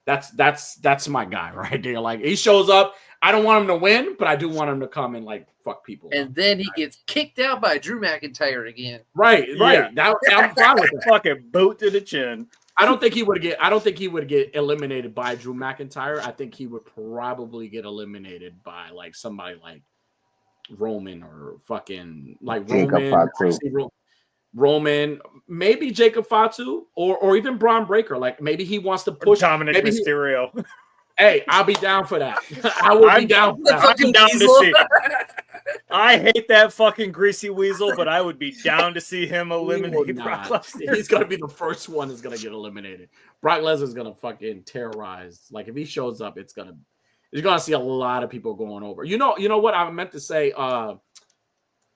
That's my guy right there. Like he shows up. I don't want him to win, but I do want him to come and like fuck people. And then he gets kicked out by Drew McIntyre again. Right. Yeah. I'm fine with that. Fucking boot to the chin. I don't think he would get eliminated by Drew McIntyre. I think he would probably get eliminated by like somebody like Roman or fucking like Roman, maybe Jacob Fatu or even Braun Breaker. Like maybe he wants to push Dominic Mysterio. Hey, I'll be down for that. I will be down for that. I'm down to see. I hate that fucking greasy weasel, but I would be down to see him eliminate Brock Lesnar. He's gonna be the first one that's gonna get eliminated. Brock Lesnar's gonna fucking terrorize. Like if he shows up, you're gonna see a lot of people going over. You know what I meant to say.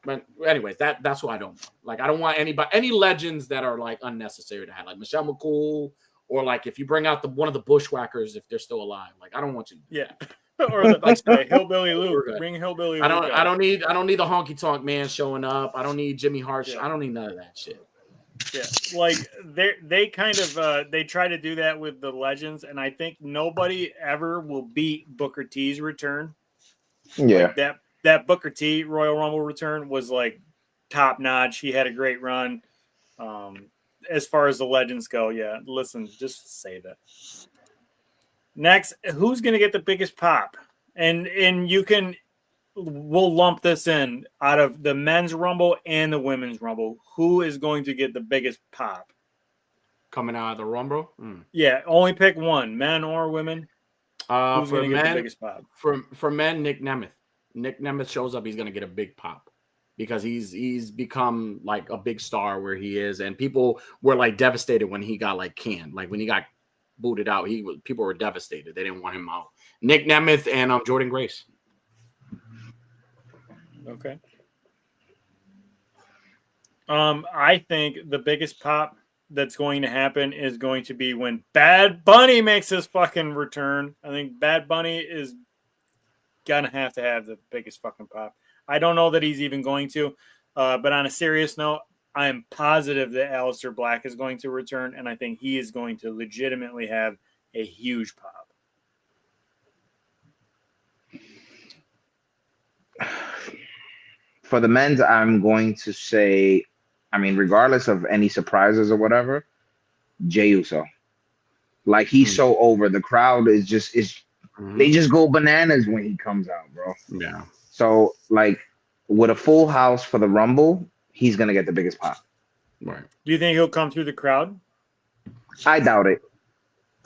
But anyways, that's what I don't want. Like I don't want any legends that are like unnecessary to have, like Michelle McCool, or like if you bring out one of the Bushwhackers if they're still alive. Like I don't want you. Yeah. Or like Hillbilly Luke. Bring Hillbilly Luke. I don't need the honky tonk man showing up. I don't need Jimmy Hart. Yeah. I don't need none of that shit. Yeah, like they kind of they try to do that with the legends, and I think nobody ever will beat Booker T's return. Yeah, like that Booker T Royal Rumble return was like top notch. He had a great run. As far as the legends go, yeah. Listen, just say that. Next, who's going to get the biggest pop? And we'll lump this in out of the men's rumble and the women's rumble. Who is going to get the biggest pop? Coming out of the rumble? Yeah, only pick one, men or women. Who's going to get the biggest pop? For men, Nick Nemeth. Nick Nemeth shows up, he's going to get a big pop because he's become like a big star where he is, and people were like devastated when he got like canned, like when he got booted out. People were devastated. They didn't want him out. Nick Nemeth and Jordan Grace. Okay. I think the biggest pop that's going to happen is going to be when Bad Bunny makes his fucking return. I think Bad Bunny is gonna have to have the biggest fucking pop. I don't know that he's even going to, but on a serious note, I am positive that Aleister Black is going to return, and I think he is going to legitimately have a huge pop. For the men's, I'm going to say, I mean, regardless of any surprises or whatever, Jey Uso. Like, he's so over. The crowd is just, they just go bananas when he comes out, bro. Yeah. So, like, with a full house for the Rumble, he's going to get the biggest pop. Right. Do you think he'll come through the crowd? I doubt it.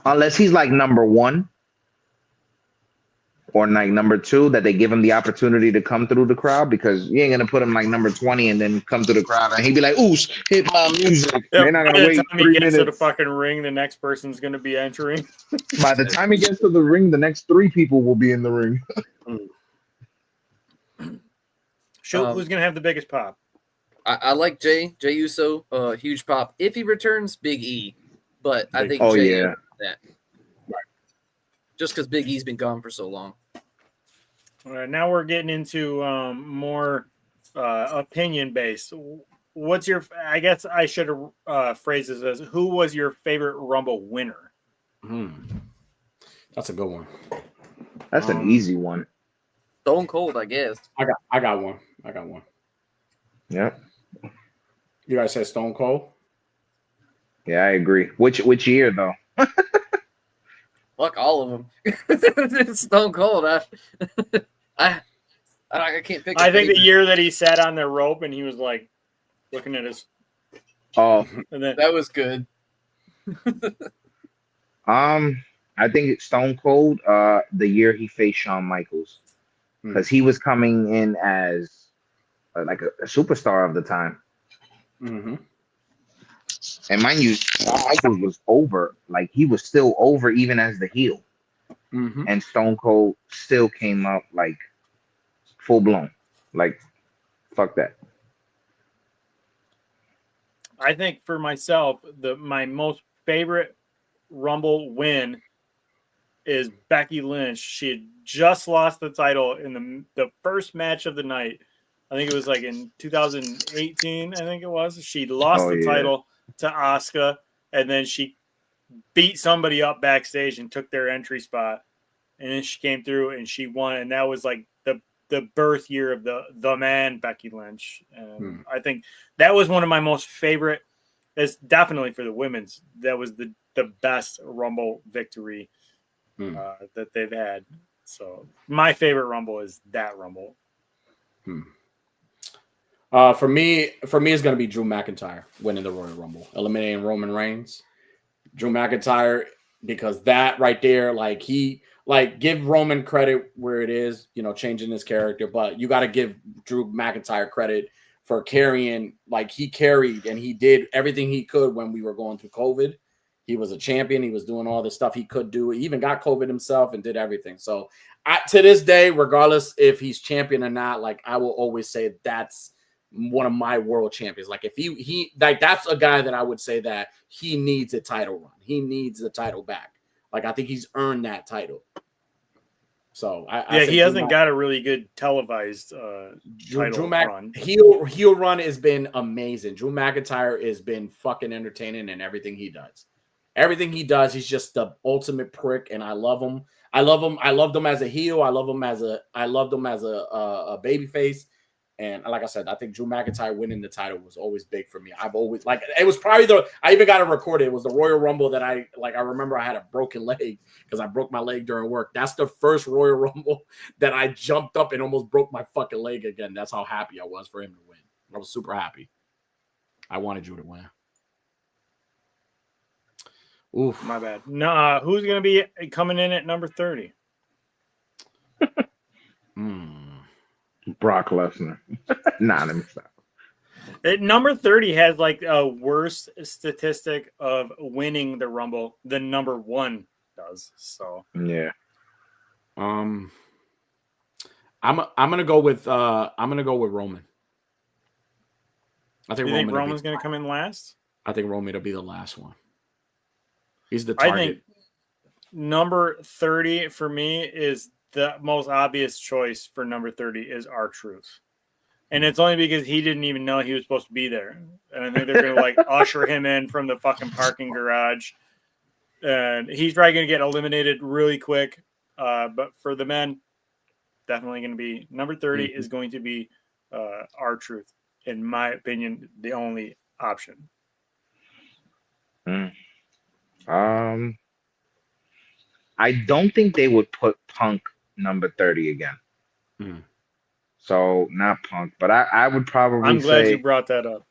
Unless he's like number one or like number two, that they give him the opportunity to come through the crowd, because you ain't going to put him like number 20 and then come through the crowd and he'd be like, ooh, hit my music. Yep. They're not going to wait 3 minutes. To the fucking ring, the next person's going to be entering. By the time he gets to the ring, the next 3 people will be in the ring. Show who's going to have the biggest pop. I like Jey Uso, huge pop. If he returns, Big E. But I think Jey that. Right. Just because Big E's been gone for so long. All right, now we're getting into more opinion-based. What's your, I guess I should have phrased this as, who was your favorite Rumble winner? That's a good one. That's an easy one. Stone Cold, I guess. I got one. Yeah. You guys said Stone Cold? Yeah, I agree. Which year though? Fuck all of them. Stone Cold. I can't pick. I think the year that he sat on the rope and he was like looking at his. Oh, and then, that was good. I think it's Stone Cold. The year he faced Shawn Michaels, because he was coming in as like a superstar of the time. Mm-hmm. And mind you, Shawn Michaels was over. Like, he was still over even as the heel. Mm-hmm. And Stone Cold still came up like full blown, like Fuck that. I think for myself, my most favorite Rumble win is Becky Lynch. She had just lost the title in the first match of the night. I think it was like in 2018, I think it was. She lost the title to Asuka, and then she beat somebody up backstage and took their entry spot. And then she came through and she won, and that was like the birth year of the man, Becky Lynch. And I think that was one of my most favorite. It's definitely for the women's. That was the best Rumble victory that they've had. So my favorite Rumble is that Rumble. For me, it's going to be Drew McIntyre winning the Royal Rumble, eliminating Roman Reigns. Drew McIntyre, because that right there, like give Roman credit where it is, changing his character, but you got to give Drew McIntyre credit for carrying, like he carried and he did everything he could when we were going through COVID. He was a champion. He was doing all the stuff he could do. He even got COVID himself and did everything. So to this day, regardless if he's champion or not, like I will always say that's one of my world champions. Like if he like that's a guy that I would say that he needs a title run. He needs the title back. Like I think he's earned that title. So he hasn't got a really good televised title run. Heel run has been amazing. Drew McIntyre has been fucking entertaining in everything he does. Everything he does, he's just the ultimate prick, and I love him. I loved him as a heel. I loved him as a baby face. And like I said, I think Drew McIntyre winning the title was always big for me. I've always it was probably I even got it recorded. It was the Royal Rumble that I remember I had a broken leg because I broke my leg during work. That's the first Royal Rumble that I jumped up and almost broke my fucking leg again. That's how happy I was for him to win. I was super happy. I wanted Drew to win. Oof. My bad. No, who's going to be coming in at number 30? Brock Lesnar. Nah, let me stop. Number 30 has like a worse statistic of winning the Rumble than number 1 does. So yeah. I'm gonna go with Roman. I think Roman's gonna come in last. I think Roman will be the last one. He's the target. I think number 30 for me is the most obvious choice for number 30 is R-Truth. And it's only because he didn't even know he was supposed to be there. And I think they're going to like usher him in from the fucking parking garage. And he's probably going to get eliminated really quick. But for the men, definitely going to be number 30 is going to be R-Truth. In my opinion, the only option. I don't think they would put Punk number 30 again. So not Punk, but I would probably I'm glad you brought that up.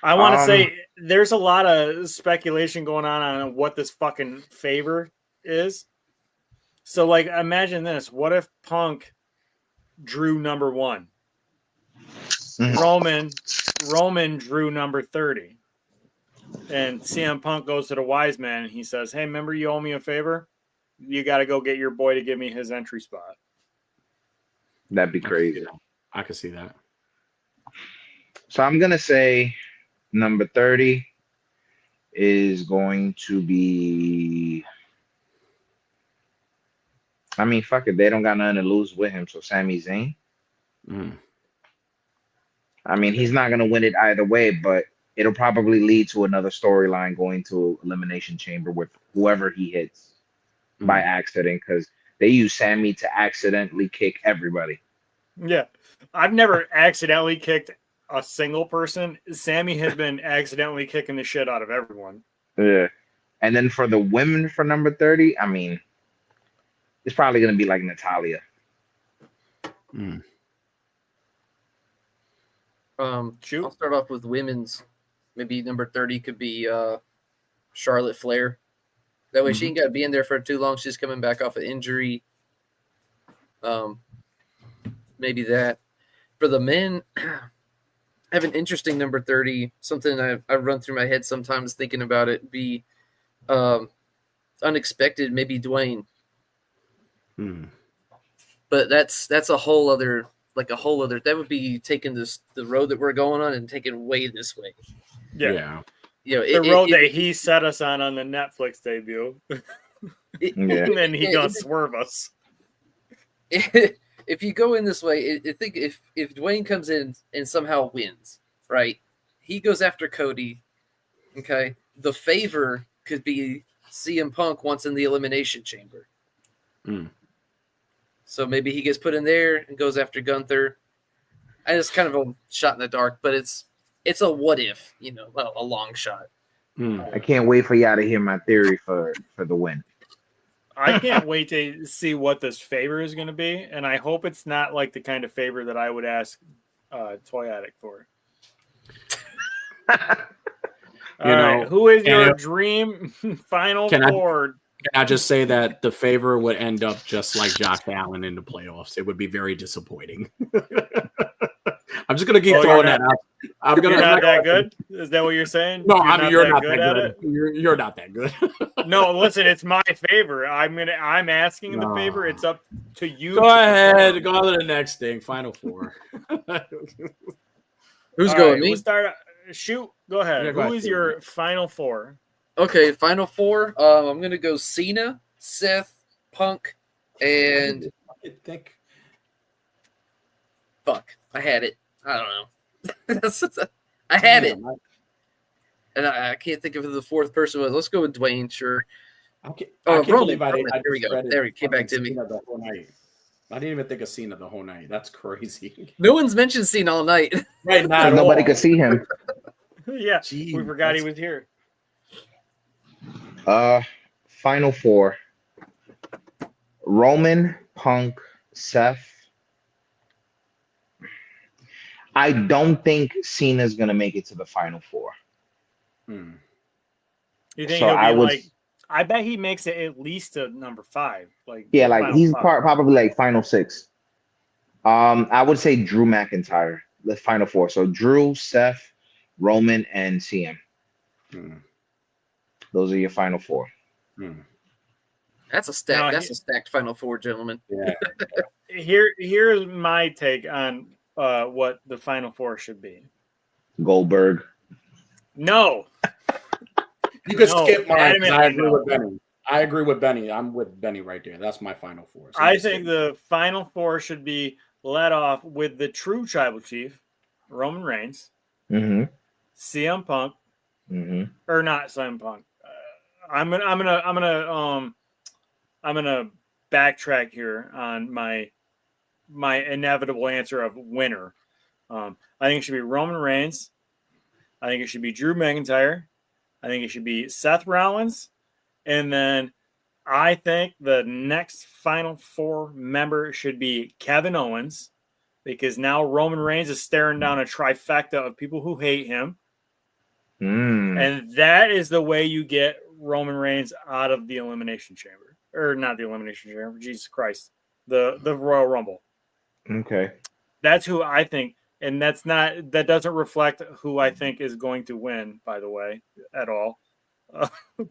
I want to say there's a lot of speculation going on what this fucking favor is. So like imagine this. What if Punk drew number 1? Roman drew number 30. And CM Punk goes to the wise man and he says, "Hey, remember you owe me a favor? You got to go get your boy to give me his entry spot." That'd be crazy. I could see that. So I'm going to say number 30 is going to be... I mean, fuck it. They don't got nothing to lose with him, so Sami Zayn. I mean, he's not going to win it either way, but it'll probably lead to another storyline going to Elimination Chamber with whoever he hits by accident, because they use Sammy to accidentally kick everybody. Yeah. I've never accidentally kicked a single person. Sammy has been accidentally kicking the shit out of everyone. Yeah. And then for the women for number 30, I mean, it's probably going to be like Natalya. I'll start off with women's. Maybe number 30 could be Charlotte Flair. That way she ain't got to be in there for too long. She's coming back off an injury. Maybe that. For the men, I have an interesting number 30. Something I run through my head sometimes thinking about it. Be unexpected, maybe Dwayne. But that's a whole other like a whole other. That would be taking the road that we're going on and taking way this way. Yeah. You know, the road that he set us on the Netflix debut. And then he gonna swerve us. If you go in this way, I think if Dwayne comes in and somehow wins, right? He goes after Cody. Okay, the favor could be CM Punk once in the Elimination Chamber. So maybe he gets put in there and goes after Gunther. And it's kind of a shot in the dark, but it's a what if, you know, a long shot. I can't wait for y'all to hear my theory for the win. I can't wait to see what this favor is going to be, and I hope it's not like the kind of favor that I would ask Toy Addict for. All right, who is your dream Final Four? Can I just say that the favor would end up just like Josh Allen in the playoffs? It would be very disappointing. I'm just gonna keep throwing that out. You're not that good? Is that what you're saying? No, you're not that good. You're not that good. No, listen, it's my favor. I'm asking the favor. It's up to you. Go ahead. Go to the next thing. Final Four. Who's going? Me? We'll start. Shoot. Go ahead. Yeah, Who is your Final Four? Okay, Final Four. I'm gonna go Cena, Seth, Punk, and fuck. I had it. I don't know. I had it. And I can't think of who the fourth person was. Let's go with Dwayne, sure. I can't believe I didn't. Here we go. There he came back to me. I didn't even think of Cena the whole night. That's crazy. No one's mentioned Cena all night. Right now, nobody could see him. Yeah, we forgot he was here. Final Four: Roman, Punk, Seth. I don't think Cena's gonna make it to the Final Four. You think he'll be I bet he makes it at least to number 5. He's probably like Final 6. I would say Drew McIntyre, the Final Four. So Drew, Seth, Roman, and CM. Those are your Final Four. That's a stack. That's a stacked Final Four, gentlemen. Yeah. Here's my take on what the Final Four should be. Goldberg. No. You could skip mine. I agree with Benny. I agree with Benny. I'm with Benny right there. That's my Final Four. So I think the Final Four should be led off with the true Tribal Chief, Roman Reigns, CM Punk, or not CM Punk. I'm gonna backtrack here on my inevitable answer of winner. I think it should be Roman Reigns. I think it should be Drew McIntyre. I think it should be Seth Rollins. And then I think the next Final Four member should be Kevin Owens, because now Roman Reigns is staring down a trifecta of people who hate him. And that is the way you get Roman Reigns out of the Elimination Chamber. Or not the Elimination Chamber, Jesus Christ. The Royal Rumble. Okay. That's who I think. And that doesn't reflect who I think is going to win, by the way, at all.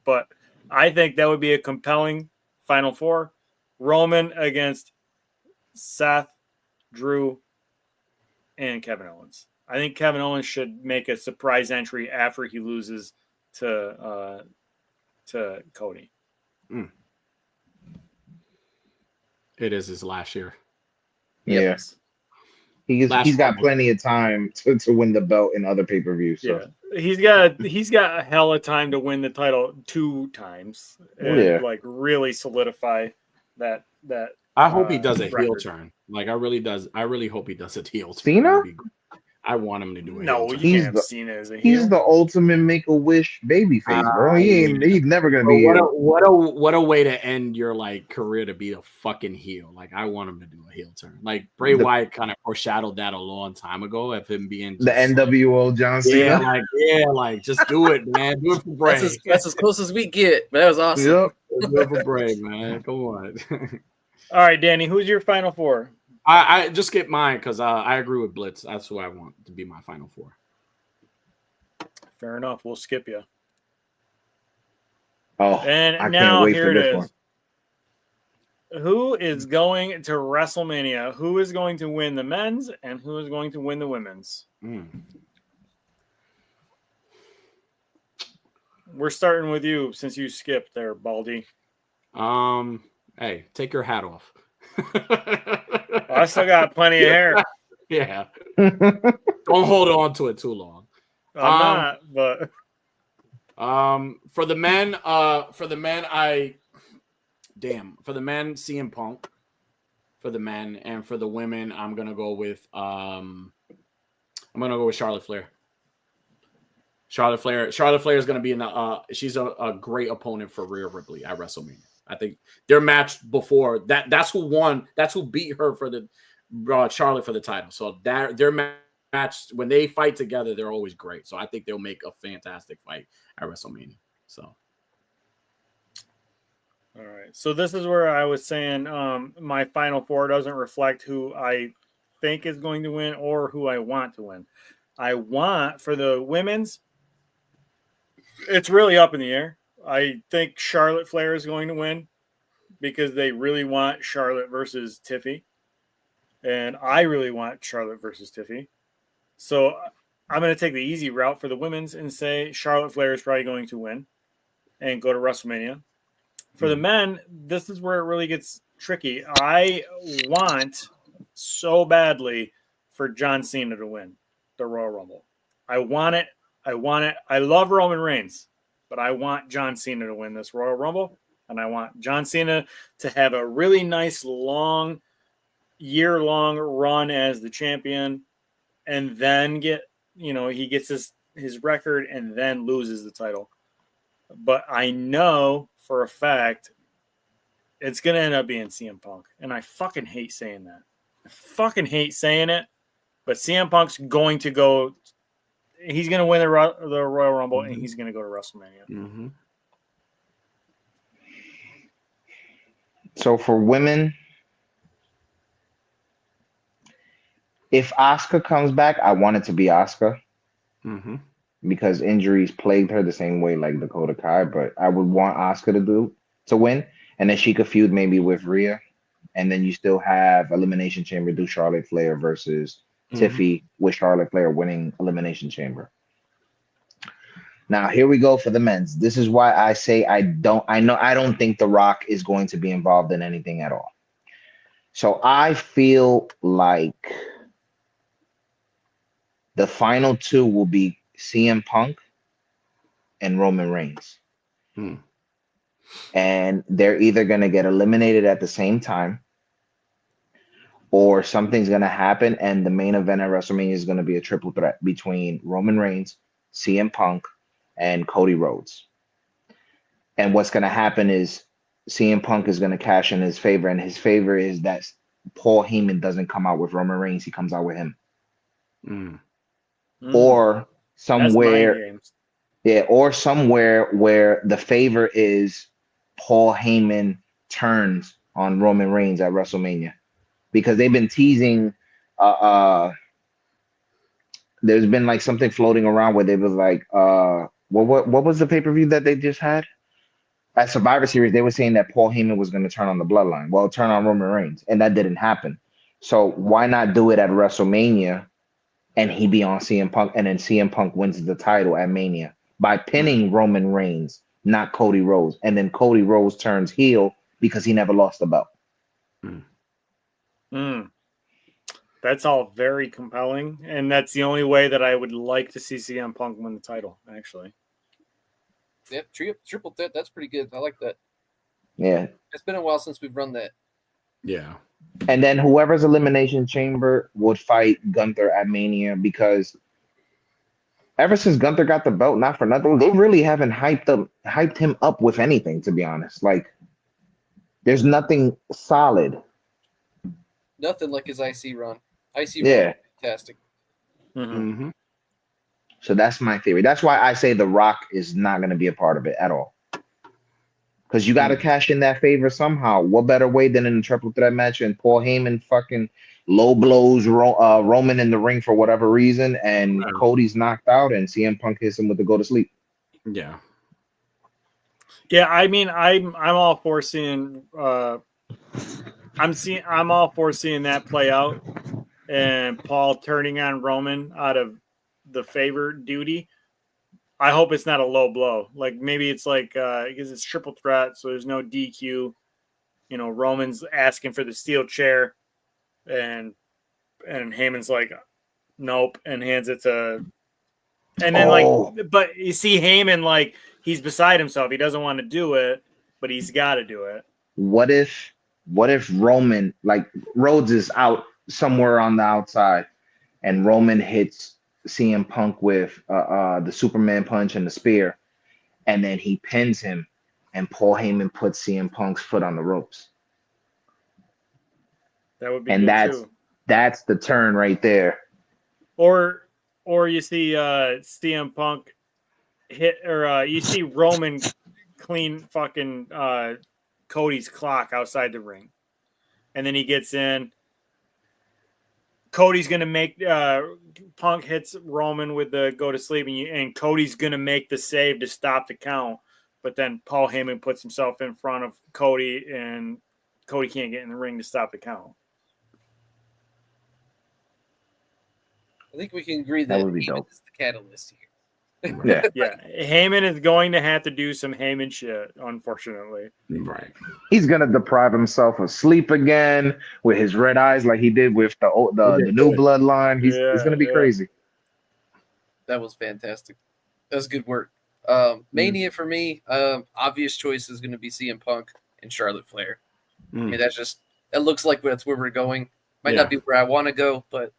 But I think that would be a compelling Final Four. Roman against Seth, Drew, and Kevin Owens. I think Kevin Owens should make a surprise entry after he loses to Cody. It is his last year. Yes. He's got plenty of time to win the belt in other pay-per-views. So. Yeah, he's got a hell of time to win the title 2 times and really solidify that. I hope he does a heel turn. I really hope he does a heel turn. Cena? I want him to do it. No, you can't have Cena as a heel. He's the ultimate Make-A-Wish babyface, bro. He's never gonna be. What a way to end your career, to be a fucking heel. I want him to do a heel turn. Bray Wyatt kind of foreshadowed that a long time ago of him being the NWO John Cena. Just do it, man. Do it for Bray. That's as close as we get. But that was awesome. Yep. Do it for Bray, man. Come on. All right, Danny, who's your Final Four? I just get mine because I agree with Blitz. That's who I want to be my Final Four. Fair enough. We'll skip you. Oh, and I now can't wait here for it this is. one. who is going to WrestleMania? Who is going to win the men's and who is going to win the women's? We're starting with you since you skipped there, Baldy. Hey, take your hat off. I still got plenty of hair. Yeah. Don't hold on to it too long. I'm not, but for the men, CM Punk for the men, and for the women, I'm gonna go with Charlotte Flair. Charlotte Flair is gonna be in the she's a great opponent for Rhea Ripley at WrestleMania. I think their match before that's who won. That's who beat her for the Charlotte for the title. So their match, when they fight together, they're always great. So I think they'll make a fantastic fight at WrestleMania. So, all right. So this is where I was saying my final four doesn't reflect who I think is going to win or who I want to win. I want for the women's, it's really up in the air. I think Charlotte Flair is going to win because they really want Charlotte versus Tiffy. And I really want Charlotte versus Tiffy. So I'm going to take the easy route for the women's and say Charlotte Flair is probably going to win and go to WrestleMania. For the men, this is where it really gets tricky. I want so badly for John Cena to win the Royal Rumble. I want it. I love Roman Reigns, but I want John Cena to win this Royal Rumble. And I want John Cena to have a really nice, long, year-long run as the champion and then he gets his record and then loses the title. But I know for a fact it's going to end up being CM Punk. And I fucking hate saying that. I fucking hate saying it. But CM Punk's going to go. He's going to win the Royal Rumble and he's going to go to WrestleMania. Mm-hmm. So for women, if Asuka comes back, I want it to be Asuka. Mm-hmm. Because injuries plagued her the same way like Dakota Kai, but I would want Asuka to win, and then she could feud maybe with Rhea, and then you still have Elimination Chamber do Charlotte Flair versus Tiffy with Charlotte Flair winning Elimination Chamber. Now here we go for the men's. This is why I say I don't think The Rock is going to be involved in anything at all. So I feel like the final two will be CM Punk and Roman Reigns. And they're either going to get eliminated at the same time or something's going to happen and the main event at WrestleMania is going to be a triple threat between Roman Reigns, CM Punk, and Cody Rhodes. And what's going to happen is CM Punk is going to cash in his favor, and his favor is that Paul Heyman doesn't come out with Roman Reigns, he comes out with him. Or somewhere where the favor is Paul Heyman turns on Roman Reigns at WrestleMania, because they've been teasing there's been like something floating around where they was like what was the pay-per-view that they just had at Survivor Series? They were saying that Paul Heyman was going to turn on the Bloodline, turn on Roman Reigns, and that didn't happen. So why not do it at WrestleMania and he be on CM Punk, and then CM Punk wins the title at Mania by pinning Roman Reigns, not Cody Rhodes. And then Cody Rhodes turns heel because he never lost the belt. That's all very compelling. And that's the only way that I would like to see CM Punk win the title, actually. Yep, triple threat. That's pretty good. I like that. Yeah. It's been a while since we've run that. Yeah. And then whoever's Elimination Chamber would fight Gunther at Mania, because ever since Gunther got the belt, not for nothing, they really haven't hyped him up with anything, to be honest. Like, there's nothing solid. Nothing like his IC run. IC Yeah. run, fantastic. So that's my theory. That's why I say The Rock is not going to be a part of it at all. Because you got to cash in that favor somehow. What better way than in a triple threat match and Paul Heyman fucking low blows Roman in the ring for whatever reason, and Cody's knocked out, and CM Punk hits him with the go to sleep. Yeah. Yeah, I mean, I'm all for seeing I'm all for seeing that play out, and Paul turning on Roman out of the favor duty. I hope it's not a low blow. Like maybe it's like because it's triple threat, so there's no DQ. You know, Roman's asking for the steel chair, and Heyman's like, nope, and hands it to. And then but you see Heyman like he's beside himself. He doesn't want to do it, but he's got to do it. What if Roman, like Rhodes is out somewhere on the outside, and Roman hits CM Punk with the Superman punch and the spear, and then he pins him, and Paul Heyman puts CM Punk's foot on the ropes. That would be and good too. That's the turn right there. Or you see CM Punk hit, or you see Roman clean fucking Cody's clock outside the ring, and then he gets in. Cody's gonna make Punk hits Roman with the go to sleep, and Cody's gonna make the save to stop the count. But then Paul Heyman puts himself in front of Cody, and Cody can't get in the ring to stop the count. I think we can agree that would be dope. Is the catalyst here. Yeah. Heyman is going to have to do some Heyman shit, unfortunately. Right. He's gonna deprive himself of sleep again with his red eyes, like he did with the new bloodline. It's gonna be crazy. That was fantastic. That was good work. Mania for me, obvious choice is going to be CM Punk and Charlotte Flair. I mean, it looks like that's where we're going. Might not be where I want to go, but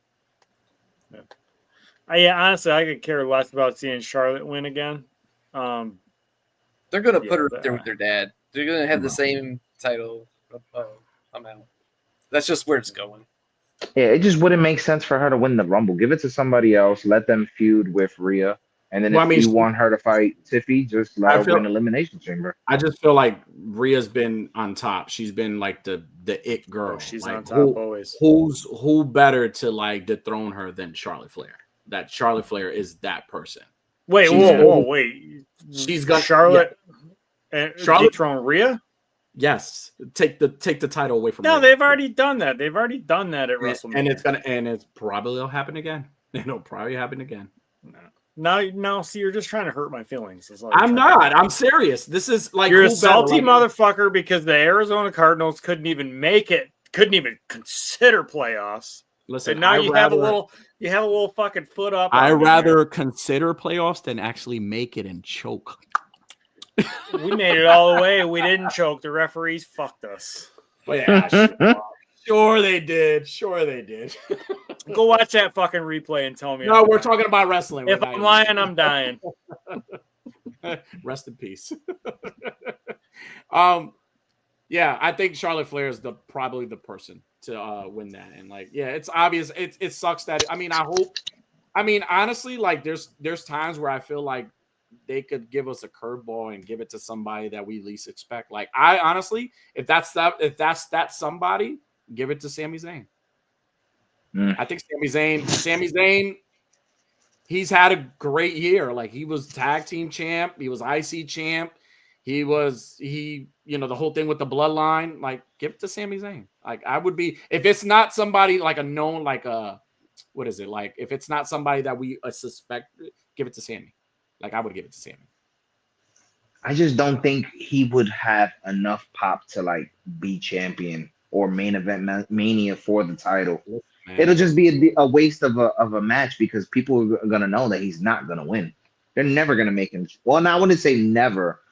honestly, I could care less about seeing Charlotte win again. They're going to put her up there with their dad. They're going to have the same title amount. That's just where it's going. Yeah, it just wouldn't make sense for her to win the Rumble. Give it to somebody else. Let them feud with Rhea. And then if you want her to fight Tiffy, just let her win Elimination Chamber. I just feel like Rhea's been on top. She's been like the it girl. Oh, she's like, on top always. Who better to like dethrone her than Charlotte Flair? That Charlotte Flair is that person. Wait. She's got Charlotte and dethrone Rhea? Yes. Take the title away from No, Rhea. they've already done that. They've already done that at WrestleMania. And it's probably will happen again. It'll probably happen again. No, see, you're just trying to hurt my feelings. I'm not. I'm serious. This is like you're a salty motherfucker because the Arizona Cardinals couldn't even consider playoffs. Listen, and now you have a little fucking foot up. I rather consider playoffs than actually make it and choke. We made it all the way. We didn't choke. The referees fucked us. Well, yeah, sure they did. Go watch that fucking replay and tell me. No, we're talking about wrestling. If I'm lying, I'm dying. Rest in peace. Yeah, I think Charlotte Flair is probably the person to win that. And like, yeah, it's obvious. It sucks that. I mean, honestly, like there's times where I feel like they could give us a curveball and give it to somebody that we least expect. Like I honestly, if that's that somebody, give it to Sami Zayn. I think Sami Zayn, he's had a great year. Like he was tag team champ, he was IC champ, the whole thing with the bloodline. Like, give it to Sami Zayn. Like I would be, if it's not somebody like a known, like what is it? Like if it's not somebody that we suspect, give it to Sami. Like I would give it to Sami. I just don't think he would have enough pop to like be champion or main event Mania for the title. Man. It'll just be a waste of a match because people are gonna know that he's not gonna win. They're never gonna make him. Well, now I wouldn't say never,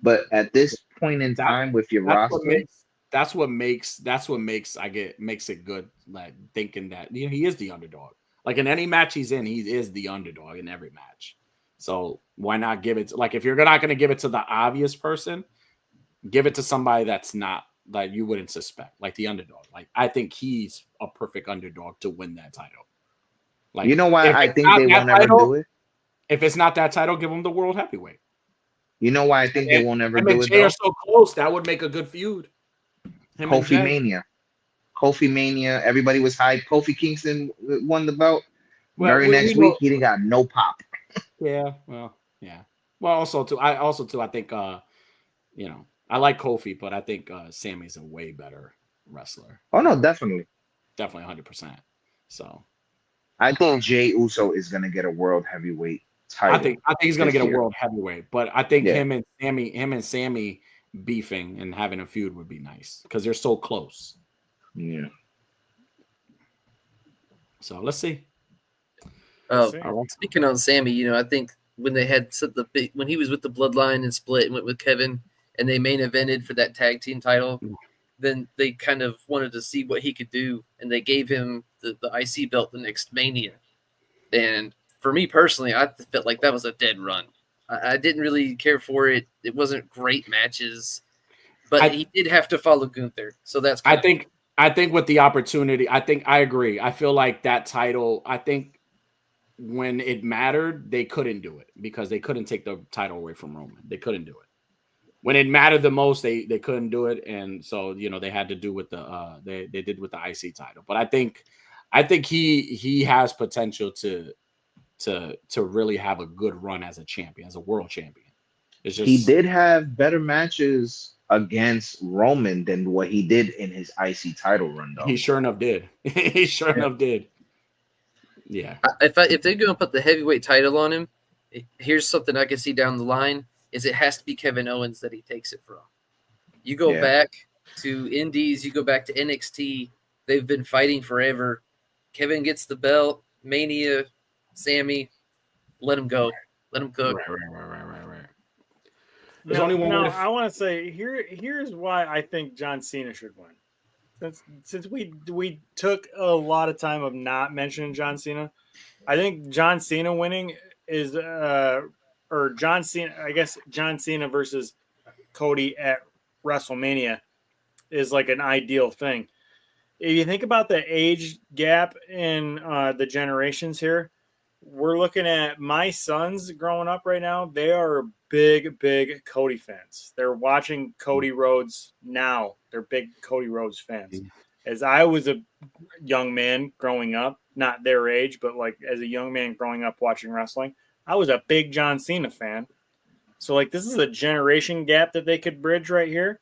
but at this point in time with your roster, that's what makes it good. Like thinking that he is the underdog. Like in any match he's in, he is the underdog in every match. So why not give it? Like if you're not going to give it to the obvious person, give it to somebody that's not that you wouldn't suspect, like the underdog. Like I think he's a perfect underdog to win that title. Like you know why I think they won't ever do it? If it's not that title, give him the world heavyweight. You know why I think they won't ever do it? Jay are so close. That would make a good feud. Kofi Mania. Everybody was hyped. Kofi Kingston won the belt. Very next week, he didn't got no pop. Yeah. Well, yeah. Well, also too, I think, I like Kofi, but I think Sammy's a way better wrestler. Oh no, definitely 100%. So I think Jey Uso is gonna get a world heavyweight title. I think he's gonna get a world heavyweight, but I think him and Sammy beefing and having a feud would be nice because they're so close. Yeah. So let's see. Speaking on Sammy, I think when they had when he was with the Bloodline and split and went with Kevin, and they main evented for that tag team title, then they kind of wanted to see what he could do, and they gave him the IC belt the next Mania. And for me personally, I felt like that was a dead run. I didn't really care for it. It wasn't great matches, but he did have to follow Gunther, so that's cool. I think with the opportunity, I agree. I feel like that title, I think when it mattered, they couldn't do it because they couldn't take the title away from Roman. They couldn't do it. When it mattered the most, they couldn't do it. And so, they had to do with they did with the IC title. But I think he has potential to really have a good run as a champion, as a world champion. It's just, he did have better matches against Roman than what he did in his IC title run, though. He sure enough did. Enough did. Yeah. If they're going to put the heavyweight title on him, here's something I can see down the line, is it has to be Kevin Owens that he takes it from. You go back to Indies, you go back to NXT, they've been fighting forever. Kevin gets the belt, Mania, Sammy, let him go. Let him cook. Right. There's only one. I want to say here's why I think John Cena should win. Since we took a lot of time of not mentioning John Cena, I think John Cena winning is or John Cena. I guess John Cena versus Cody at WrestleMania is like an ideal thing. If you think about the age gap in the generations here, we're looking at my sons growing up right now. They are big Cody fans. They're watching Cody Rhodes now. They're big Cody Rhodes fans. As I was a young man growing up, not their age, but like as a young man growing up watching wrestling, I was a big John Cena fan. So like this is a generation gap that they could bridge right here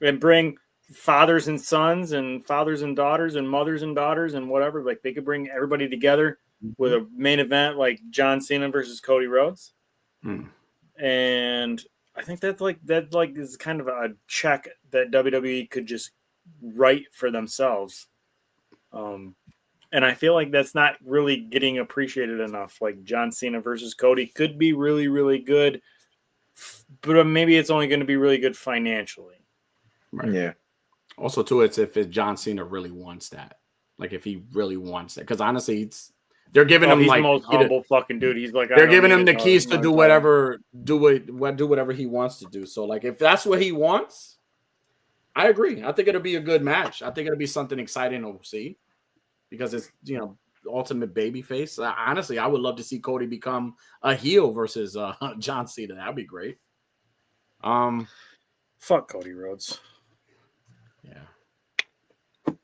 and bring fathers and sons and fathers and daughters and mothers and daughters and whatever. Like they could bring everybody together with a main event like John Cena versus Cody Rhodes. And I think that is kind of a check that WWE could just write for themselves. And I feel like that's not really getting appreciated enough. Like John Cena versus Cody could be really, really good, but maybe it's only going to be really good financially. Right. Yeah. Also, too, it's if John Cena really wants that. Like if he really wants that. Because honestly, they're giving him he's like the most humble fucking dude. He's like they're giving him the keys to do whatever he wants to do. So like if that's what he wants, I agree. I think it'll be a good match. I think it'll be something exciting to see because it's ultimate babyface. Honestly, I would love to see Cody become a heel versus John Cena. That'd be great. Fuck Cody Rhodes. Yeah.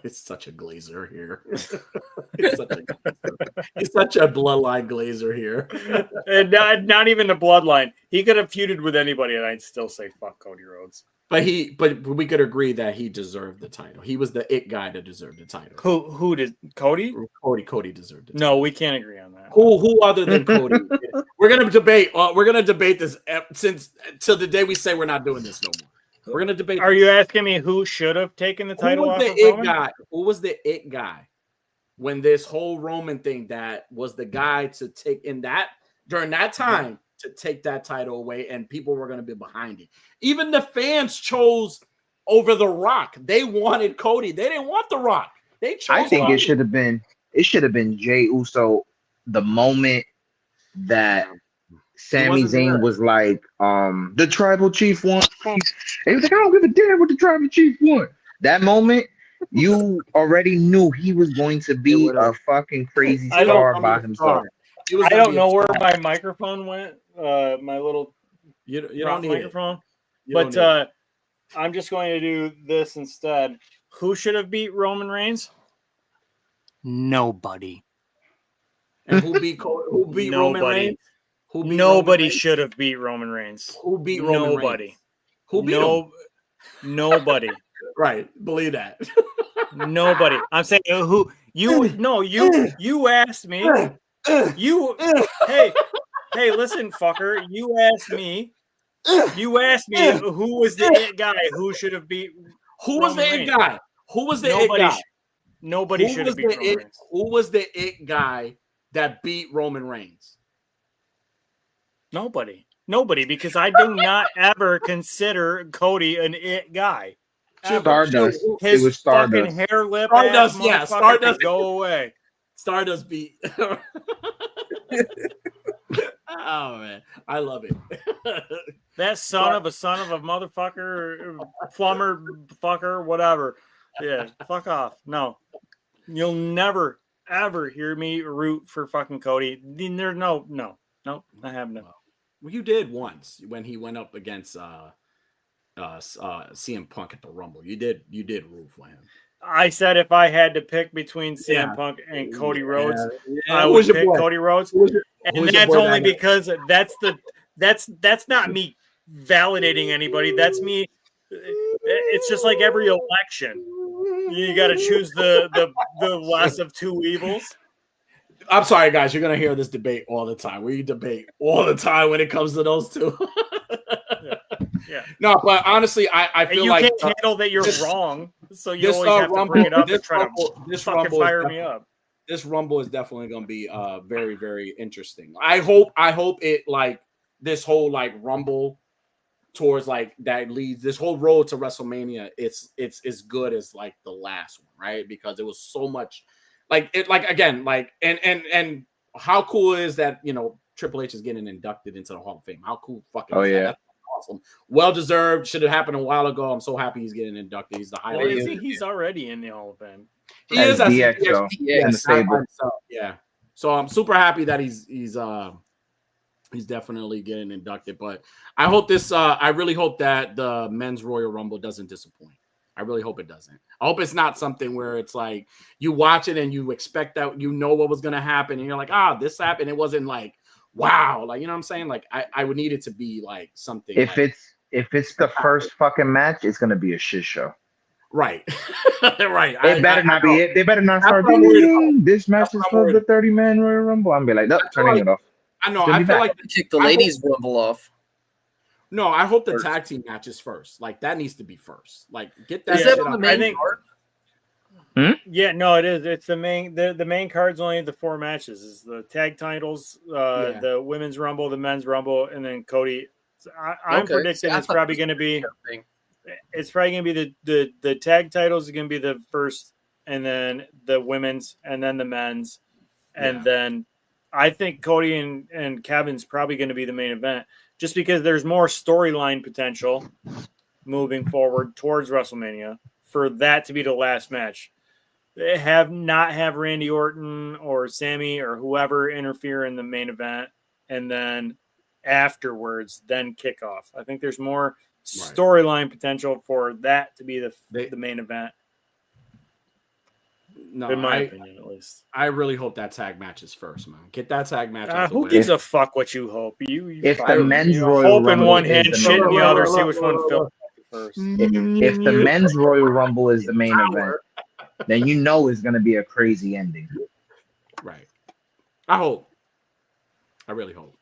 It's such a glazer here. He's such a bloodline glazer here. And not even a bloodline. He could have feuded with anybody, and I'd still say fuck Cody Rhodes. But we could agree that he deserved the title. He was the it guy that deserved the title. Who did Cody? Cody deserved it. No, we can't agree on that. Who other than Cody? We're gonna debate. We're gonna debate this since till the day we say we're not doing this no more. We're gonna debate. Are you asking me who should have taken the title off of Roman? Who was the it guy when this whole Roman thing that was the guy to take during that time to take that title away, and people were gonna be behind it. Even the fans chose over The Rock. They wanted Cody. They didn't want The Rock. They chose. I think Cody. it should have been Jey Uso the moment that Sami Zayn was like, the tribal chief won. And he was like, I don't give a damn what the tribal chief won. That moment, you already knew he was going to be a fucking crazy star by himself. I don't know where my microphone went. My little you don't need microphone. But I'm just going to do this instead. Who should have beat Roman Reigns? Nobody. And who beat Roman Reigns? Nobody should have beat Roman Reigns. Who beat Roman Nobody. Reigns? Who beat him? Nobody. Right. Believe that. Nobody. I'm saying who you asked me. Hey, listen, fucker. You asked me who was the it guy who should have beat Who was the it guy? Who was the it guy? Nobody should have beat Roman Reigns. Who was the it guy that beat Roman Reigns? Nobody, because I do not ever consider Cody an it guy. Stardust. His it was fucking Stardust. hair lip. Stardust, yeah. Stardust. Go away. Stardust beat. Oh man, I love it. That son of a motherfucker, plumber fucker, whatever. Yeah, fuck off. No, you'll never ever hear me root for fucking Cody. There's no, I have no. Well, you did once when he went up against CM Punk at the Rumble. You did root for him. I said if I had to pick between CM Punk and Cody Rhodes, I would pick Cody Rhodes, and that's only because that's not me validating anybody. That's me. It's just like every election. You got to choose the less of two evils. I'm sorry, guys. You're gonna hear this debate all the time. We debate all the time when it comes to those two. Yeah. No, but honestly, I feel like you can't handle that you're wrong, so you always have to bring it up and try to fucking fire me up. This Rumble is definitely going to be very, very interesting. I hope it like this whole like Rumble towards like that leads this whole road to WrestleMania. It's as good as like the last one, right? Because it was so much like it like again like and how cool is that Triple H is getting inducted into the Hall of Fame? How cool fucking is that? That's awesome. Well deserved. Should have happened a while ago. I'm so happy he's getting inducted. He's the highlight. Well, he's already in the Hall of Fame. He is as DX, in the stable. Yeah. So I'm super happy that he's definitely getting inducted. But I hope I really hope that the men's Royal Rumble doesn't disappoint. I really hope it doesn't. I hope it's not something where it's like you watch it and you expect that what was gonna happen, and you're like, this happened. It wasn't like wow, like you know what I'm saying? Like I would need it to be like something. If it's the first fucking match, it's gonna be a shit show. Right. Right. It better not be it. They better not start this match is for the 30-man Royal Rumble. I'm be like, nope, turning it off. I know. I feel like kick the ladies Rumble off. No, I hope the tag team match is first. Like that needs to be first. Like get that. Is that on the main card? Yeah, no, it is. It's the main. The main card's only the 4 matches. Is the tag titles, the women's Rumble, the men's Rumble, and then Cody. I'm predicting it's probably going to be. It's probably going to be the tag titles is going to be the first, and then the women's, and then the men's, and then I think Cody and Kevin's probably going to be the main event, just because there's more storyline potential moving forward towards WrestleMania for that to be the last match. Have Randy Orton or Sammy or whoever interfere in the main event, and then afterwards, then kickoff. I think there's more storyline potential for that to be the main event. No, in my opinion, at least. I really hope that tag match is first, man. Get that tag match. Who gives a fuck what you hope? If the men's Royal Rumble, hope in one hand, shit in the other. See which one fills first. If the men's Royal Rumble is the main event, then it's going to be a crazy ending. Right. I hope. I really hope.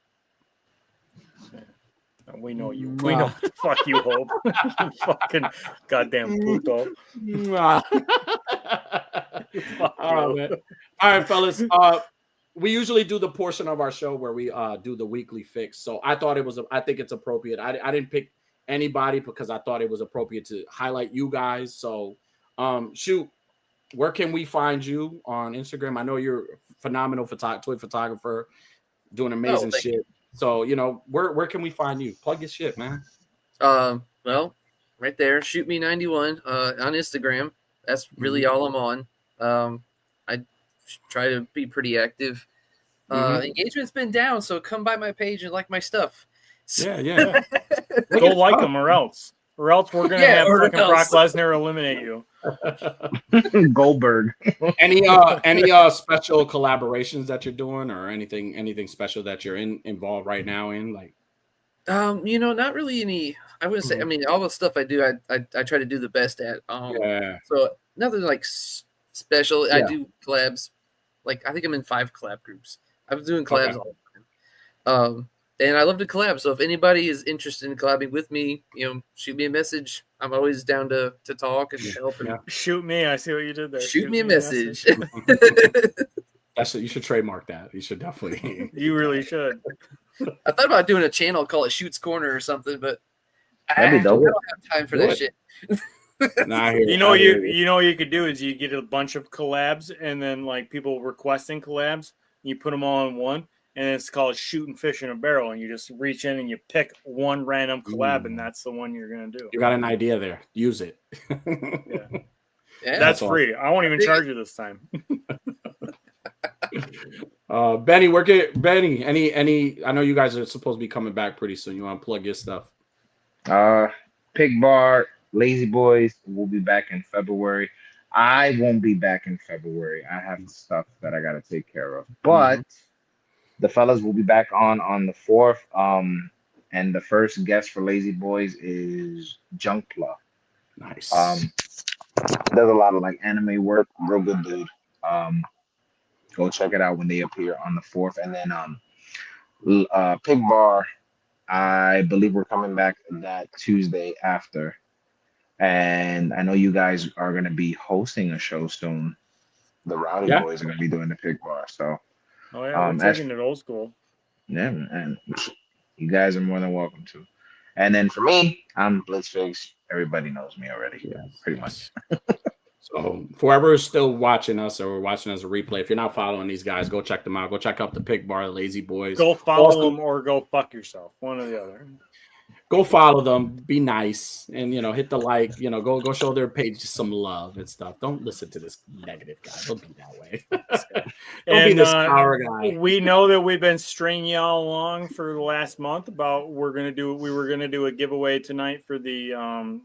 We know you. We know what the fuck you hope. Fucking goddamn Pluto. All right, fellas. We usually do the portion of our show where we do the weekly fix. So I think it's appropriate. I didn't pick anybody because I thought it was appropriate to highlight you guys. So shoot, where can we find you on Instagram? I know you're a phenomenal toy photographer, doing amazing shit. You. So, where can we find you? Plug your shit, man. Well, right there, shoot me 91 on Instagram. That's really all I'm on. I try to be pretty active. Engagement's been down, so come by my page and like my stuff. Yeah. Go like them or else we're gonna have fucking Brock Lesnar eliminate you. Goldberg. Any special collaborations that you're doing, or anything special that you're involved right now in? Like, Not really any. I wouldn't say. I mean, all the stuff I do, I try to do the best at. So nothing like special. I do collabs. Like I think I'm in 5 collab groups. I'm doing collabs all the time. And I love to collab. So if anybody is interested in collabing with me, shoot me a message. I'm always down to talk and help. And shoot me. I see what you did there. Shoot me a message. You should trademark that. You should definitely. You really should. I thought about doing a channel, call it Shoots Corner or something, but That'd be dope. I don't have time for that shit. You could do is you get a bunch of collabs and then like people requesting collabs, you put them all in one, and it's called Shooting Fish in a Barrel, and you just reach in and you pick one random collab, and that's the one you're gonna do. You got an idea there. Use it. Yeah, that's free. I won't even charge you this time. Benny, Benny, any I know you guys are supposed to be coming back pretty soon. You want to plug your stuff? Pig Bar, Lazy Boys will be back in February. I won't be back in February. I have stuff that I gotta take care of. But the fellas will be back on the 4th. And the first guest for Lazy Boys is Junkpla. Nice. Does a lot of like anime work. Real good dude. Go check it out when they appear on the 4th. And then Pig Bar, I believe we're coming back that Tuesday after. And I know you guys are going to be hosting a show soon. The Rowdy Boys are going to be doing the Pig Bar. So, we're taking it old school. Yeah, and you guys are more than welcome to. And then for me, I'm Blitzfigs. Everybody knows me already. Yeah, pretty much. So whoever is still watching us or watching as a replay, if you're not following these guys, go check them out. Go check out the Pig Bar, the Lazy Boys. Go follow them or go fuck yourself. One or the other. Go follow them. Be nice and hit the like. Go show their page some love and stuff. Don't listen to this negative guy. Don't be that way. Don't be this sour guy. We know that we've been stringing y'all along for the last month about we were gonna do a giveaway tonight for the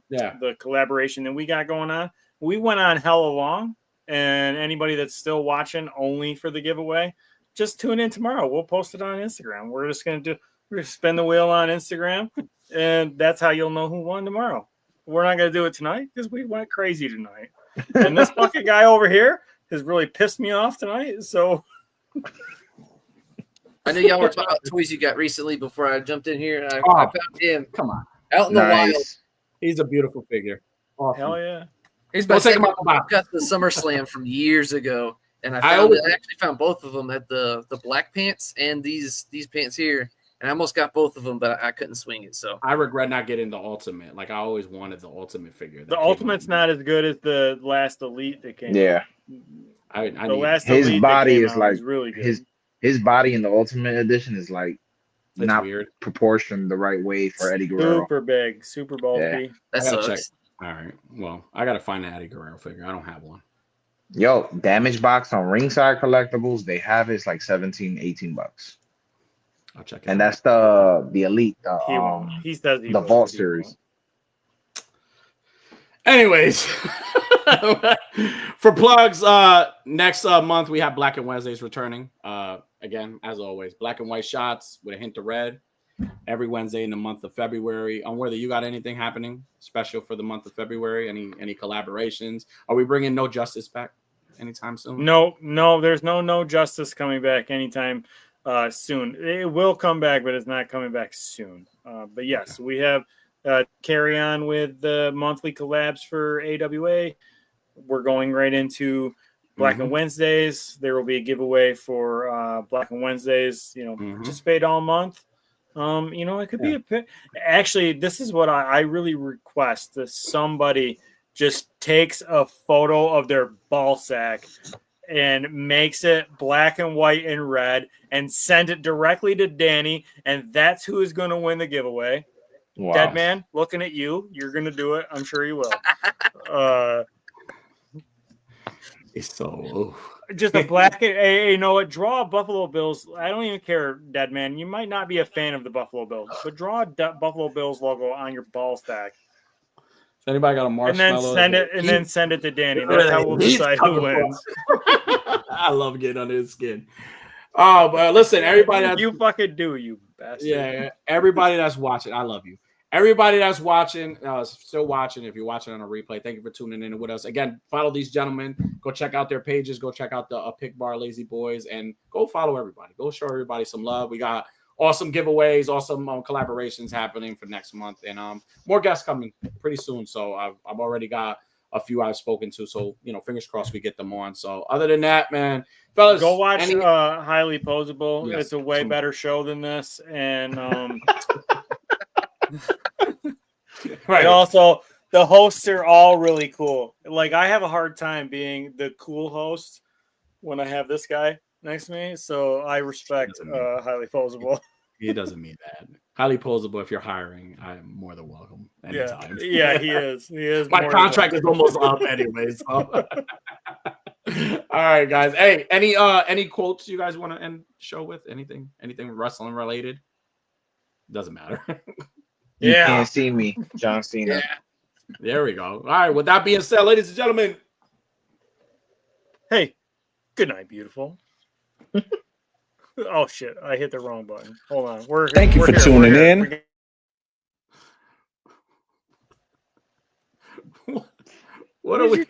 collaboration that we got going on. We went on hella long, and anybody that's still watching only for the giveaway, just tune in tomorrow. We'll post it on Instagram. We're gonna spin the wheel on Instagram, and that's how you'll know who won tomorrow. We're not gonna do it tonight because we went crazy tonight. And this fucking guy over here has really pissed me off tonight. So I know y'all were talking about toys you got recently before I jumped in here, and I found him. Come on, out in the wild. He's a beautiful figure. Awesome. Hell yeah. He's got the SummerSlam from years ago, and I actually found both of them at the black pants and these pants here, and I almost got both of them, but I couldn't swing it. So I regret not getting the Ultimate. Like I always wanted the Ultimate figure. The Ultimate's not as good as the last Elite that came. Yeah, his body is like really good. His body in the Ultimate Edition is like not weird, proportioned the right way for Eddie Guerrero. Super big, super bulky. Yeah. That sucks. All right. Well, I gotta find an Eddie Guerrero figure. I don't have one. Yo, damage box on Ringside Collectibles. They have it's like $17-18. I'll check it. And that's the Elite. He says the Vault series. Anyways, for plugs, next month we have Black and Wednesdays returning. Again, as always, black and white shots with a hint of red. Every Wednesday in the month of February. Whether you got anything happening special for the month of February, any collaborations? Are we bringing No Justice back anytime soon? No, there's no Justice coming back anytime soon. It will come back, but it's not coming back soon. But yes, we have carry on with the monthly collabs for AWA. We're going right into Black and Wednesdays. There will be a giveaway for Black and Wednesdays. Participate all month. It could be actually, this is what I really request, that somebody just takes a photo of their ball sack and makes it black and white and red and send it directly to Danny, and that's who is going to win the giveaway. Wow. Dead man, looking at you. You're going to do it. I'm sure you will. It's so... Just a black, draw Buffalo Bills. I don't even care, Dead Man. You might not be a fan of the Buffalo Bills, but draw a Buffalo Bills logo on your ball stack. Has anybody got a marshmallow? And then send it to Danny. That's how we'll decide who wins. I love getting under his skin. Oh, but listen, everybody. You fucking do, you bastard. Yeah, everybody that's watching, I love you. Everybody that's watching, still watching, if you're watching on a replay, thank you for tuning in with us. Again, follow these gentlemen. Go check out their pages. Go check out the Pick Bar Lazy Boys, and go follow everybody. Go show everybody some love. We got awesome giveaways, awesome collaborations happening for next month, and more guests coming pretty soon. So I've already got a few I've spoken to. So fingers crossed we get them on. So other than that, man, fellas, go watch Highly Posable. Yes, it's a way better show than this, and right. And also, the hosts are all really cool. Like, I have a hard time being the cool host when I have this guy next to me. So I respect Highly Posable. He doesn't mean that. Highly Posable, if you're hiring, I'm more than welcome anytime. Yeah, he is. He is. My contract is almost up anyway. So. All right, guys. Hey, any quotes you guys want to end the show with? Anything wrestling related? Doesn't matter. You can't see me, John Cena. Yeah. There we go. All right. With that being said, ladies and gentlemen. Hey, good night, beautiful. Oh shit! I hit the wrong button. Hold on. Thank you for tuning in. What are we?